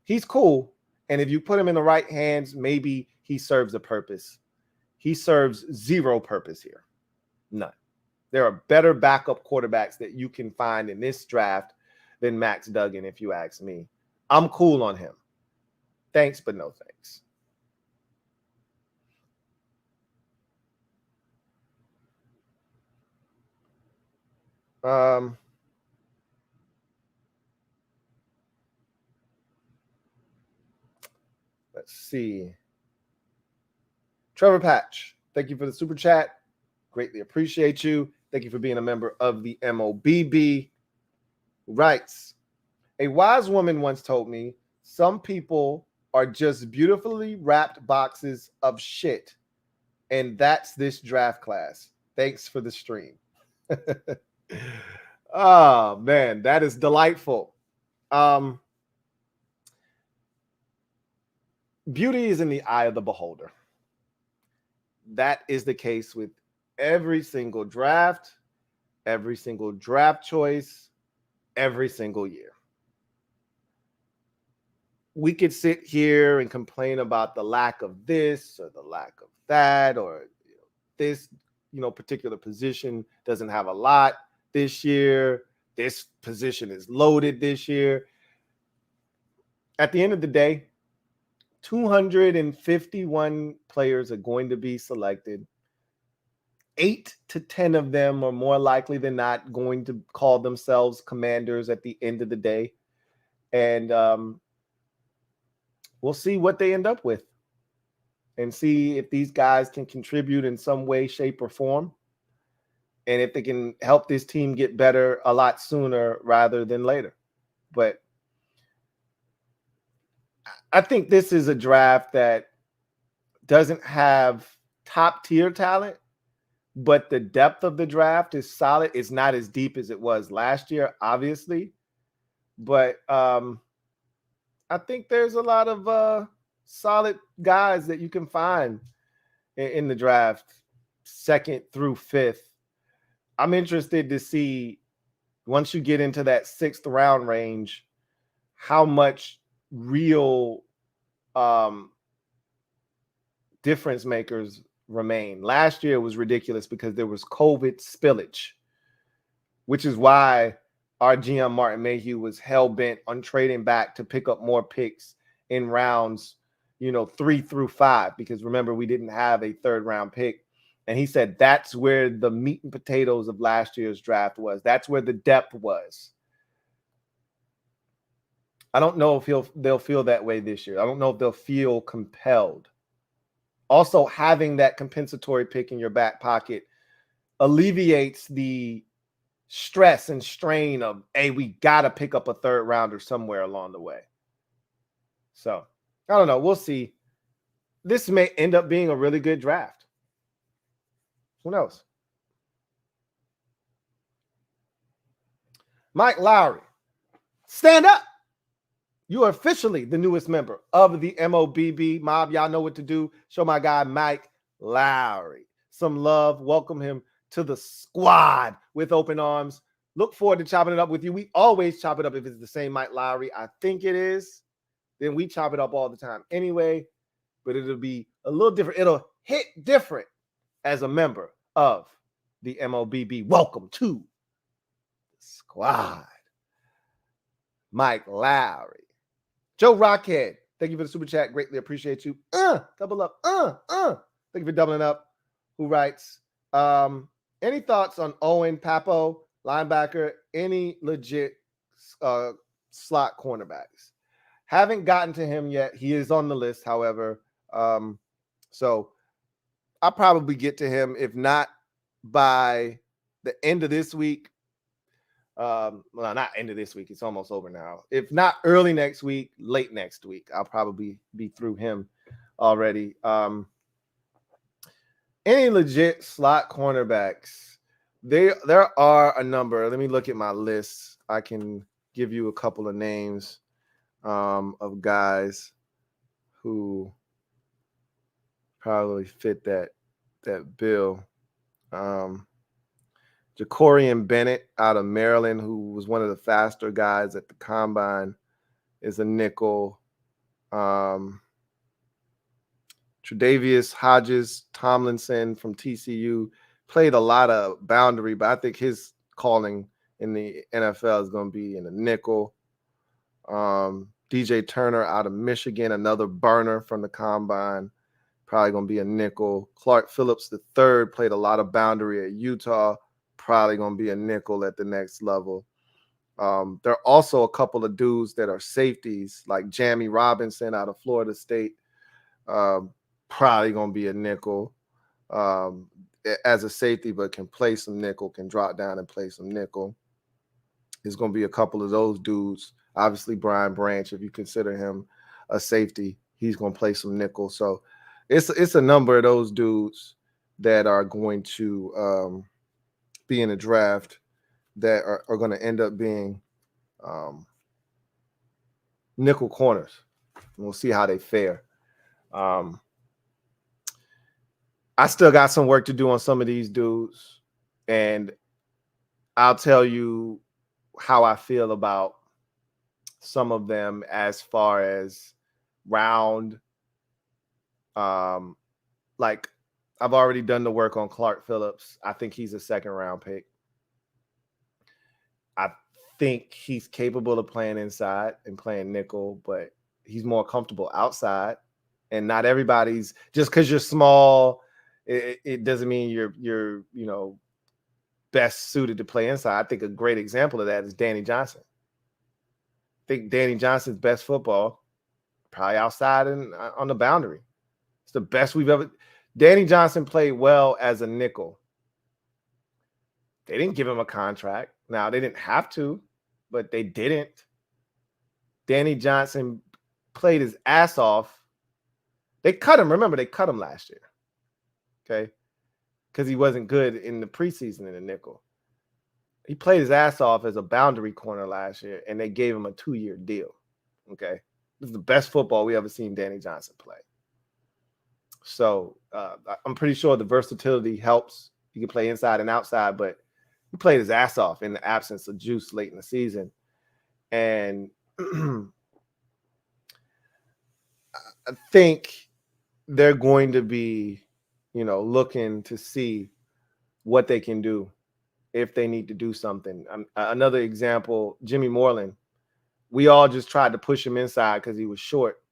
[SPEAKER 1] He's cool. And if you put him in the right hands, maybe he serves a purpose. He serves zero purpose here. None. There are better backup quarterbacks that you can find in this draft than Max Duggan, if you ask me. I'm cool on him. Thanks, but no thanks. Let's see. Trevor Patch, thank you for the super chat. Greatly appreciate you. Thank you for being a member of the MOBB. Writes, a wise woman once told me, some people are just beautifully wrapped boxes of shit. And that's this draft class. Thanks for the stream. Oh, man, that is delightful. Beauty is in the eye of the beholder. That is the case with every single draft, every single draft choice, every single year. we could sit here and complain about the lack of this or the lack of that, or this, particular position doesn't have a lot this year. This position is loaded this year. At the end of the day, 251 players are going to be selected. 8 to 10 of them are more likely than not going to call themselves commanders at the end of the day. And we'll see what they end up with and see if these guys can contribute in some way, shape, or form. And if they can help this team get better a lot sooner rather than later. But I think this is a draft that doesn't have top tier talent, but the depth of the draft is solid. It's not as deep as it was last year, obviously. But I think there's a lot of solid guys that you can find in the draft, 2nd through 5th. I'm interested to see, once you get into that 6th round range, how much real difference makers remain. Last year was ridiculous because there was COVID spillage, which is why our GM Martin Mayhew was hell-bent on trading back to pick up more picks in rounds, 3 through 5, because remember, we didn't have a 3rd round pick. And he said that's where the meat and potatoes of last year's draft was. That's where the depth was. I don't know if they'll feel that way this year. I don't know if they'll feel compelled. Also, having that compensatory pick in your back pocket alleviates the stress and strain of, hey, we got to pick up a 3rd rounder somewhere along the way. So, I don't know. We'll see. This may end up being a really good draft. Who knows? Mike Lowry, stand up. You are officially the newest member of the MOBB mob. Y'all know what to do. Show my guy Mike Lowry some love. Welcome him to the squad with open arms. Look forward to chopping it up with you. We always chop it up if it's the same Mike Lowry. I think it is. Then we chop it up all the time anyway. But it'll be a little different. It'll hit different as a member of the MOBB. Welcome to the squad. Mike Lowry. Joe Rockhead, thank you for the super chat. Greatly appreciate you. Double up. Thank you for doubling up. Who writes, any thoughts on Owen Papo, linebacker, any legit slot cornerbacks? Haven't gotten to him yet. He is on the list, however. So I'll probably get to him, if not by the end of this week. Well, not end of this week. It's almost over now. If not early next week, late next week, I'll probably be through him already. Any legit slot cornerbacks? There are a number. Let me look at my list. I can give you a couple of names of guys who probably fit that bill. Jacorian Bennett out of Maryland, who was one of the faster guys at the combine, is a nickel. Tre'Davious Hodges Tomlinson from TCU played a lot of boundary, but I think his calling in the NFL is going to be in a nickel. DJ Turner out of Michigan, another burner from the combine, probably going to be a nickel. Clark Phillips III played a lot of boundary at Utah, probably going to be a nickel at the next level. There are also a couple of dudes that are safeties, like Jamie Robinson out of Florida State, probably going to be a nickel as a safety, but can play some nickel, can drop down and play some nickel. There's going to be a couple of those dudes. Obviously, Brian Branch, if you consider him a safety, he's going to play some nickel. So it's a number of those dudes that are going to be in a draft that are going to end up being nickel corners. And we'll see how they fare. I still got some work to do on some of these dudes, and I'll tell you how I feel about some of them as far as round. Like I've already done the work on Clark Phillips. I think he's a 2nd round pick. I think he's capable of playing inside and playing nickel, but he's more comfortable outside. And not everybody's, just because you're small, it doesn't mean you're best suited to play inside. I think a great example of that is Danny Johnson. I think Danny Johnson's best football probably outside and on the boundary. It's the best we've ever. Danny Johnson played well as a nickel. They didn't give him a contract. Now, they didn't have to, but they didn't. Danny Johnson played his ass off. They cut him. Remember, they cut him last year. Okay? Because he wasn't good in the preseason in the nickel. He played his ass off as a boundary corner last year, and they gave him a 2-year deal. Okay? This is the best football we ever seen Danny Johnson play. So I'm pretty sure the versatility helps. He can play inside and outside, but he played his ass off in the absence of juice late in the season. And I think they're going to be, looking to see what they can do if they need to do something. Another example, Jimmy Moreland. We all just tried to push him inside because he was short.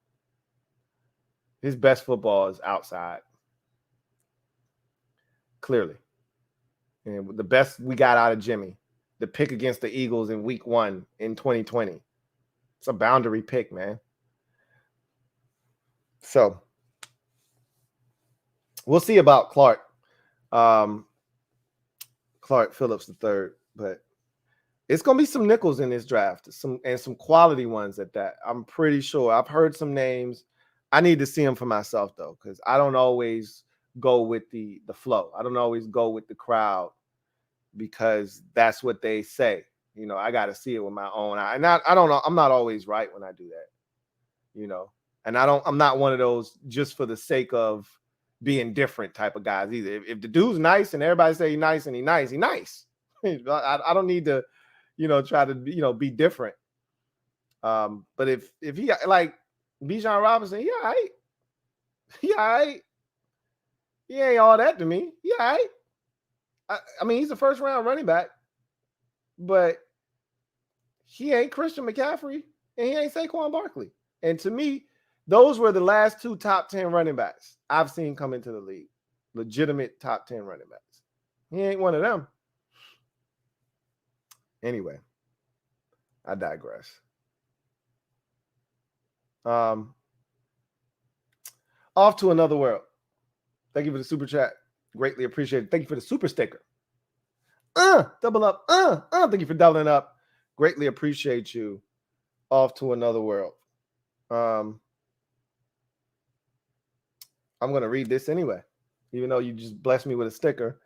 [SPEAKER 1] His best football is outside. Clearly. And the best we got out of Jimmy, the pick against the Eagles in week 1 in 2020. It's a boundary pick, man. So we'll see about Clark. Clark Phillips III, but it's going to be some nickels in this draft, some quality ones at that. I'm pretty sure. I've heard some names. I need to see them for myself, though, because I don't always go with the flow. I don't always go with the crowd because that's what they say. I got to see it with my own eye. And I don't know. I'm not always right when I do that, and I'm not one of those just for the sake of being different type of guys either. If the dude's nice and everybody say he's nice and he's nice, he's nice. I don't need to, try to, be different. But if he like Bijan Robinson, he all right. He all right. He ain't all that to me. He all right. I mean, he's a 1st round running back, but he ain't Christian McCaffrey and he ain't Saquon Barkley. And to me, those were the last 2 top 10 running backs I've seen come into the league. Legitimate top 10 running backs. He ain't one of them. Anyway, I digress. Off to another world. Thank you for the super chat. Greatly appreciated. Thank you for the super sticker. Double up. Thank you for doubling up. Greatly appreciate you. Off to another world. I'm going to read this anyway, even though you just blessed me with a sticker.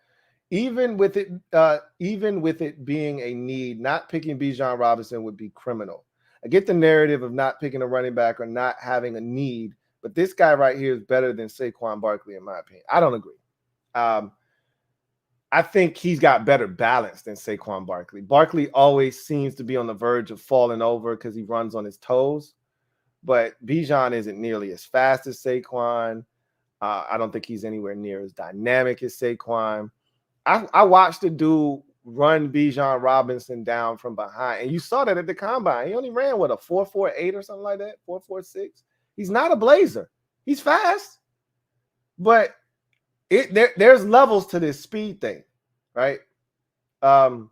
[SPEAKER 1] Even with it being a need, not picking Bijan Robinson would be criminal. I get the narrative of not picking a running back or not having a need, but this guy right here is better than Saquon Barkley, in my opinion. I don't agree. I think he's got better balance than Saquon Barkley. Barkley always seems to be on the verge of falling over because he runs on his toes, but Bijan isn't nearly as fast as Saquon. I don't think he's anywhere near as dynamic as Saquon. I watched the dude run Bijan Robinson down from behind, and you saw that at the combine. He only ran, a 4.48 or something like that, 4.46. He's not a blazer. He's fast, but there's levels to this speed thing, right? Saquon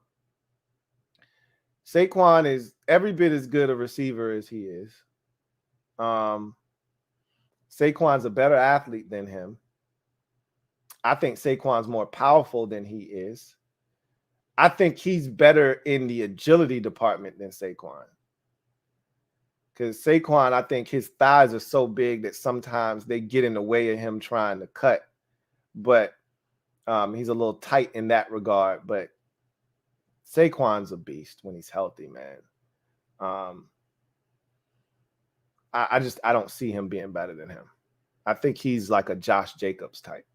[SPEAKER 1] is every bit as good a receiver as he is. Saquon's a better athlete than him. I think Saquon's more powerful than he is. I think he's better in the agility department than Saquon. Because Saquon, I think his thighs are so big that sometimes they get in the way of him trying to cut. But he's a little tight in that regard. But Saquon's a beast when he's healthy, man. I don't see him being better than him. I think he's like a Josh Jacobs type.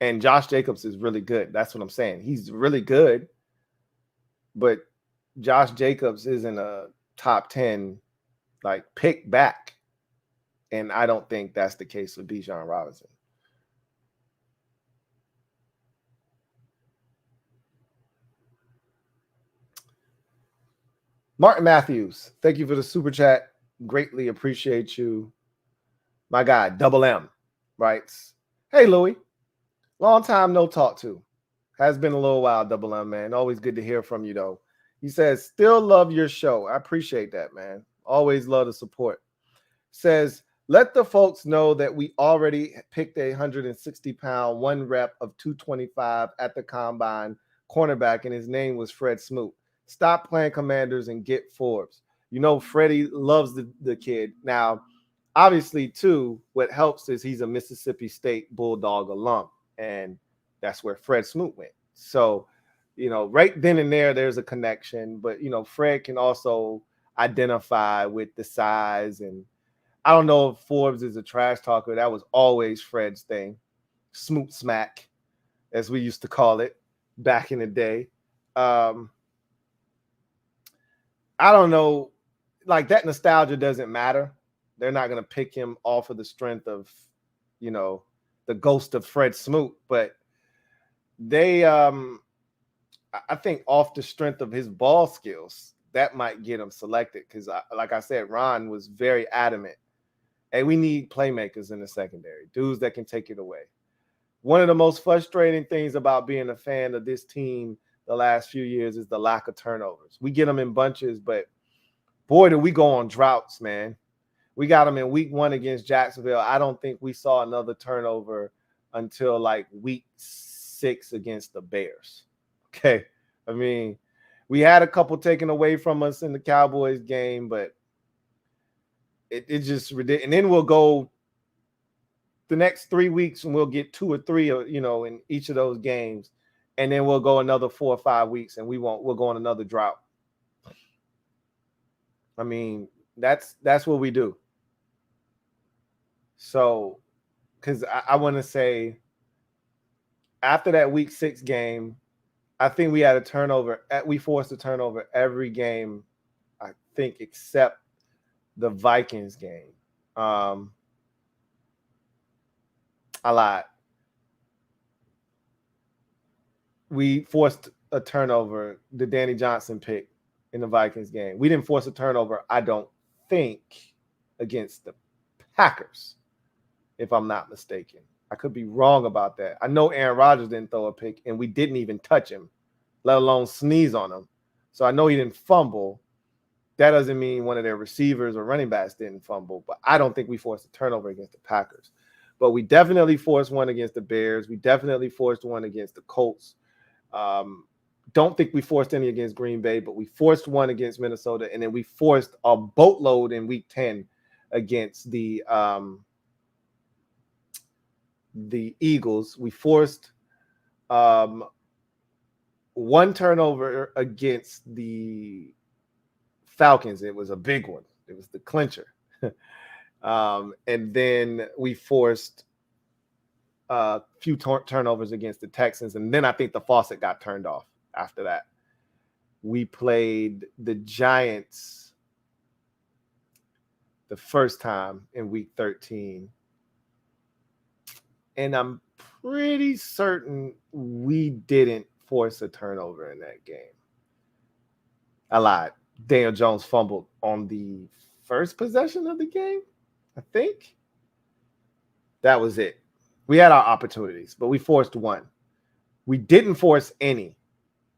[SPEAKER 1] And Josh Jacobs is really good. That's what I'm saying. He's really good. But Josh Jacobs isn't a top 10 like pick back. And I don't think that's the case with Bijan Robinson. Martin Matthews, thank you for the super chat. Greatly appreciate you. My guy, Double M, writes, hey, Louie, long time no talk to. Has been a little while, Double M, man. Always good to hear from you, though. He says, still love your show. I appreciate that, man. Always love the support. Says, let the folks know that we already picked a 160-pound, one rep of 225 at the combine cornerback, and his name was Fred Smoot. Stop playing Commanders and get Forbes. You know, Freddie loves the kid. Now, obviously, too, what helps is he's a Mississippi State Bulldog alum, and that's where Fred Smoot went. So, you know, right then and there, there's a connection. But, you know, Fred can also identify with the size. And I don't know if Forbes is a trash talker. That was always Fred's thing. Smoot smack, as we used to call it back in the day. I don't know. Like, that nostalgia doesn't matter. They're not going to pick him off of the strength of, you know, the ghost of Fred Smoot. But they, I think off the strength of his ball skills, that might get him selected. Because, like I said, Ron was very adamant. Hey, we need playmakers in the secondary, dudes that can take it away. One of the most frustrating things about being a fan of this team the last few years is the lack of turnovers. We get them in bunches, but boy, do we go on droughts, man. We got them in week 1 against Jacksonville. I don't think we saw another turnover until like week 6 against the Bears. Okay. I mean, we had a couple taken away from us in the Cowboys game, but it just ridiculous. And then we'll go the next 3 weeks and we'll get 2 or 3, you know, in each of those games. And then we'll go another 4 or 5 weeks and we'll go on another drought. I mean, that's what we do. So, because I want to say after that week 6 game, I think we had a turnover. We forced a turnover every game, I think, except the Vikings game. I lied. We forced a turnover, the Danny Johnson pick in the Vikings game. We didn't force a turnover, I don't think, against the Packers, if I'm not mistaken. I could be wrong about that. I know Aaron Rodgers didn't throw a pick, and we didn't even touch him, let alone sneeze on him. So I know he didn't fumble. That doesn't mean one of their receivers or running backs didn't fumble, but I don't think we forced a turnover against the Packers. But we definitely forced one against the Bears. We definitely forced one against the Colts. Don't think we forced any against Green Bay, but we forced one against Minnesota, and then we forced a boatload in week 10 against the Eagles. We forced one turnover against the Falcons. It was a big one. It was the clincher. And then we forced a few turnovers against the Texans. And then I think the faucet got turned off after that. We played the Giants the first time in week 13. And I'm pretty certain we didn't force a turnover in that game. I lied. Daniel Jones fumbled on the first possession of the game, I think. That was it. We had our opportunities, but we forced one. We didn't force any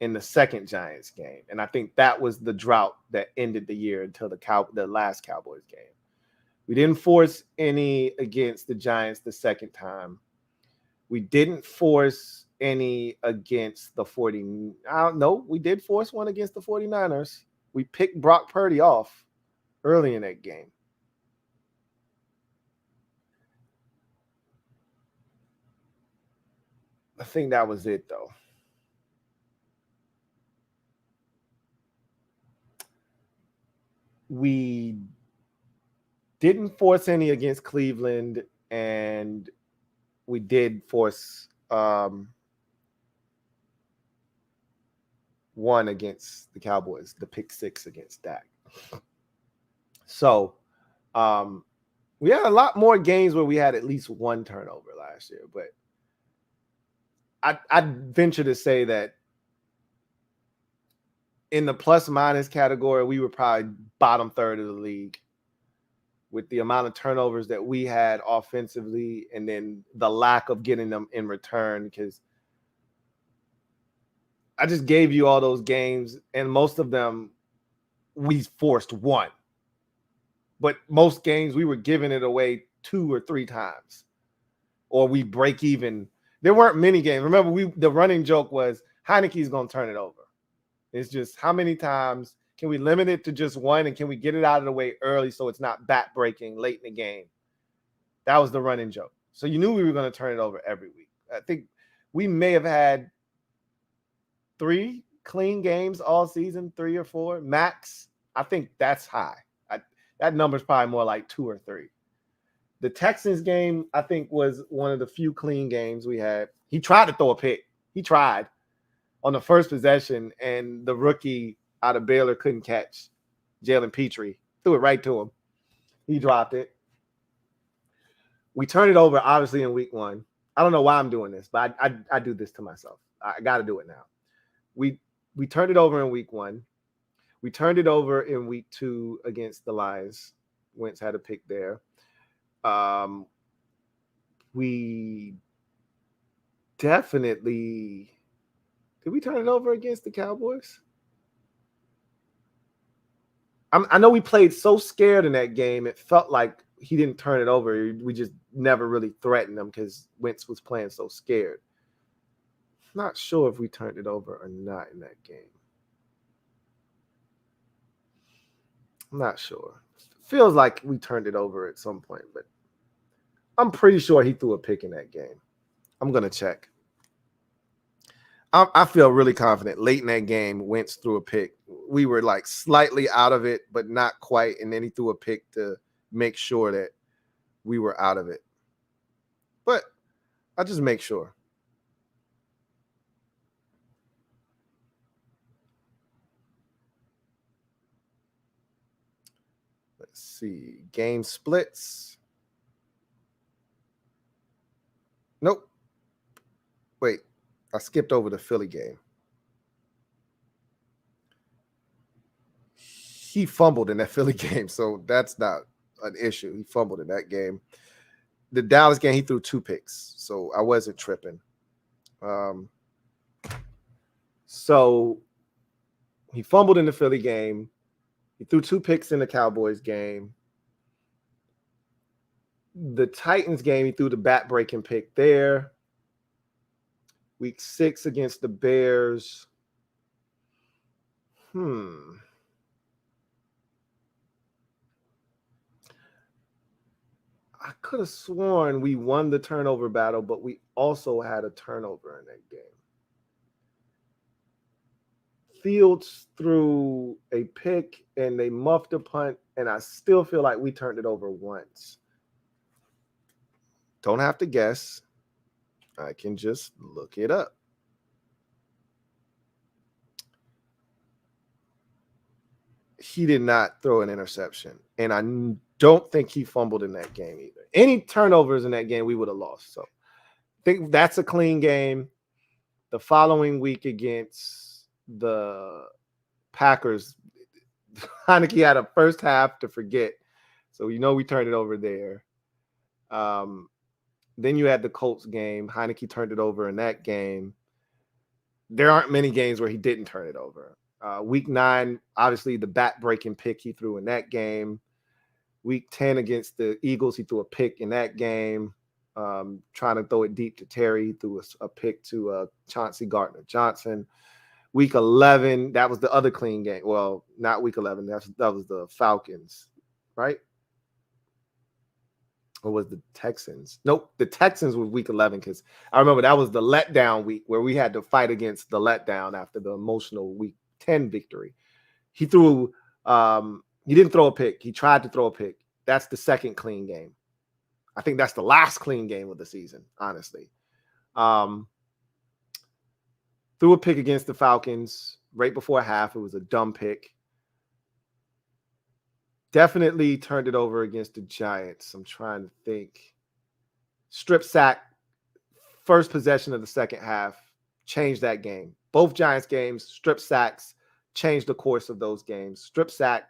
[SPEAKER 1] in the second Giants game, and I think that was the drought that ended the year until the last Cowboys game. We didn't force any against the Giants the second time. We didn't force any against the 40. I don't know. We did force one against the 49ers. We picked Brock Purdy off early in that game. I think that was it, though. We didn't force any against Cleveland, and we did force one against the Cowboys, the pick 6 against Dak. So we had a lot more games where we had at least one turnover last year, but I'd venture to say that in the plus minus category, we were probably bottom third of the league with the amount of turnovers that we had offensively and then the lack of getting them in return, because I just gave you all those games and most of them we forced one. But most games we were giving it away 2 or 3 times, or we break even. There weren't many games. Remember, the running joke was Heineke's going to turn it over. It's just how many times can we limit it to just one, and can we get it out of the way early so it's not back breaking late in the game? That was the running joke. So you knew we were going to turn it over every week. I think we may have had 3 clean games all season, 3 or 4 max. I think that's high. That number's probably more like 2 or 3. The Texans game, I think, was one of the few clean games we had. He tried to throw a pick. He tried on the first possession, and the rookie out of Baylor couldn't catch. Jalen Petrie threw it right to him. He dropped it. We turned it over, obviously, in week 1. I don't know why I'm doing this, but I do this to myself. I got to do it now. We turned it over in week 1. We turned it over in week 2 against the Lions. Wentz had a pick there. We definitely – did we turn it over against the Cowboys? I know we played so scared in that game, it felt like he didn't turn it over. We just never really threatened him because Wentz was playing so scared. Not sure if we turned it over or not in that game. I'm not sure. Feels like we turned it over at some point, but I'm pretty sure he threw a pick in that game. I'm going to check. I feel really confident. Late in that game, Wentz threw a pick. We were like slightly out of it, but not quite. And then he threw a pick to make sure that we were out of it. But I'll just make sure. Let's see. Game splits. Nope. Wait. I skipped over the Philly game. He fumbled in that Philly game, so that's not an issue. He fumbled in that game. The Dallas game, he threw 2 picks, so I wasn't tripping. So he fumbled in the Philly game. He threw 2 picks in the Cowboys game. The Titans game, he threw the back-breaking pick there. Week 6 against the Bears. I could have sworn we won the turnover battle, but we also had a turnover in that game. Fields threw a pick and they muffed a punt, and I still feel like we turned it over once. Don't have to guess. I can just look it up. He did not throw an interception, and I don't think he fumbled in that game either. Any turnovers in that game, we would have lost. So I think that's a clean game. The following week against the Packers, Heinicke had a first half to forget. So we turned it over there. Then you had the Colts game. Heinicke turned it over in that game. There aren't many games where he didn't turn it over. Week 9, obviously the back-breaking pick he threw in that game. Week 10 against the Eagles, he threw a pick in that game. Trying to throw it deep to Terry. He threw a pick to Chauncey Gardner-Johnson. Week 11, that was the other clean game. Well, not week 11. That was the Falcons, right? Or was the Texans? Nope, the Texans was week 11, because I remember that was the letdown week where we had to fight against the letdown after the emotional week 10 victory. He threw he didn't throw a pick. He tried to throw a pick. That's the second clean game. I think that's the last clean game of the season, honestly. Threw a pick against the Falcons right before half. It was a dumb pick. Definitely turned it over against the Giants. I'm trying to think. Strip sack, first possession of the second half, changed that game. Both Giants games, strip sacks, changed the course of those games. Strip sack,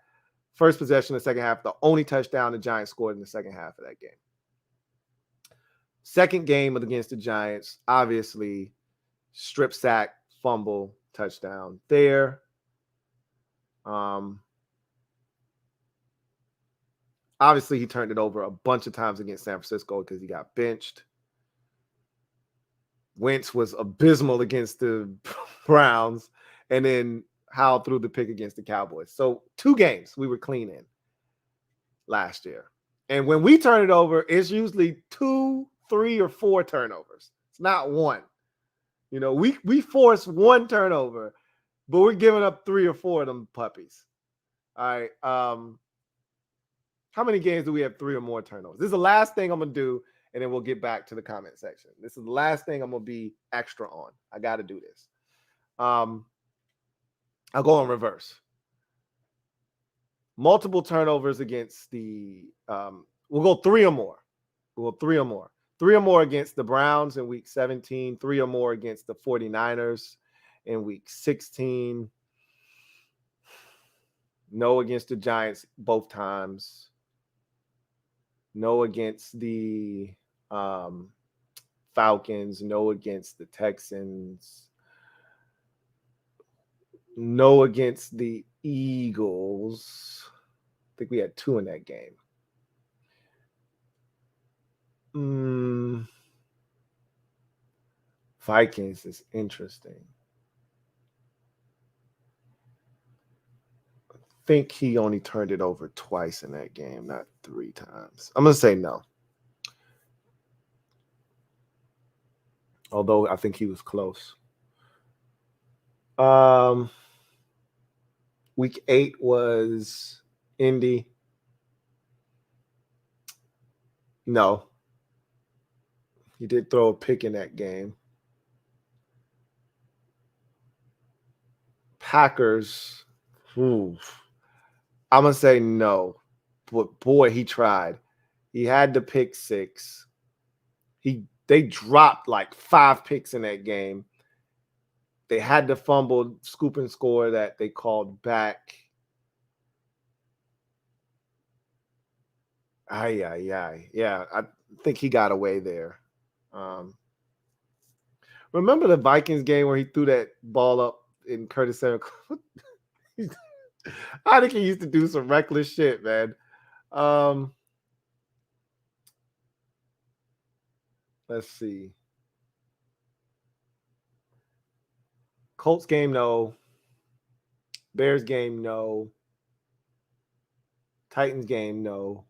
[SPEAKER 1] first possession of the second half, the only touchdown the Giants scored in the second half of that game. Second game against the Giants, obviously, strip sack, fumble, touchdown there. Obviously, he turned it over a bunch of times against San Francisco because he got benched. Wentz was abysmal against the Browns, and then Howell threw the pick against the Cowboys. So 2 games we were clean in last year. And when we turn it over, it's usually 2, 3, or 4 turnovers. It's not 1. You know, we force 1 turnover, but we're giving up 3 or 4 of them puppies. All right. How many games do we have 3 or more turnovers? This is the last thing I'm going to do, and then we'll get back to the comment section. This is the last thing I'm going to be extra on. I got to do this. I'll go in reverse. Multiple turnovers against the we'll go 3 or more. We'll go 3 or more. 3 or more against the Browns in week 17. 3 or more against the 49ers in week 16. No against the Giants both times. No against the Falcons. No against the Texans. No against the Eagles. I think we had 2 in that game. Vikings is interesting. I think he only turned it over twice in that game, not 3 times. I'm going to say no. Although I think he was close. Week 8 was Indy. No. He did throw a pick in that game. Packers. I'm going to say no. But boy, he tried. He had the pick 6. They dropped like 5 picks in that game. They had the fumble, scoop and score that they called back. Yeah, I think he got away there. Remember the Vikings game where he threw that ball up in Curtis Samuel? I think he used to do some reckless shit, man. Let's see. Colts game, no. Bears game, no. Titans game, no.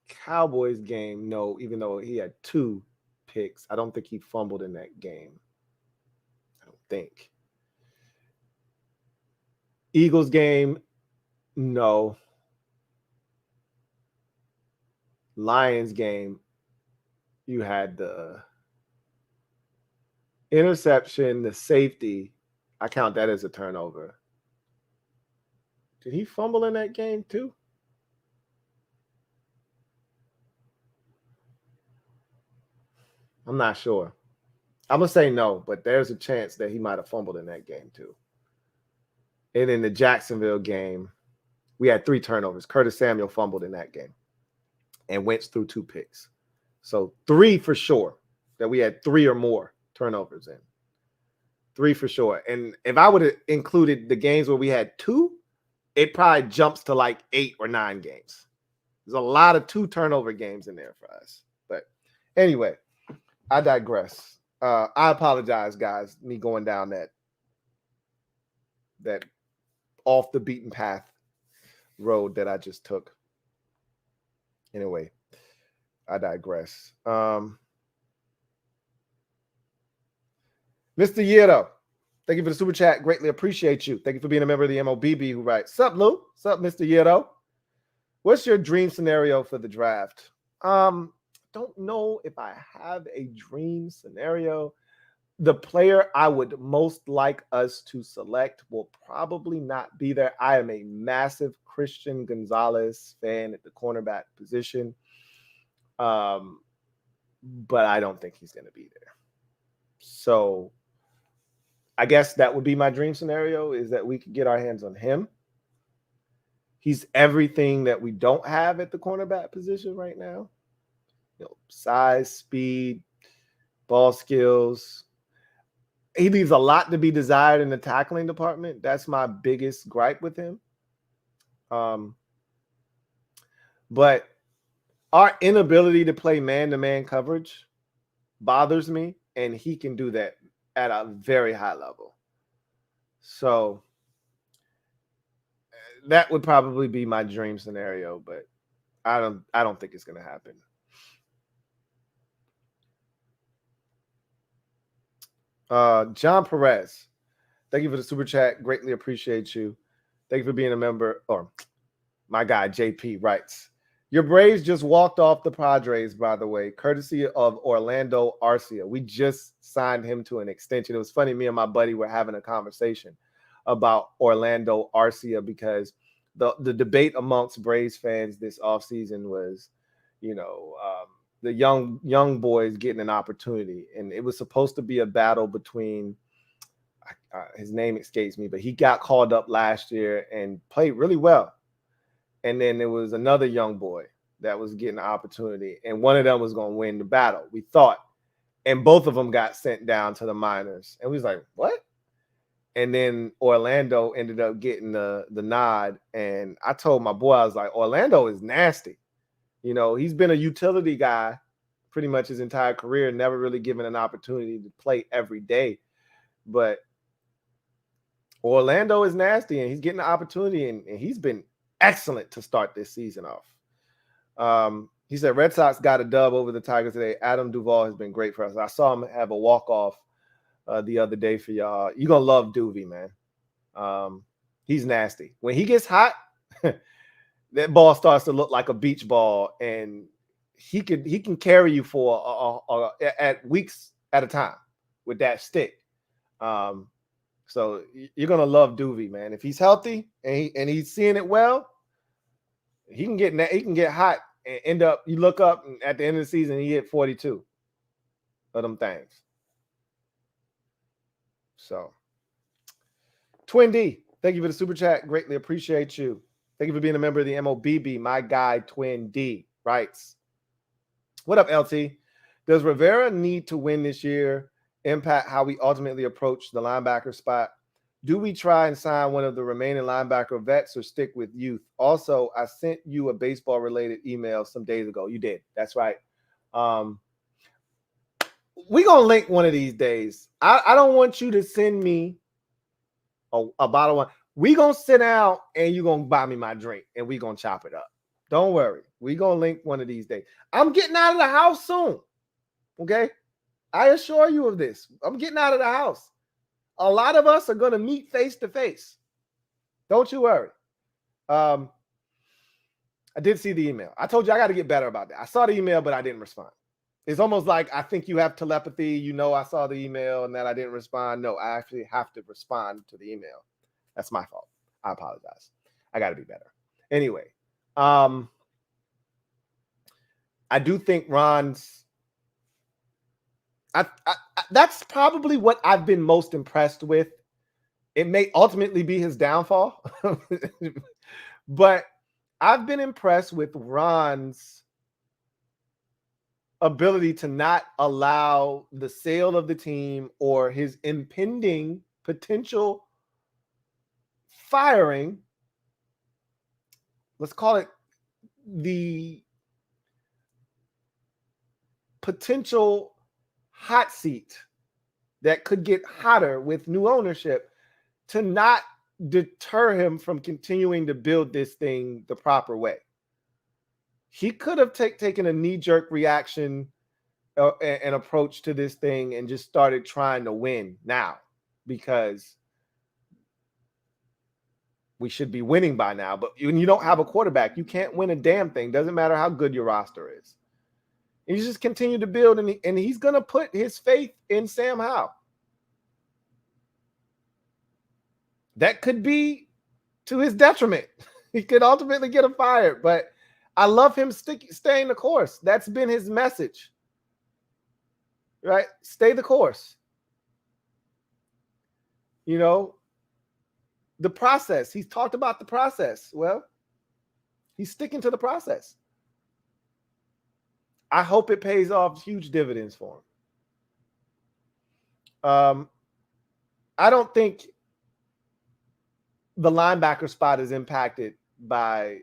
[SPEAKER 1] Cowboys game, no, even though he had 2 picks. I don't think he fumbled in that game. I don't think. Eagles game, no. Lions game, you had the interception, the safety. I count that as a turnover. Did he fumble in that game too? I'm not sure. I'm going to say no, but there's a chance that he might have fumbled in that game too. And in the Jacksonville game, we had 3 turnovers. Curtis Samuel fumbled in that game and Wentz threw 2 picks. So 3 for sure that we had 3 or more turnovers in. 3 for sure. And if I would have included the games where we had 2, it probably jumps to like 8 or 9 games. There's a lot of 2 turnover games in there for us. But anyway, I digress. I apologize, guys, me going down that off the beaten path road that I just took. Anyway, I digress. Mr. Yeto, thank you for the super chat. Greatly appreciate you. Thank you for being a member of the MOBB who writes, "Sup, Lou? Sup, Mr. Yeto? What's your dream scenario for the draft?" Don't know if I have a dream scenario. the player I would most like us to select will probably not be there. I am a massive Christian Gonzalez fan at the cornerback position. But I don't think he's going to be there. So I guess that would be my dream scenario, is that we could get our hands on him. He's everything that we don't have at the cornerback position right now. Size, speed, ball skills. He leaves a lot to be desired in the tackling department. That's my biggest gripe with him. But our inability to play man-to-man coverage bothers me, and he can do that at a very high level. So that would probably be my dream scenario, but I don't think it's going to happen. John Perez, thank you for the super chat. Greatly appreciate you. Thank you for being a member. Or my guy JP writes, your Braves just walked off the Padres, by the way, courtesy of Orlando Arcia. We just signed him to an extension. It was funny. Me and my buddy were having a conversation about Orlando Arcia, because the debate amongst Braves fans this offseason was, the young boys getting an opportunity. And it was supposed to be a battle between, his name escapes me, but he got called up last year and played really well. And then there was another young boy that was getting an opportunity, and one of them was going to win the battle, we thought. And both of them got sent down to the minors. And we was like, what? And then Orlando ended up getting the nod. And I told my boy, I was like, Orlando is nasty. He's been a utility guy pretty much his entire career, never really given an opportunity to play every day. But Orlando is nasty, and he's getting the opportunity, and he's been excellent to start this season off. He said, Red Sox got a dub over the Tigers today. Adam Duvall has been great for us. I saw him have a walk-off the other day for y'all. You're going to love Duvie, man. He's nasty. When he gets hot, that ball starts to look like a beach ball, and he can carry you for at weeks at a time with that stick. So you're gonna love Duvie, man. If he's healthy and he's seeing it well, he can get hot and end up. You look up, and at the end of the season, he hit 42 of them things. So, Twin D, thank you for the super chat. Greatly appreciate you. Thank you for being a member of the MOBB. My guy, Twin D, writes, what up, LT? Does Rivera need to win this year impact how we ultimately approach the linebacker spot? Do we try and sign one of the remaining linebacker vets or stick with youth? Also, I sent you a baseball-related email some days ago. You did. That's right. We're going to link one of these days. I don't want you to send me a bottle of wine. We're going to sit down, and you're going to buy me my drink, and we're going to chop it up. Don't worry. We're going to link one of these days. I'm getting out of the house soon. Okay? I assure you of this. I'm getting out of the house. A lot of us are going to meet face to face. Don't you worry. I did see the email. I told you I got to get better about that. I saw the email, but I didn't respond. It's almost like I think you have telepathy. I saw the email and that I didn't respond. No, I actually have to respond to the email. That's my fault. I apologize. I got to be better. Anyway, I do think Ron's that's probably what I've been most impressed with. It may ultimately be his downfall, but I've been impressed with Ron's ability to not allow the sale of the team or his impending potential firing. Let's call it the potential hot seat that could get hotter with new ownership, to not deter him from continuing to build this thing the proper way. He could have taken a knee-jerk reaction and approach to this thing and just started trying to win now, because we should be winning by now. But when you don't have a quarterback, you can't win a damn thing. Doesn't matter how good your roster is. You just continue to build, and he's going to put his faith in Sam Howell. that could be to his detriment. He could ultimately get him fired, but I love him staying the course. That's been his message, right? Stay the course. You know, the process. He's talked about the process. Well, he's sticking to the process. I hope it pays off huge dividends for him. I don't think the linebacker spot is impacted by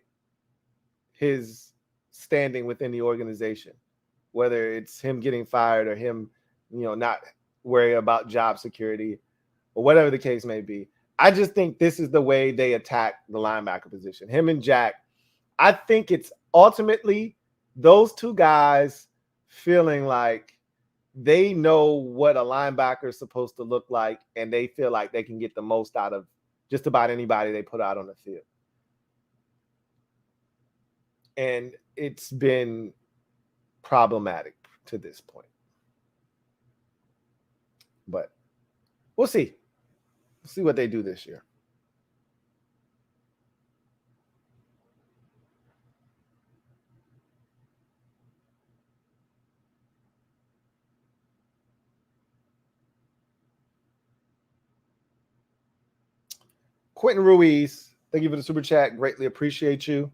[SPEAKER 1] his standing within the organization, whether it's him getting fired or him, not worrying about job security or whatever the case may be. I just think this is the way they attack the linebacker position. Him and Jack, I think it's ultimately those two guys feeling like they know what a linebacker is supposed to look like, and they feel like they can get the most out of just about anybody they put out on the field. And it's been problematic to this point. But we'll see. We'll see what they do this year. Quentin Ruiz, thank you for the super chat. Greatly appreciate you.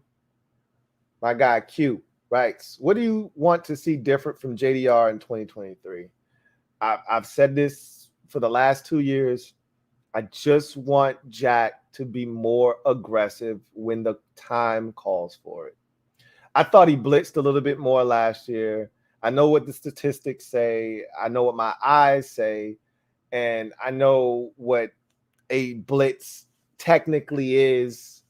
[SPEAKER 1] My guy Q writes, what do you want to see different from JDR in 2023? I've said this for the last 2 years. I just want Jack to be more aggressive when the time calls for it. I thought he blitzed a little bit more last year. I know what the statistics say. I know what my eyes say. And I know what a blitz technically is.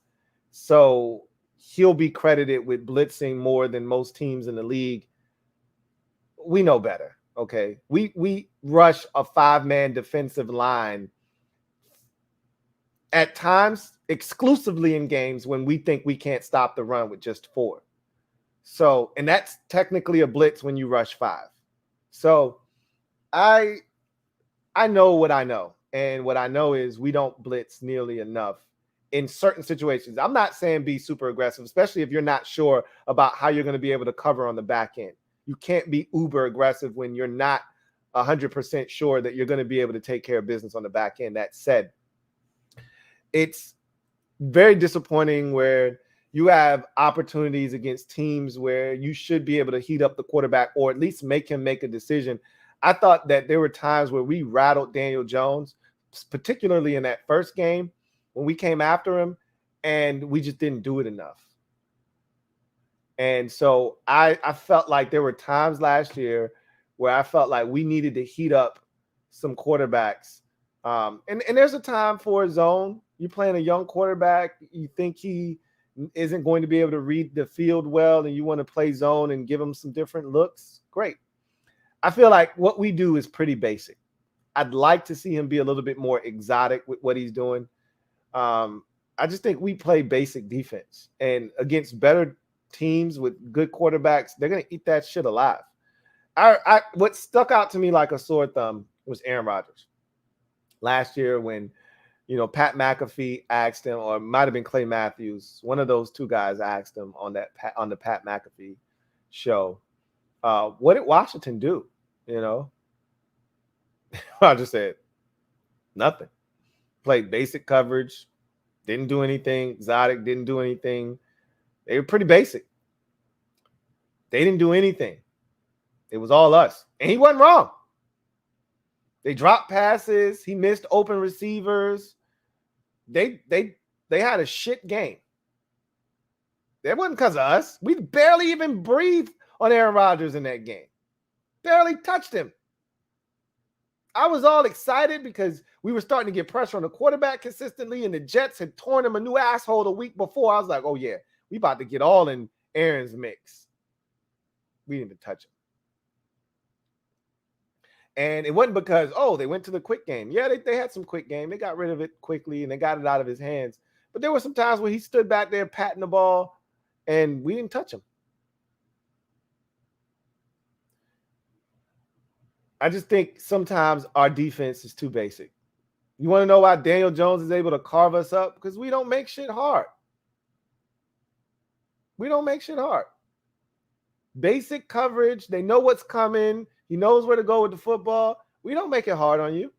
[SPEAKER 1] So he'll be credited with blitzing more than most teams in the league. We know better, okay? We rush a 5-man defensive line at times exclusively in games when we think we can't stop the run with just 4. So, and that's technically a blitz when you rush 5. So I know what I know. And what I know is we don't blitz nearly enough in certain situations. I'm not saying be super aggressive, especially if you're not sure about how you're going to be able to cover on the back end. You can't be uber aggressive when you're not 100% sure that you're going to be able to take care of business on the back end. That said, it's very disappointing where you have opportunities against teams where you should be able to heat up the quarterback or at least make him make a decision. I thought that there were times where we rattled Daniel Jones, particularly in that first game when we came after him, and we just didn't do it enough. And so I felt like there were times last year where I felt like we needed to heat up some quarterbacks. And there's a time for a zone. You're playing a young quarterback. You think he isn't going to be able to read the field well, and you want to play zone and give him some different looks. Great. I feel like what we do is pretty basic. I'd like to see him be a little bit more exotic with what he's doing. I just think we play basic defense, and against better teams with good quarterbacks, they're going to eat that shit alive. What stuck out to me like a sore thumb was Aaron Rodgers last year when, Pat McAfee asked him, or it might have been Clay Matthews, one of those two guys asked him on the Pat McAfee show, what did Washington do? Rodgers said nothing. Played basic coverage, didn't do anything. Exotic didn't do anything. They were pretty basic. They didn't do anything. It was all us. And he wasn't wrong. They dropped passes. He missed open receivers. They had a shit game. That wasn't because of us. We barely even breathed on Aaron Rodgers in that game. Barely touched him. I was all excited because we were starting to get pressure on the quarterback consistently, and the Jets had torn him a new asshole the week before. I was like, oh, yeah, we about to get all in Aaron's mix. We didn't even touch him. And it wasn't because, they went to the quick game. Yeah, they had some quick game. They got rid of it quickly, and they got it out of his hands. But there were some times where he stood back there patting the ball, and we didn't touch him. I just think sometimes our defense is too basic. You want to know why Daniel Jones is able to carve us up? Because we don't make shit hard. We don't make shit hard. Basic coverage. They know what's coming. He knows where to go with the football. We don't make it hard on you.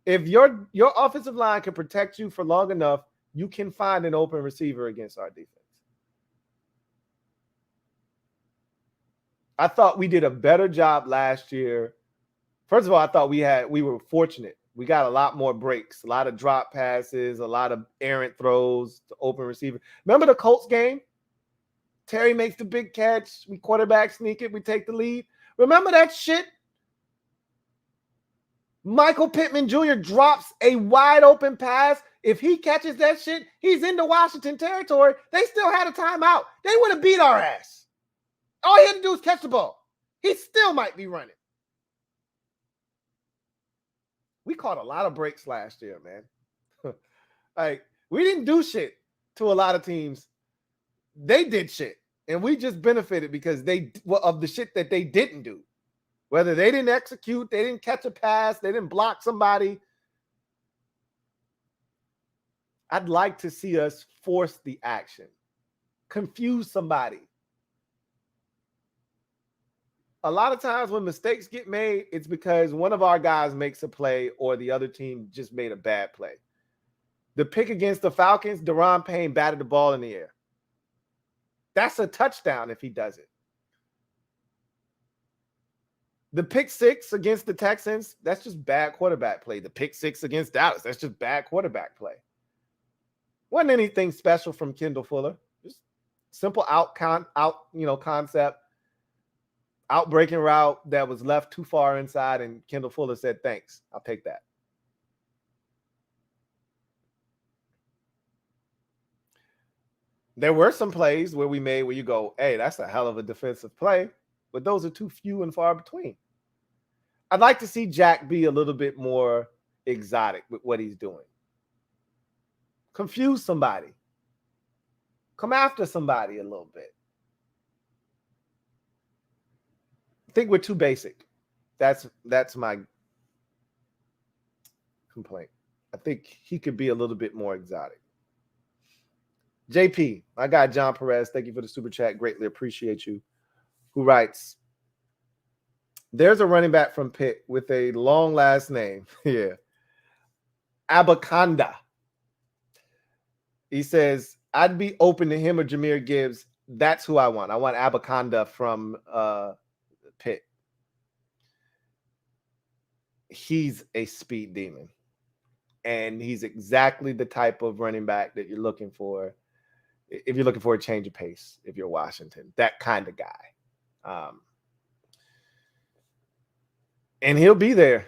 [SPEAKER 1] If your offensive line can protect you for long enough, you can find an open receiver against our defense. I thought we did a better job last year. First of all, I thought we were fortunate. We got a lot more breaks, a lot of drop passes, a lot of errant throws to open receiver. Remember the Colts game? Terry makes the big catch. We quarterback sneak it. We take the lead. Remember that shit? Michael Pittman Jr. drops a wide open pass. If he catches that shit, he's into Washington territory. They still had a timeout. They would have beat our ass. All he had to do was catch the ball. He still might be running. We caught a lot of breaks last year, man. Like, we didn't do shit to a lot of teams. They did shit. And we just benefited because of the shit that they didn't do. Whether they didn't execute, they didn't catch a pass, they didn't block somebody. I'd like to see us force the action, confuse somebody. A lot of times when mistakes get made, it's because one of our guys makes a play or the other team just made a bad play. The pick against the Falcons, Daron Payne batted the ball in the air. That's a touchdown if he does it. The pick six against the Texans, that's just bad quarterback play. The pick six against Dallas, that's just bad quarterback play. Wasn't anything special from Kendall Fuller. Just simple concept. Outbreaking route that was left too far inside, and Kendall Fuller said, thanks, I'll take that. There were some plays where you go, hey, that's a hell of a defensive play, but those are too few and far between. I'd like to see Jack be a little bit more exotic with what he's doing. Confuse somebody. Come after somebody a little bit. I think we're too basic. That's my complaint. I think he could be a little bit more exotic. JP, my guy John Perez, thank you for the super chat. Greatly appreciate you. Who writes, there's a running back from Pitt with a long last name. Yeah. Abaconda. He says, I'd be open to him or Jahmyr Gibbs. That's who I want. I want Abaconda from Pitt. He's a speed demon. And he's exactly the type of running back that you're looking for if you're looking for a change of pace, if you're Washington. That kind of guy. And he'll be there.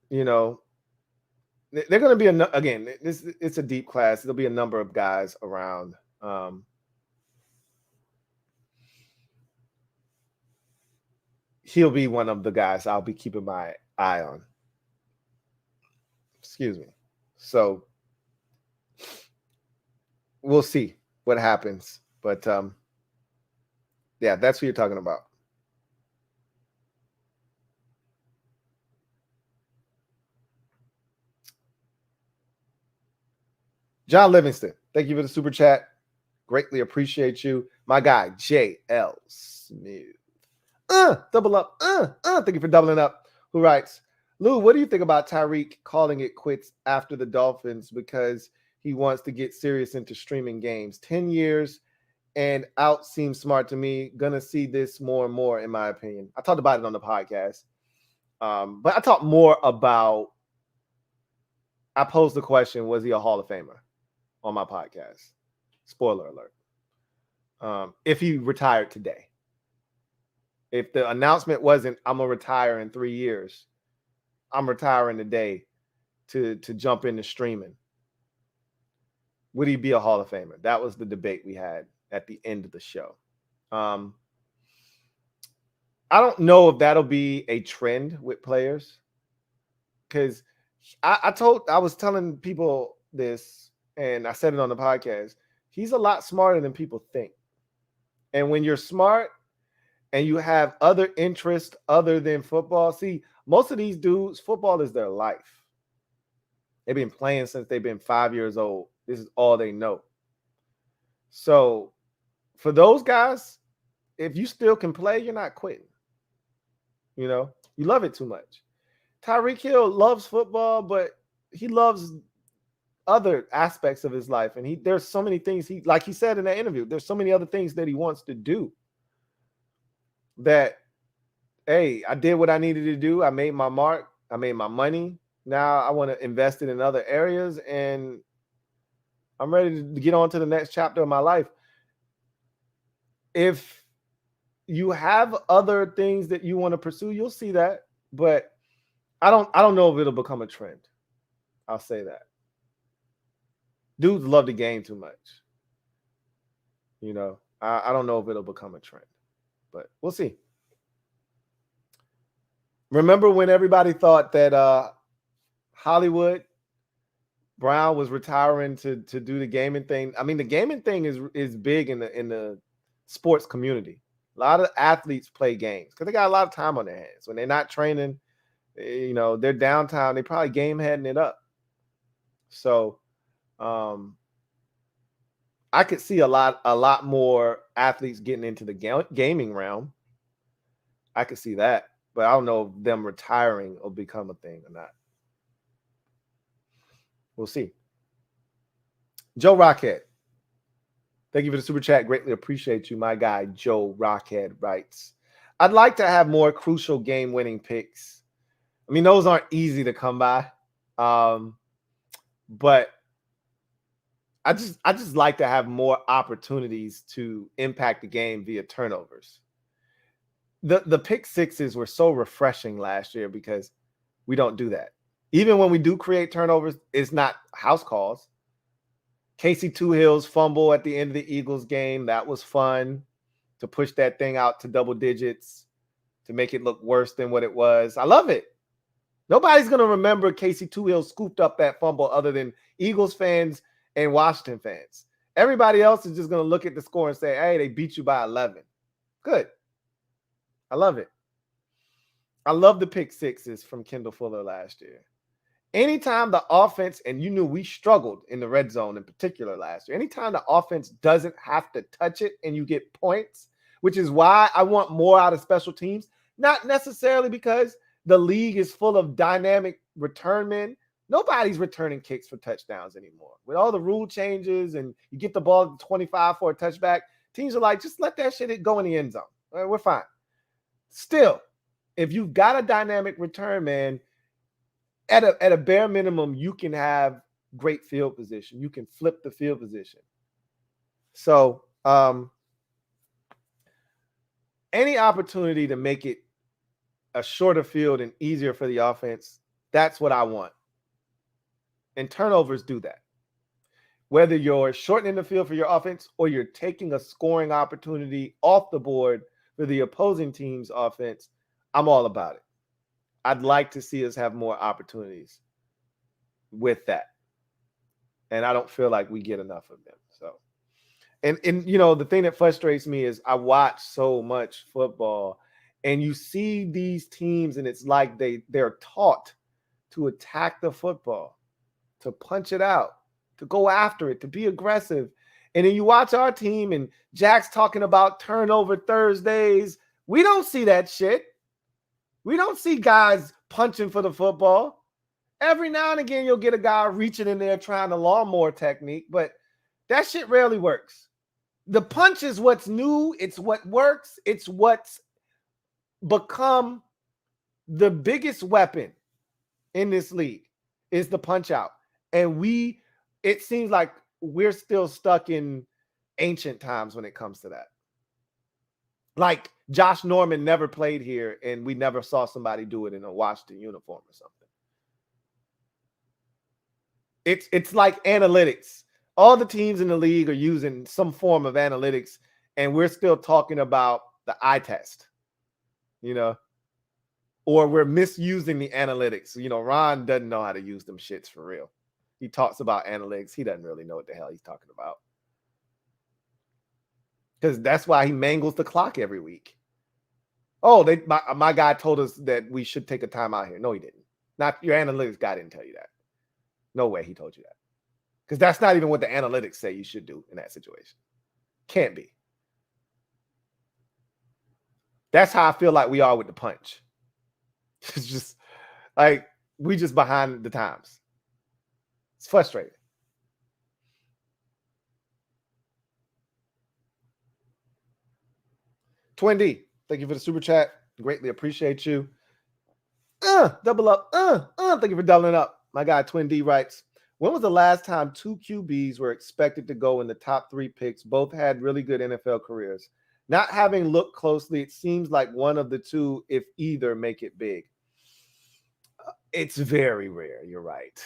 [SPEAKER 1] You know, they're going to be, again, it's a deep class. There'll be a number of guys around. He'll be one of the guys I'll be keeping my eye on. Excuse me. So we'll see what happens. But yeah, that's who you're talking about. John Livingston, thank you for the super chat. Greatly appreciate you. My guy, J.L. Smooth. Double up. Thank you for doubling up. Who writes, Lou, what do you think about Tyreek calling it quits after the Dolphins because he wants to get serious into streaming games? 10 years and out seems smart to me. Gonna see this more and more, in my opinion. I talked about it on the podcast. But I talked more about, I posed the question, was he a Hall of Famer on my podcast? Spoiler alert. If he retired today. If the announcement wasn't, I'm going to retire in 3 years, I'm retiring today to jump into streaming, would he be a Hall of Famer? That was the debate we had at the end of the show. I don't know if that'll be a trend with players, because I was telling people this, and I said it on the podcast. He's a lot smarter than people think. And when you're smart and you have other interests other than football, see, most of these dudes, football is their life. They've been playing since they've been 5 years old. This is all they know. So for those guys, if you still can play, you're not quitting. You know, you love it too much. Tyreek Hill loves football, but he loves other aspects of his life. And there's so many things like he said in that interview, there's so many other things that he wants to do that, hey, I did what I needed to do. I made my mark. I made my money. Now I want to invest it in other areas, and I'm ready to get on to the next chapter of my life. If you have other things that you want to pursue, you'll see that. But I don't know if it'll become a trend. I'll say that. Dudes love the game too much. You know, I don't know if it'll become a trend, but we'll see. Remember when everybody thought that Hollywood Brown was retiring to do the gaming thing? I mean, the gaming thing is big in the sports community. A lot of athletes play games because they got a lot of time on their hands. When they're not training, you know, they're downtown, they probably game heading it up. So I could see a lot more athletes getting into the gaming realm. I could see that, but I don't know if them retiring will become a thing or not. We'll see. Joe Rockhead, thank you for the super chat. Greatly appreciate you. My guy, Joe Rockhead, writes, I'd like to have more crucial game-winning picks. I mean, those aren't easy to come by, but I just like to have more opportunities to impact the game via turnovers. The pick sixes were so refreshing last year because we don't do that. Even when we do create turnovers, it's not house calls. Casey Two-Hill's fumble at the end of the Eagles game, that was fun to push that thing out to double digits to make it look worse than what it was. I love it. Nobody's going to remember Casey Two-Hill scooped up that fumble other than Eagles fans and Washington fans. Everybody else is just going to look at the score and say, hey, they beat you by 11. Good. I love it. I love the pick sixes from Kendall Fuller last year. Anytime the offense, and you knew we struggled in the red zone in particular last year, anytime the offense doesn't have to touch it and you get points, which is why I want more out of special teams, not necessarily because the league is full of dynamic return men. Nobody's returning kicks for touchdowns anymore. With all the rule changes and you get the ball to 25 for a touchback, teams are like, just let that shit go in the end zone. All right, we're fine. Still, if you've got a dynamic return man, at a bare minimum, you can have great field position. You can flip the field position. So any opportunity to make it a shorter field and easier for the offense, that's what I want. And turnovers do that. Whether you're shortening the field for your offense or you're taking a scoring opportunity off the board for the opposing team's offense, I'm all about it. I'd like to see us have more opportunities with that. And I don't feel like we get enough of them. So, and you know, the thing that frustrates me is I watch so much football and you see these teams and it's like they're taught to attack the football, to punch it out, to go after it, to be aggressive. And then you watch our team and Jack's talking about turnover Thursdays. We don't see that shit. We don't see guys punching for the football. Every now and again, you'll get a guy reaching in there trying the lawnmower technique, but that shit rarely works. The punch is what's new. It's what works. It's what's become the biggest weapon in this league is the punch out. And it seems like we're still stuck in ancient times when it comes to that. Like Josh Norman never played here and we never saw somebody do it in a Washington uniform or something. It's like analytics. All the teams in the league are using some form of analytics and we're still talking about the eye test, you know, or we're misusing the analytics. You know, Ron doesn't know how to use them shits for real. He talks about analytics. He doesn't really know what the hell he's talking about. Because that's why he mangles the clock every week. Oh, my guy told us that we should take a timeout here. No, he didn't. Not your analytics guy didn't tell you that. No way he told you that. Because that's not even what the analytics say you should do in that situation. Can't be. That's how I feel like we are with the punch. It's just like we just behind the times. It's frustrating. Twin D, thank you for the super chat. Greatly appreciate you. Double up. Thank you for doubling up. My guy Twin D writes, when was the last time two QBs were expected to go in the top 3 picks? Both had really good NFL careers. Not having looked closely, it seems like one of the two, if either, make it big. It's very rare. You're right.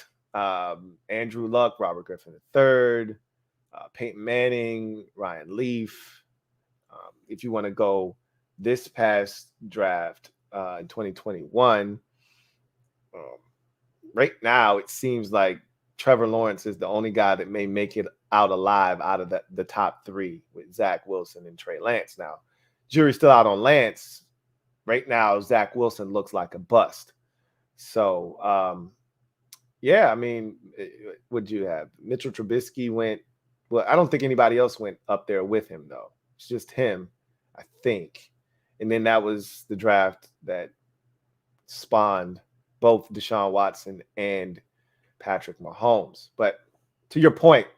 [SPEAKER 1] Andrew Luck, Robert Griffin III, Peyton Manning, Ryan Leaf. If you want to go this past draft in 2021, right now it seems like Trevor Lawrence is the only guy that may make it out alive out of the top 3 with Zach Wilson and Trey Lance. Now, jury's still out on Lance. Right now, Zach Wilson looks like a bust. So, yeah, I mean, what'd you have? Mitchell Trubisky went. Well, I don't think anybody else went up there with him, though. It's just him, I think. And then that was the draft that spawned both Deshaun Watson and Patrick Mahomes. But to your point,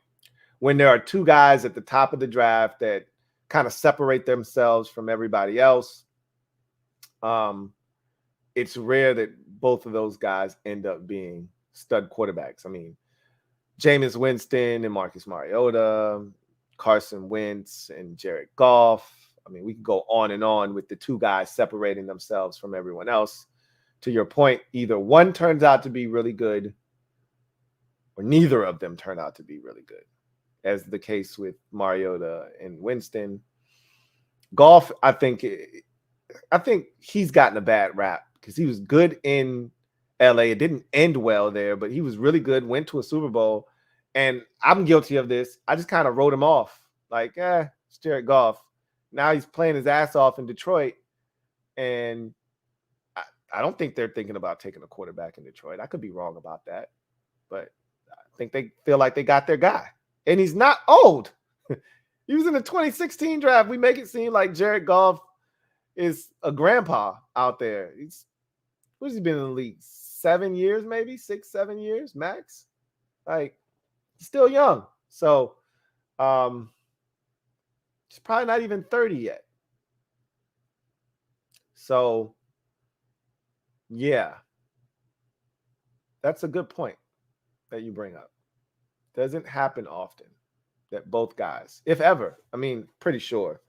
[SPEAKER 1] when there are two guys at the top of the draft that kind of separate themselves from everybody else, it's rare that both of those guys end up being stud quarterbacks. I mean, Jameis Winston and Marcus Mariota, Carson Wentz and Jared Goff. I mean, we can go on and on with the two guys separating themselves from everyone else. To your point, either one turns out to be really good or neither of them turn out to be really good, as the case with Mariota and Winston. Goff, I think he's gotten a bad rap because he was good in LA. It didn't end well there, but he was really good, went to a Super Bowl. And I'm guilty of this. I just kind of wrote him off. Like, it's Jared Goff. Now he's playing his ass off in Detroit. And I don't think they're thinking about taking a quarterback in Detroit. I could be wrong about that. But I think they feel like they got their guy. And he's not old. He was in the 2016 draft. We make it seem like Jared Goff is a grandpa out there. What's he been in the league? 7 years, maybe 6, 7 years max. Like, he's still young. So he's probably not even 30 yet. So yeah, that's a good point that you bring up. Doesn't happen often that both guys, if ever, I mean, pretty sure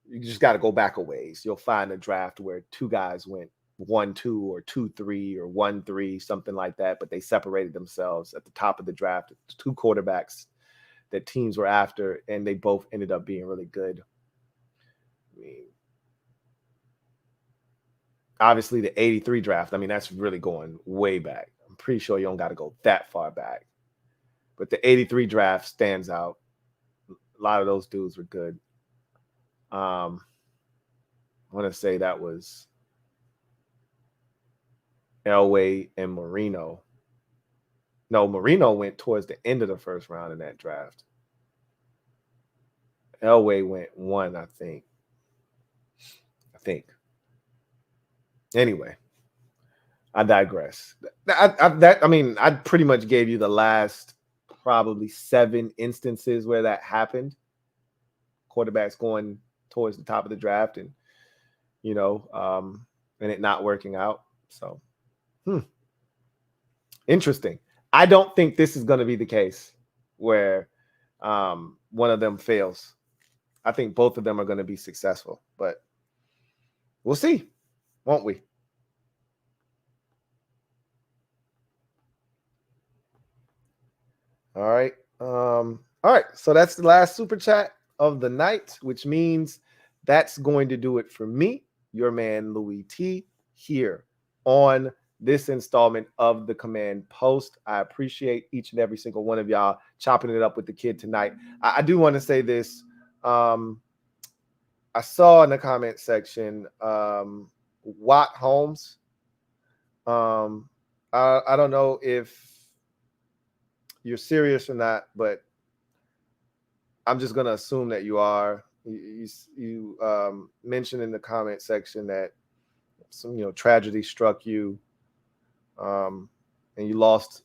[SPEAKER 1] you just got to go back a ways. You'll find a draft where two guys went 1-2 or 2-3 or 1-3, something like that, but they separated themselves at the top of the draft. Two quarterbacks that teams were after, and they both ended up being really good. I mean, obviously the 83 draft, I mean, that's really going way back. I'm pretty sure you don't got to go that far back. But the 83 draft stands out. A lot of those dudes were good. I want to say that was Elway and Marino. No, Marino went towards the end of the first round in that draft. Elway went 1, I think. Anyway, I digress. I mean, I pretty much gave you the last probably 7 instances where that happened. Quarterbacks going towards the top of the draft and, and it not working out. So, interesting. I don't think this is going to be the case where one of them fails. I think both of them are going to be successful, but we'll see, won't we? All right. All right. So that's the last super chat of the night, which means that's going to do it for me, your man Louie T, here on this installment of the Command Post. I appreciate each and every single one of y'all chopping it up with the kid tonight. I do want to say this. I saw in the comment section, Watt Holmes. I don't know if you're serious or not, but I'm just gonna assume that you are. You mentioned in the comment section that some tragedy struck you, and you lost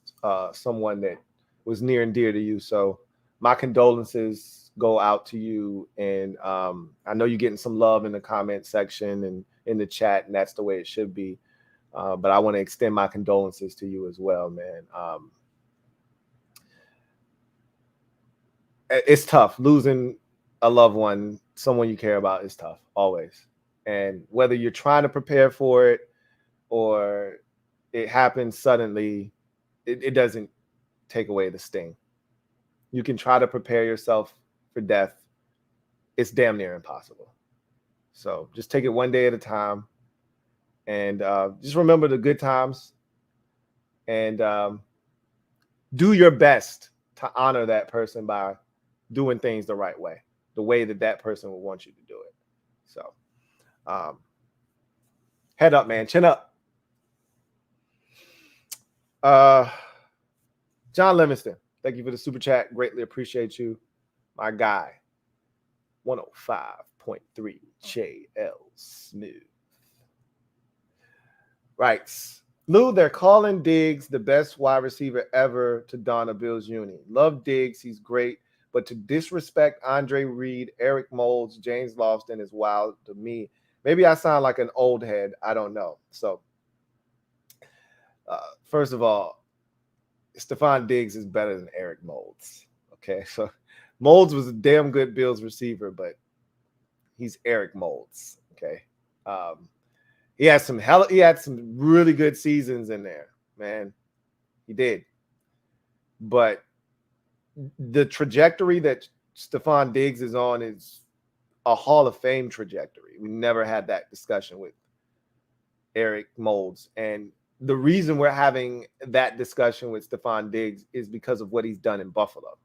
[SPEAKER 1] someone that was near and dear to you. So my condolences go out to you, and I know you're getting some love in the comment section and in the chat, and that's the way it should be. But I want to extend my condolences to you as well, man. It's tough. Losing a loved one, someone you care about, is tough, always. And whether you're trying to prepare for it or it happens suddenly, it doesn't take away the sting. You can try to prepare yourself for death. It's damn near impossible. So just take it one day at a time, and just remember the good times, and do your best to honor that person by doing things the right way, the way that that person would want you to do it. So head up, man. Chin up. John Livingston, thank you for the super chat. Greatly appreciate you, my guy. 105.3 JL Smooth. Right. Lou, they're calling Diggs the best wide receiver ever to don a Bills uni. Love Diggs. He's great. But to disrespect Andre Reed, Eric Moulds, James Lofton is wild to me. Maybe I sound like an old head. I don't know. So, first of all, Stephon Diggs is better than Eric Moulds. Okay, so Moulds was a damn good Bills receiver, but he's Eric Moulds. Okay, he had some really good seasons in there, man. He did, but the trajectory that Stephon Diggs is on is a Hall of Fame trajectory. We never had that discussion with Eric Moulds, and the reason we're having that discussion with Stephon Diggs is because of what he's done in Buffalo.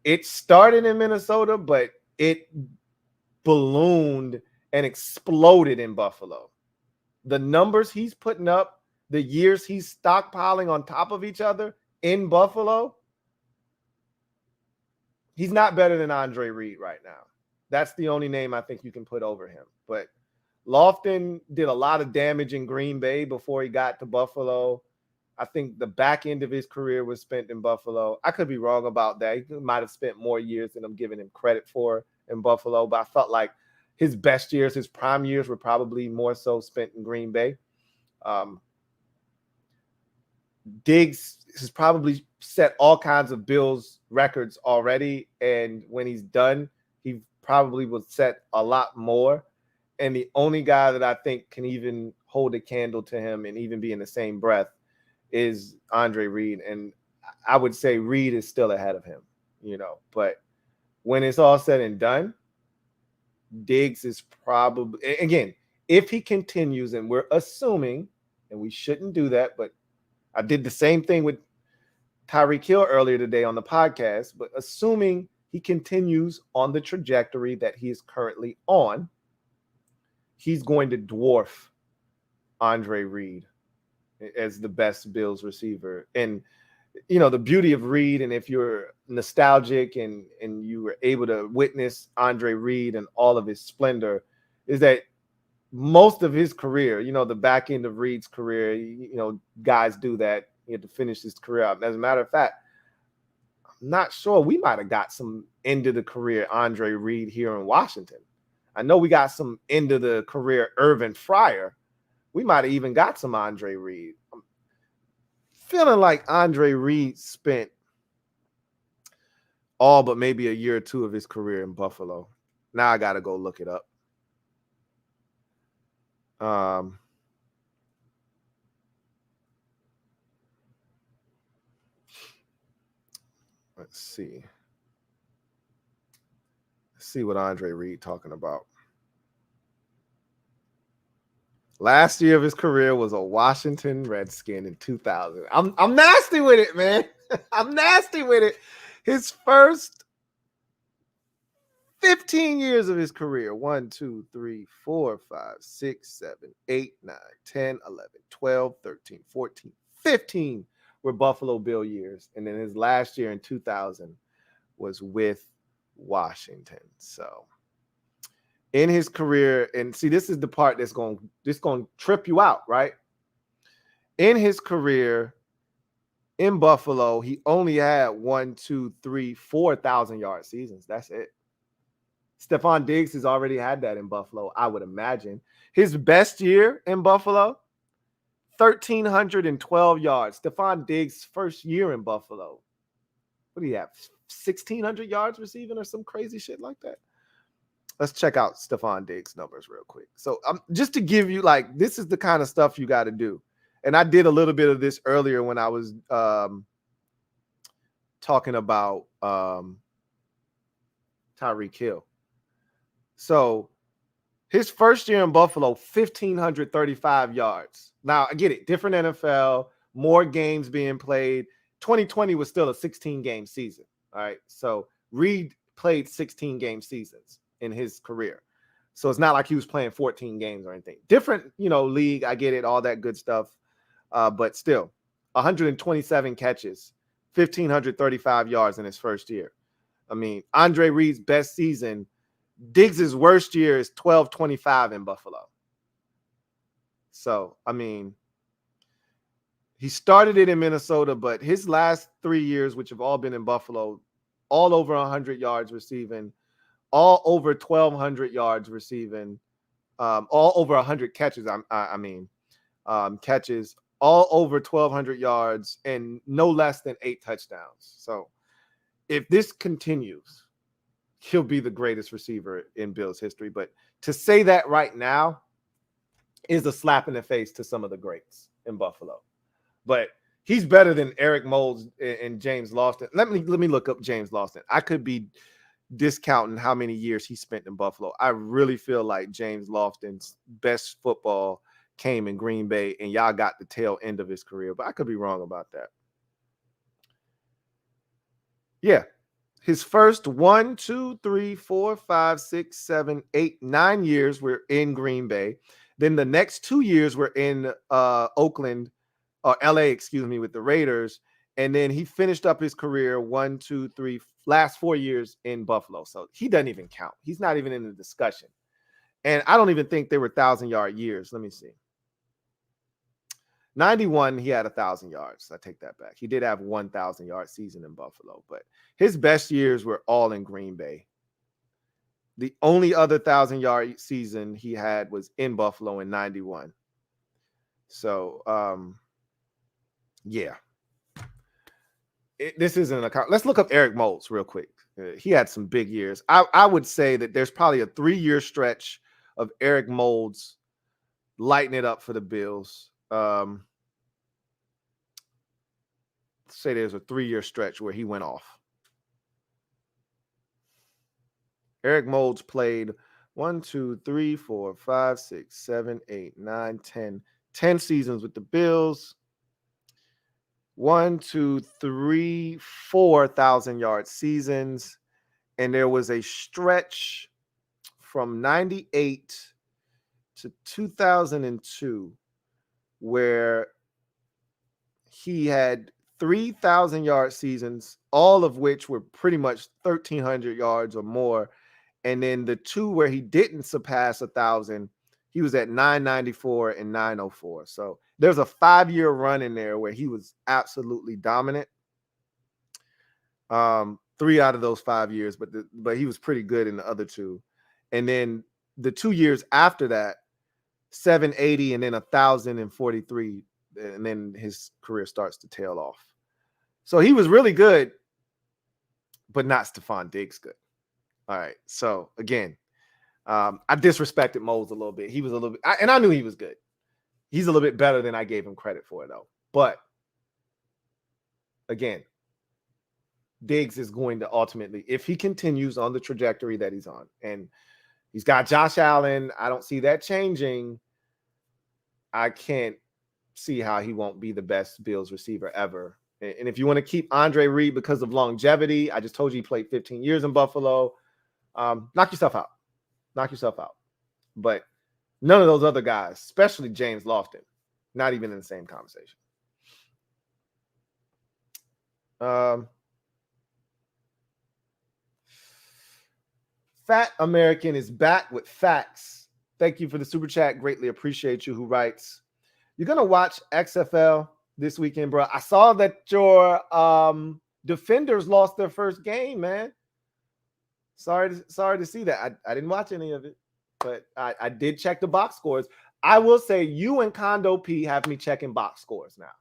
[SPEAKER 1] It started in Minnesota, but it ballooned and exploded in Buffalo. The numbers he's putting up, the years he's stockpiling on top of each other in Buffalo, he's not better than Andre Reed right now. That's the only name I think you can put over him. But Lofton did a lot of damage in Green Bay before he got to Buffalo. I think the back end of his career was spent in Buffalo. I could be wrong about that. He might have spent more years than I'm giving him credit for in Buffalo, but I felt like his best years, his prime years, were probably more so spent in Green Bay. Diggs has probably set all kinds of Bills records already, and when he's done, he probably will set a lot more. And the only guy that I think can even hold a candle to him and even be in the same breath is Andre Reed. And I would say Reed is still ahead of him, but when it's all said and done, Diggs is probably, again, if he continues, and we're assuming, and we shouldn't do that, but I did the same thing with Tyreek Hill earlier today on the podcast, but assuming he continues on the trajectory that he is currently on, he's going to dwarf Andre Reed as the best Bills receiver. And, the beauty of Reed, and if you're nostalgic and you were able to witness Andre Reed and all of his splendor, is that most of his career, the back end of Reed's career, guys do that. He had to finish his career out. As a matter of fact, I'm not sure. We might have got some end of the career Andre Reed here in Washington. I know we got some end of the career Irvin Fryer. We might have even got some Andre Reed. I'm feeling like Andre Reed spent all but maybe a year or two of his career in Buffalo. Now I got to go look it up. Let's see. Let's see what Andre Reed talking about. Last year of his career was a Washington Redskin in 2000. I'm nasty with it, man. I'm nasty with it. His first 15 years of his career, 1, 2, 3, 4, 5, 6, 7, 8, 9, 10, 11, 12, 13, 14, 15 were Buffalo Bill years. And then his last year in 2000 was with Washington. So in his career, and see, this is the part that's going to trip you out, right? In his career in Buffalo, he only had 4,000 yard seasons. That's it. Stephon Diggs has already had that in Buffalo, I would imagine. His best year in Buffalo, 1,312 yards. Stephon Diggs' first year in Buffalo. What do you have? 1,600 yards receiving or some crazy shit like that? Let's check out Stephon Diggs' numbers real quick. So just to give you, like, this is the kind of stuff you got to do. And I did a little bit of this earlier when I was talking about Tyreek Hill. So his first year in Buffalo, 1,535 yards. Now, I get it. Different NFL, more games being played. 2020 was still a 16-game season. All right. So Reed played 16-game seasons in his career. So it's not like he was playing 14 games or anything. Different, league. I get it. All that good stuff. But still, 127 catches, 1,535 yards in his first year. I mean, Andre Reed's best season, Diggs' worst year is 1,225 in Buffalo. So, I mean, he started it in Minnesota, but his last 3 years, which have all been in Buffalo, all over 100 yards receiving, all over 1,200 yards receiving, all over 100 catches. Catches, all over 1,200 yards, and no less than 8 touchdowns. So, if this continues, he'll be the greatest receiver in Bills history. But to say that right now is a slap in the face to some of the greats in Buffalo. But he's better than Eric Moulds and James Lofton. Let me look up James Lofton. I could be discounting how many years he spent in Buffalo. I really feel like James Lofton's best football came in Green Bay, and y'all got the tail end of his career. But I could be wrong about that. Yeah. His first 9 years were in Green Bay. Then the next 2 years were in Oakland, or LA, with the Raiders. And then he finished up his career last 4 years in Buffalo. So he doesn't even count. He's not even in the discussion. And I don't even think they were 1,000-yard years. Let me see. 91, he had 1,000 yards. I take that back. He did have 1,000-yard season in Buffalo, but his best years were all in Green Bay. The only other 1,000-yard season he had was in Buffalo in 91. So, yeah. This isn't an account. Let's look up Eric Moulds real quick. He had some big years. I would say that there's probably a 3-year stretch of Eric Moulds lighting it up for the Bills. Say there's a 3-year stretch where he went off. Eric Moulds played 10 seasons with the Bills. 4,000-yard seasons. And there was a stretch from 98 to 2002 where he had 3,000-yard seasons, all of which were pretty much 1,300 yards or more. And then the 2 where he didn't surpass 1,000, he was at 994 and 904. So there's a 5-year run in there where he was absolutely dominant. 3 out of those 5 years, but he was pretty good in the other 2. And then the 2 years after that, 780 and then 1,043, and then his career starts to tail off. So he was really good, but not Stephon Diggs good. All right. So again, I disrespected Moulds a little bit. He was a little bit, and I knew he was good. He's a little bit better than I gave him credit for, though. But again, Diggs is going to ultimately, if he continues on the trajectory that he's on, and he's got Josh Allen, I don't see that changing. I can't see how he won't be the best Bills receiver ever. And if you want to keep Andre Reed because of longevity, I just told you he played 15 years in Buffalo. Knock yourself out. Knock yourself out. But none of those other guys, especially James Lofton, not even in the same conversation. Fat American is back with facts. Thank you for the super chat. Greatly appreciate you. Who writes, you're going to watch XFL this weekend, bro. I saw that your defenders lost their first game, man. Sorry to see that. I didn't watch any of it, but I did check the box scores. I will say you and Condo P have me checking box scores now.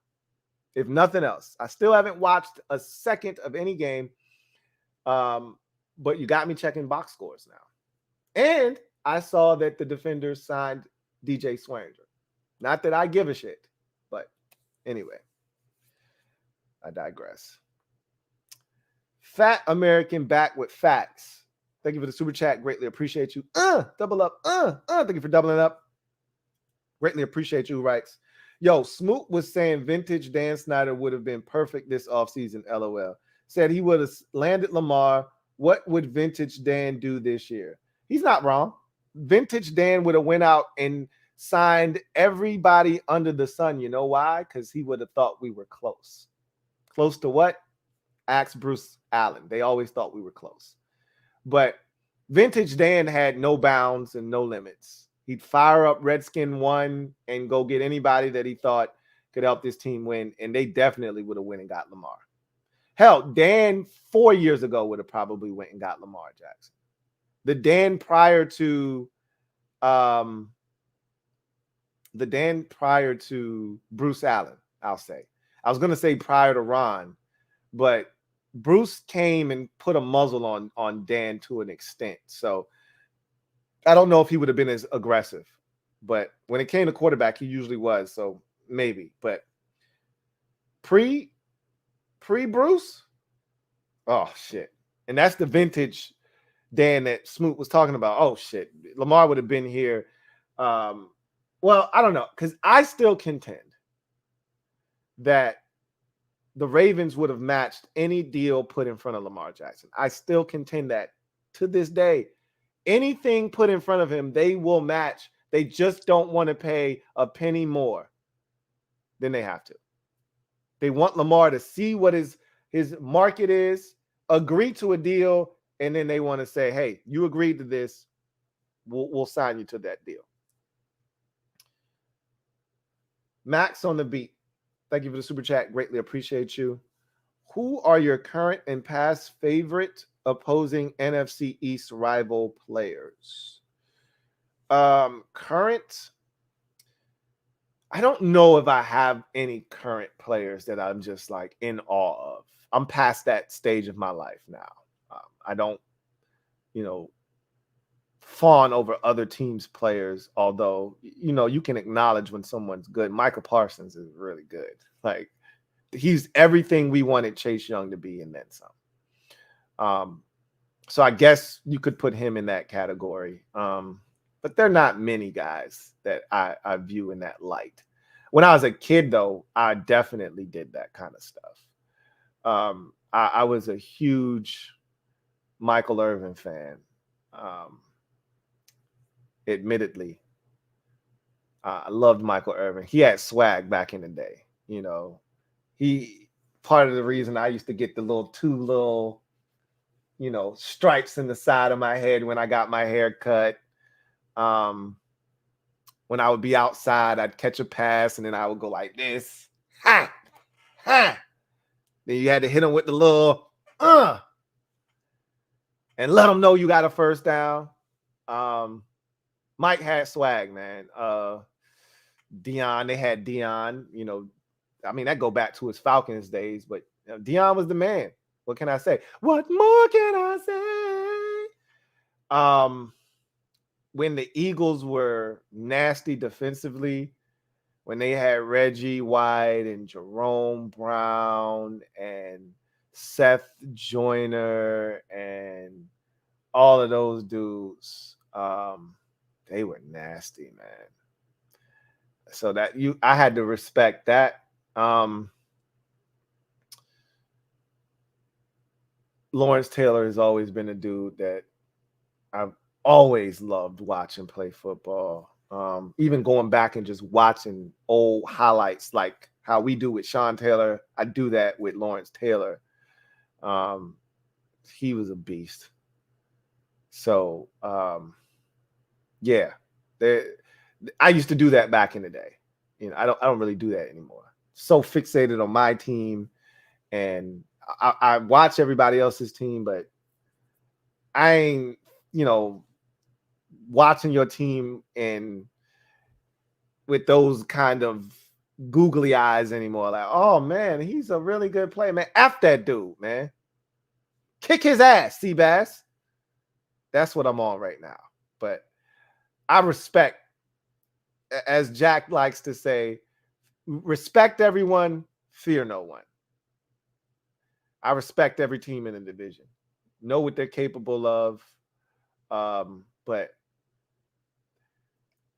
[SPEAKER 1] If nothing else, I still haven't watched a second of any game, but you got me checking box scores now. And I saw that the defenders signed DJ Swearinger. Not that I give a shit, but anyway, I digress. Fat American back with facts. Thank you for the super chat. Greatly appreciate you. Double up. Thank you for doubling up. Greatly appreciate you. Who writes, yo, Smoot was saying vintage Dan Snyder would have been perfect this offseason. LOL. Said he would have landed Lamar. What would vintage Dan do this year? He's not wrong. Vintage Dan would have went out and signed everybody under the sun. You know why? Because he would have thought we were close. Close to what? Ask Bruce Allen. They always thought we were close. But vintage Dan had no bounds and no limits. He'd fire up Redskin 1 and go get anybody that he thought could help this team win, and they definitely would have went and got Lamar. Hell, Dan 4 years ago would have probably went and got Lamar Jackson. The Dan prior to Bruce Allen, I'll say. I was going to say prior to Ron, but Bruce came and put a muzzle on Dan to an extent. So I don't know if he would have been as aggressive, but when it came to quarterback, he usually was. So maybe, but pre Bruce, oh shit. And that's the vintage Dan that Smoot was talking about. Oh shit. Lamar would have been here. Well, I don't know, because I still contend that the Ravens would have matched any deal put in front of Lamar Jackson. I still contend that to this day. Anything put in front of him, they will match. They just don't want to pay a penny more than they have to. They want Lamar to see what his market is, agree to a deal, and then they want to say, hey, you agreed to this. We'll sign you to that deal. Max on the beat. Thank you for the super chat. Greatly appreciate you. Who are your current and past favorite opposing NFC East rival players? Current, I don't know if I have any current players that I'm just like in awe of. I'm past that stage of my life now. I don't, fawn over other teams' players, although, you can acknowledge when someone's good. Michael Parsons is really good. Like, he's everything we wanted Chase Young to be and then some. So I guess you could put him in that category. But there are not many guys that I view in that light. When I was a kid, though, I definitely did that kind of stuff. I was a huge Michael Irvin fan. Admittedly, I loved Michael Irvin. He had swag back in the day. He part of the reason I used to get the two little stripes in the side of my head when I got my hair cut. When I would be outside, I'd catch a pass and then I would go like this. Ha! Ha! Then you had to hit him with the little and let them know you got a first down. Mike had swag, man. Dion, they had Dion, that go back to his Falcons days, but Dion was the man. What can I say? What more can I say? When the Eagles were nasty defensively, when they had Reggie White and Jerome Brown and Seth Joyner and all of those dudes, they were nasty, man. So that I had to respect that. Lawrence Taylor has always been a dude that I've always loved watching play football. Even going back and just watching old highlights like how we do with Sean Taylor, I do that with Lawrence Taylor. He was a beast. So, yeah, I used to do that back in the day. I don't really do that anymore. So fixated on my team, and I watch everybody else's team, but I ain't, watching your team and with those kind of googly eyes anymore. Like, oh man, he's a really good player, man. F that dude, man. Kick his ass, Seabass. That's what I'm on right now. But I respect, as Jack likes to say, respect everyone, fear no one. I respect every team in the division. Know what they're capable of. But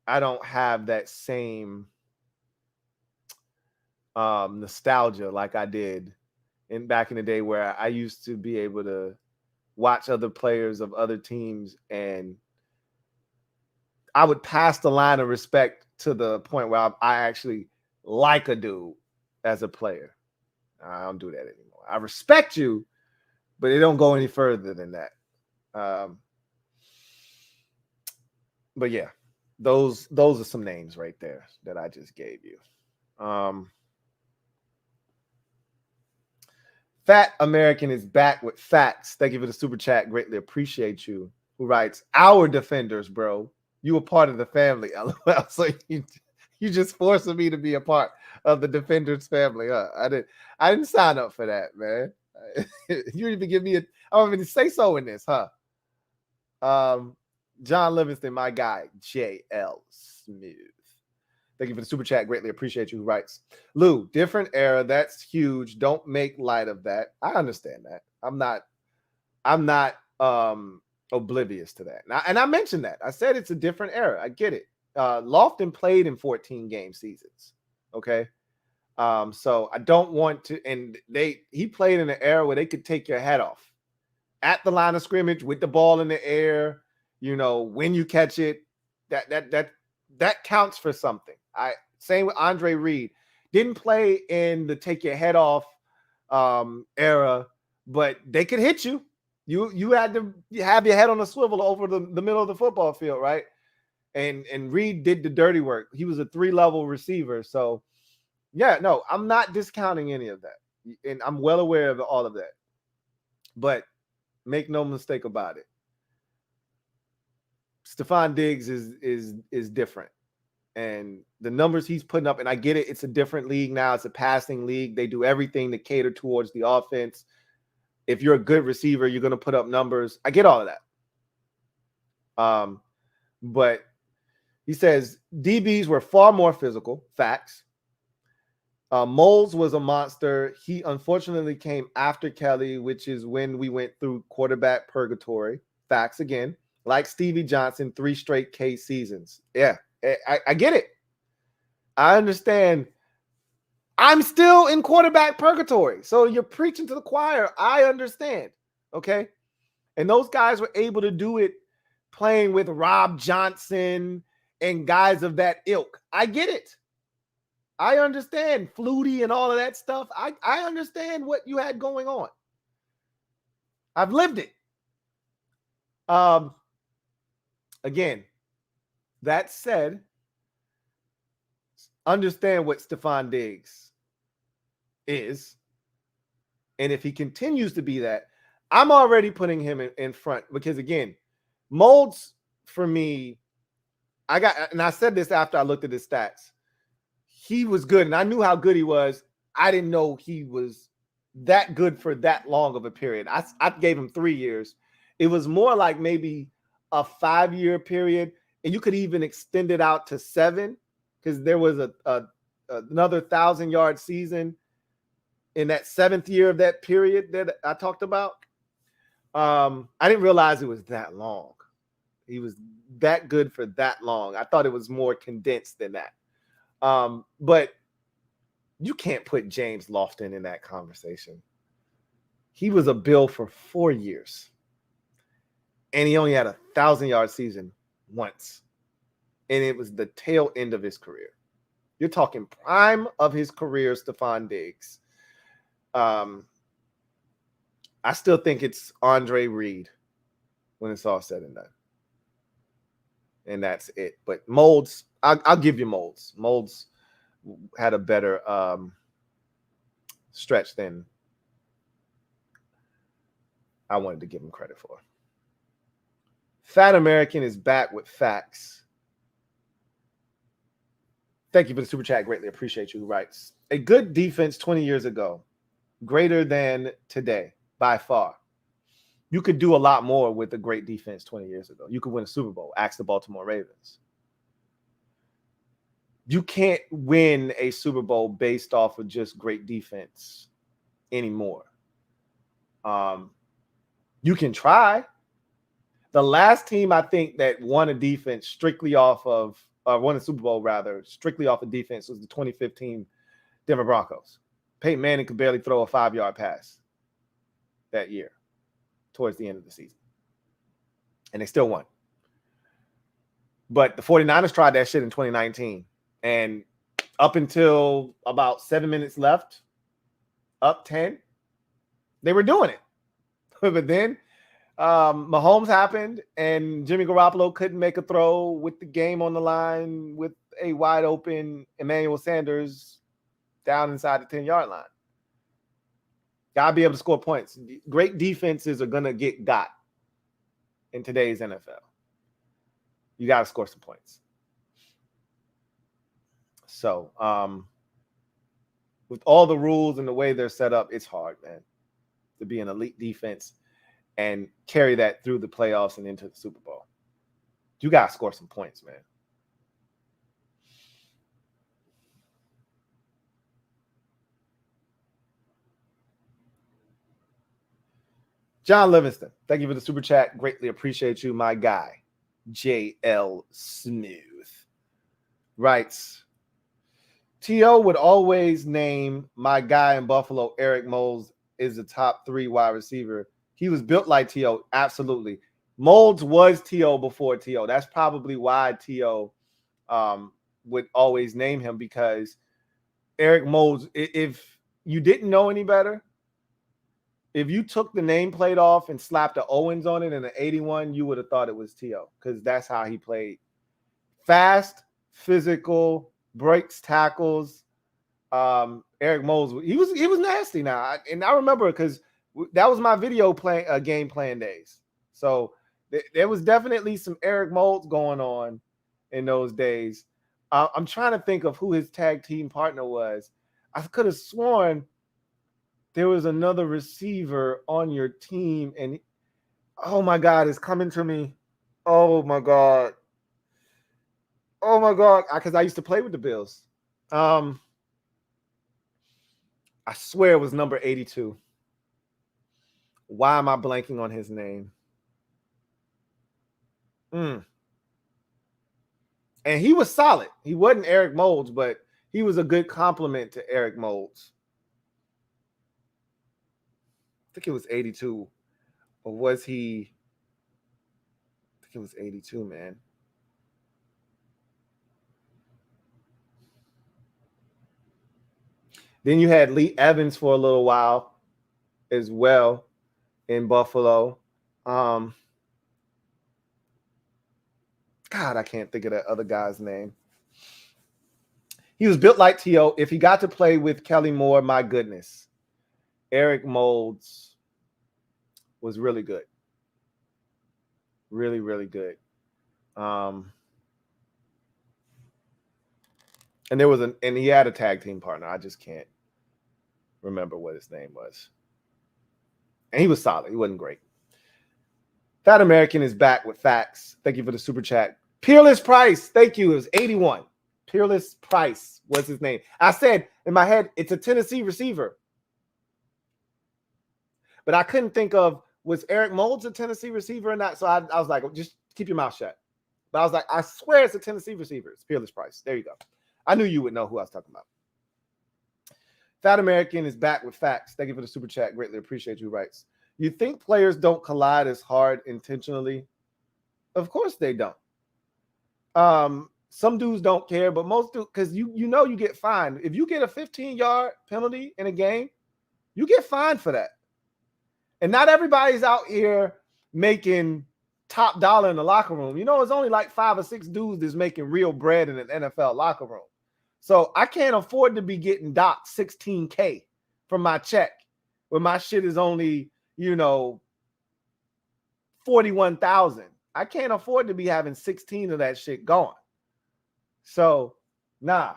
[SPEAKER 1] I don't have that same nostalgia like I did back in the day, where I used to be able to watch other players of other teams, and I would pass the line of respect to the point where I actually like a dude as a player. I don't do that anymore. I respect you, but it don't go any further than that. But yeah, those are some names right there that I just gave you. Fat American is back with facts. Thank you for the super chat. Greatly appreciate you. Who writes, our defenders, bro. You were part of the family. LOL. So you just forcing me to be a part of the defenders family. I didn't sign up for that, man. You even give me I don't even say so in this, huh? John Livingston, my guy, JL Smooth. Thank you for the super chat. Greatly appreciate you. Who writes, Lou, different era. That's huge. Don't make light of that. I understand that. I'm not oblivious to that. And I mentioned that. I said it's a different era. I get it. Lofton played in 14 game seasons. Okay. So I don't want to, and he played in an era where they could take your head off at the line of scrimmage with the ball in the air. When you catch it, that counts for something. Same with Andre Reed. Didn't play in the take your head off era, but they could hit you. You had to have your head on a swivel over the middle of the football field, right? And Reed did the dirty work. He was a 3-level receiver. So yeah, no, I'm not discounting any of that. And I'm well aware of all of that. But make no mistake about it. Stephon Diggs is different. And the numbers he's putting up, and I get it, it's a different league now. It's a passing league. They do everything to cater towards the offense. If you're a good receiver, you're going to put up numbers. I get all of that. But he says DBs were far more physical. Facts. Moles was a monster. He unfortunately came after Kelly, which is when we went through quarterback purgatory. Facts again. Like Stevie Johnson, 3 straight K seasons. Yeah, I get it. I understand. I'm still in quarterback purgatory. So you're preaching to the choir. I understand. Okay. And those guys were able to do it playing with Rob Johnson and guys of that ilk. I get it. I understand Flutie and all of that stuff. I understand what you had going on. I've lived it. Again, that said, understand what Stephon Diggs is. And if he continues to be that, I'm already putting him in front because, again, Molds for me, and I said this after I looked at his stats. He was good, and I knew how good he was. I didn't know he was that good for that long of a period. I gave him 3 years. It was more like maybe a 5-year period, and you could even extend it out to 7 because there was another 1,000-yard season in that 7th year of that period that I talked about. I didn't realize it was that long. He was that good for that long. I thought it was more condensed than that. But you can't put James Lofton in that conversation. He was a Bill for 4 years. And he only had a 1,000-yard season once. And it was the tail end of his career. You're talking prime of his career, Stephon Diggs. I still think it's Andre Reed when it's all said and done. And that's it. But Molds, I'll give you Molds. Molds had a better stretch than I wanted to give him credit for. Fat American is back with facts. Thank you for the super chat. Greatly appreciate you. Who writes, a good defense 20 years ago, greater than today by far. You could do a lot more with a great defense 20 years ago. You could win a Super Bowl. Ask the Baltimore Ravens. You can't win a Super Bowl based off of just great defense anymore. You can try. The last team I think that won a defense strictly off of, won a Super Bowl rather, strictly off of defense was the 2015 Denver Broncos. Peyton Manning could barely throw a 5-yard pass that year towards the end of the season. And they still won. But the 49ers tried that shit in 2019. And up until about 7 minutes left, up 10, they were doing it. But then Mahomes happened, and Jimmy Garoppolo couldn't make a throw with the game on the line with a wide open Emmanuel Sanders down inside the 10-yard line. Gotta be able to score points. Great defenses are gonna get got in today's NFL. You gotta score some points. So with all the rules and the way they're set up, it's hard, man, to be an elite defense and carry that through the playoffs and into the Super Bowl. You gotta score some points, man. John Livingston, thank you for the super chat. Greatly appreciate you, my guy. JL Smooth writes, T.O. would always name my guy in Buffalo, Eric Moulds, is the top 3 wide receiver. He was built like T.O. Absolutely. Moulds was T.O. before T.O. That's probably why T.O. Would always name him, because Eric Moulds, if you didn't know any better, if you took the nameplate off and slapped the Owens on it and an 81, you would have thought it was T.O., because that's how he played. Fast, physical, breaks tackles. Eric Moulds, he was nasty now. And I remember, because that was my video game plan days. So there was definitely some Eric Moulds going on in those days. I'm trying to think of who his tag team partner was. I could have sworn there was another receiver on your team, and oh my God, it's coming to me. Oh my God. Because I used to play with the Bills. I swear it was number 82. Why am I blanking on his name? And he was solid. He wasn't Eric Moulds, but he was a good compliment to Eric Moulds. I think it was 82. Or was he? I think it was 82, man. Then you had Lee Evans for a little while as well in Buffalo. God, I can't think of that other guy's name. He was built like T.O. If he got to play with Kelly Moore, my goodness. Eric Moulds was really good. Really, really good. And he had a tag team partner. I just can't remember what his name was. And he was solid. He wasn't great. Fat American is back with facts. Thank you for the super chat. Peerless Price. Thank you. It was 81. Peerless Price was his name. I said in my head, it's a Tennessee receiver. But I couldn't think of, was Eric Moulds a Tennessee receiver or not? So I was like, just keep your mouth shut. But I was like, I swear it's a Tennessee receiver. It's Peerless Price. There you go. I knew you would know who I was talking about. Fat American is back with facts. Thank you for the super chat. Greatly appreciate you. Writes, you think players don't collide as hard intentionally? Of course they don't. Some dudes don't care, but most do, because you know you get fined. If you get a 15-yard penalty in a game, you get fined for that. And not everybody's out here making top dollar in the locker room. You know, it's only like 5 or 6 dudes that's making real bread in an NFL locker room. So I can't afford to be getting docked $16K from my check when my shit is only, you know, 41,000. I can't afford to be having 16 of that shit going. So, nah,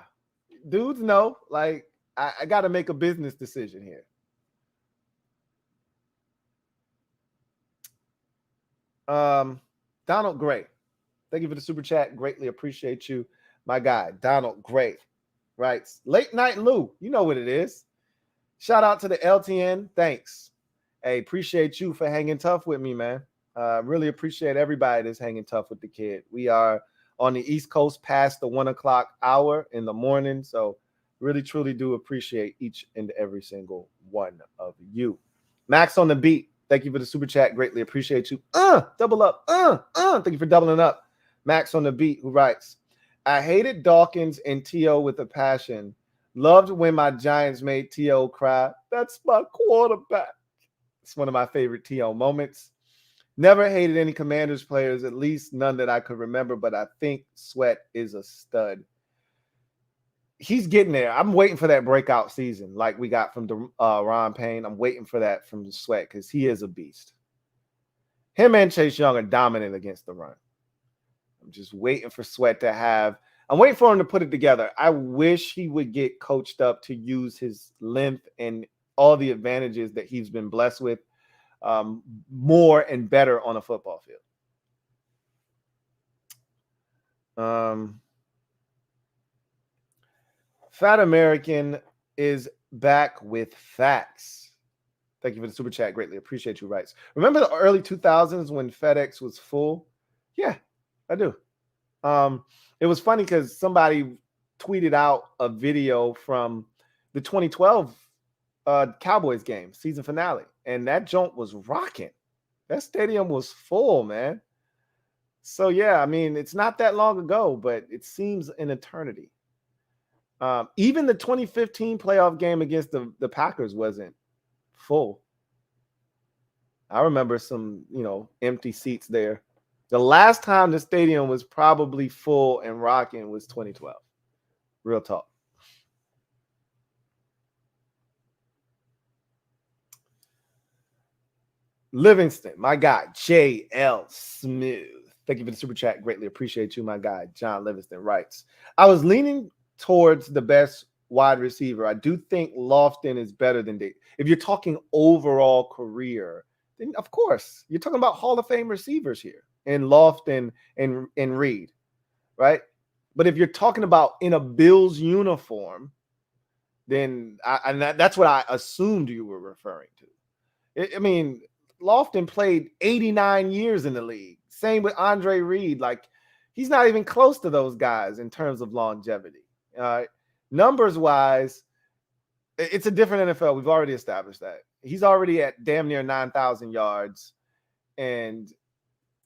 [SPEAKER 1] dudes know, like, I got to make a business decision here. Donald Gray, thank you for the super chat. Greatly appreciate you, my guy. Donald Gray writes, late night Lou, you know what it is. Shout out to the LTN. Thanks. Hey, appreciate you for hanging tough with me, man. Really appreciate everybody that's hanging tough with the kid. We are on the East Coast past the 1 o'clock hour in the morning. So really, truly do appreciate each and every single one of you. Max on the beat. Thank you for the super chat. Greatly appreciate you. Double up. Thank you for doubling up. Max on the beat, who writes, I hated Dawkins and T.O. with a passion. Loved when my Giants made T.O. cry. That's my quarterback. It's one of my favorite T.O. moments. Never hated any Commanders players, at least none that I could remember, but I think Sweat is a stud. He's getting there. I'm waiting for that breakout season like we got from Ron Payne. I'm waiting for that from Sweat because he is a beast. Him and Chase Young are dominant against the run. I'm just waiting for Sweat to have – I'm waiting for him to put it together. I wish he would get coached up to use his length and all the advantages that he's been blessed with more and better on a football field. Fat American is back with facts. Thank you for the super chat. Greatly appreciate you, writes. Remember the early 2000s when FedEx was full? Yeah, I do. It was funny because somebody tweeted out a video from the 2012 Cowboys game, season finale, and that joint was rocking. That stadium was full, man. So, yeah, I mean, it's not that long ago, but it seems an eternity. Even the 2015 playoff game against the Packers wasn't full. I remember some, empty seats there. The last time the stadium was probably full and rocking was 2012. Real talk. Livingston, my guy, J.L. Smooth. Thank you for the super chat. Greatly appreciate you, my guy. John Livingston writes, I was leaning towards the best wide receiver. I do think Lofton is better than Dave. If you're talking overall career, then of course, you're talking about Hall of Fame receivers here in Lofton and Reed, right? But if you're talking about in a Bills uniform, then that's what I assumed you were referring to. I mean, Lofton played 89 years in the league. Same with Andre Reed. Like, he's not even close to those guys in terms of longevity. Numbers wise, it's a different NFL. We've already established that. He's already at damn near 9,000 yards. And,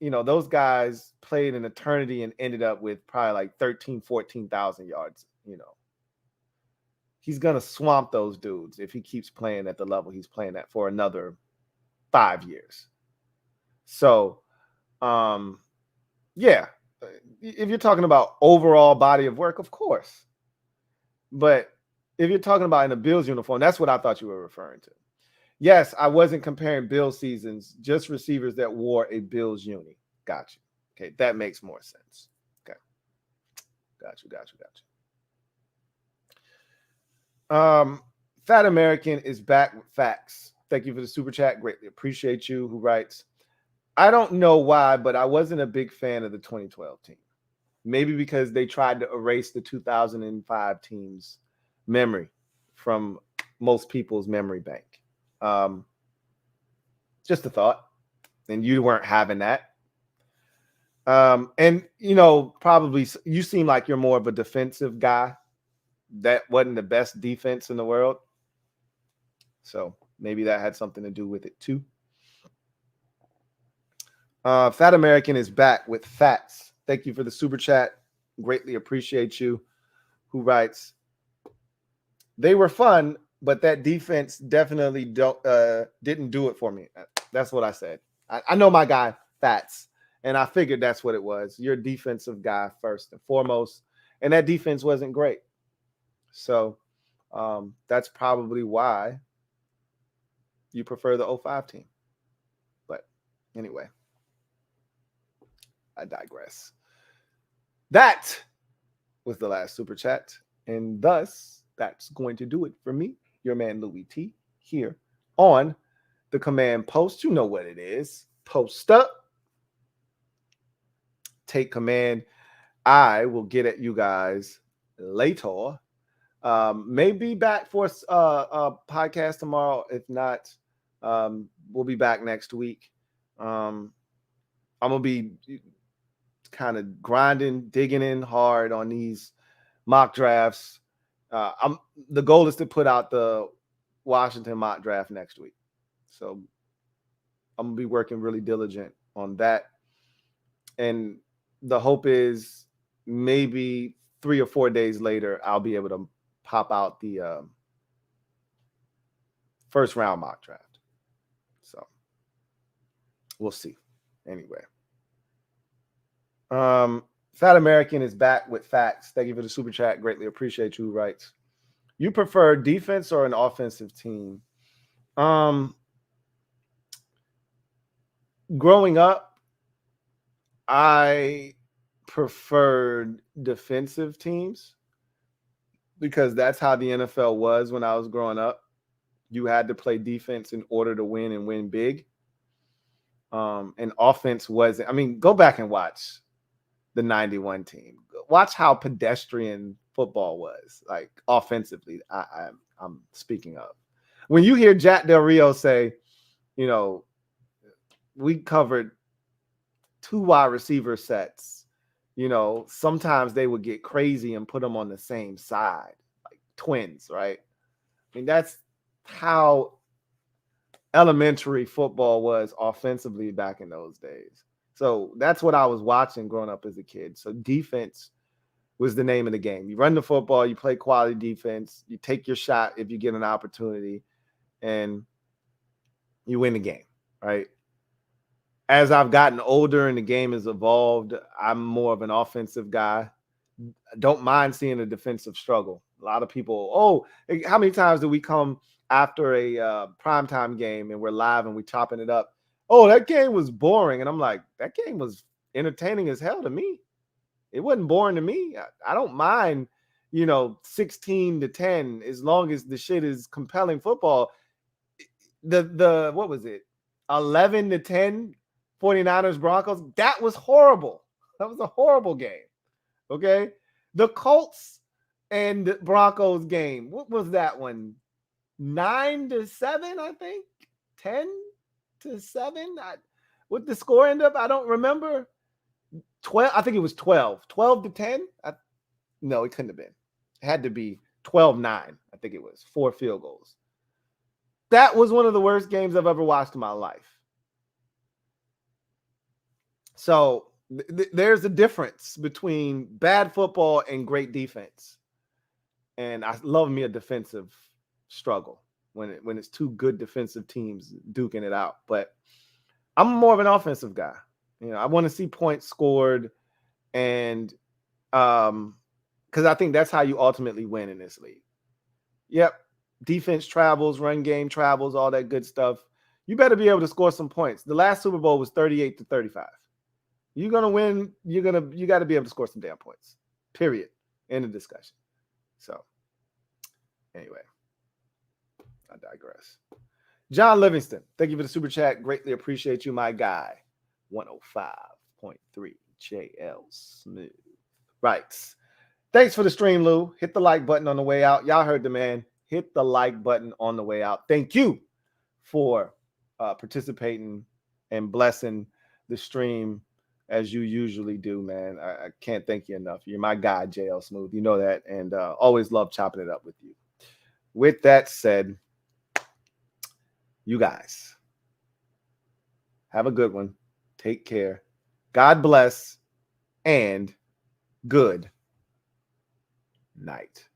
[SPEAKER 1] those guys played an eternity and ended up with probably like 13,000, 14,000 yards. He's going to swamp those dudes if he keeps playing at the level he's playing at for another 5 years. So, yeah, if you're talking about overall body of work, of course. But if you're talking about in a Bills uniform, that's what I thought you were referring to. Yes, I wasn't comparing Bills seasons, just receivers that wore a Bills uni. Got you. Okay, that makes more sense. Okay. Got you. Fat American is back with facts. Thank you for the super chat. Greatly appreciate you. Who writes, I don't know why, but I wasn't a big fan of the 2012 team. Maybe because they tried to erase the 2005 team's memory from most people's memory bank. Just a thought. And you weren't having that. And, probably you seem like you're more of a defensive guy. That wasn't the best defense in the world. So maybe that had something to do with it too. Fat American is back with facts. Thank you for the super chat. Greatly appreciate you. Who writes, they were fun, but that defense definitely didn't do it for me. That's what I said. I know my guy Fats, and I figured that's what it was. You're a defensive guy first and foremost, and that defense wasn't great. So that's probably why you prefer the 05 team. But anyway, I digress. That was the last super chat, and thus that's going to do it for me, your man Louie T, here on the Command Post. You know what it is. Post up. Take command. I will get at you guys later. Maybe back for a podcast tomorrow. If not, we'll be back next week. I'm gonna be kind of grinding, digging in hard on these mock drafts. The goal is to put out the Washington mock draft next week. So I'm gonna be working really diligent on that. And the hope is maybe 3 or 4 days later, I'll be able to pop out the first round mock draft. So we'll see. Anyway. Fat American is back with facts. Thank you for the super chat. Greatly appreciate you. Writes, you prefer defense or an offensive team? Growing up, I preferred defensive teams because that's how the NFL was when I was growing up. You had to play defense in order to win and win big. And offense wasn't. I mean, go back and watch the 91 team. Watch how pedestrian football was, like offensively. I'm speaking of. When you hear Jack Del Rio say, you know, we covered 2 wide receiver sets, you know, sometimes they would get crazy and put them on the same side, like twins, right? I mean, that's how elementary football was offensively back in those days. So that's what I was watching growing up as a kid. So defense was the name of the game. You run the football, you play quality defense, you take your shot if you get an opportunity, and you win the game, right? As I've gotten older and the game has evolved, I'm more of an offensive guy. Don't mind seeing a defensive struggle. A lot of people, how many times do we come after a primetime game and we're live and we're chopping it up? Oh, that game was boring. And I'm like, that game was entertaining as hell to me. It wasn't boring to me. I don't mind, 16-10 as long as the shit is compelling football. The what was it? 11-10 49ers Broncos. That was horrible. That was a horrible game. Okay. The Colts and Broncos game. What was that one? 9-7, I think. 10-7. What the score end up? I don't remember. 12. I think it was 12. 12-10. No, it couldn't have been. It had to be 12-9. I think it was 4 field goals. That was one of the worst games I've ever watched in my life. So there's a difference between bad football and great defense. And I love me a defensive struggle when it's 2 good defensive teams duking it out. But I'm more of an offensive guy. I want to see points scored, and because I think that's how you ultimately win in this league. Yep. Defense travels, run game travels, all that good stuff. You better be able to score some points. The last Super Bowl was 38-35. You're going to win. You got to be able to score some damn points. Period. End of discussion. So anyway, I digress. John Livingston, thank you for the super chat. Greatly appreciate you, my guy. 105.3 JL Smooth. Right. Thanks for the stream, Lou. Hit the like button on the way out. Y'all heard the man. Hit the like button on the way out. Thank you for participating and blessing the stream as you usually do, man. I can't thank you enough. You're my guy, JL Smooth. You know that, and always love chopping it up with you. With that said, you guys have a good one. Take care. God bless, and good night.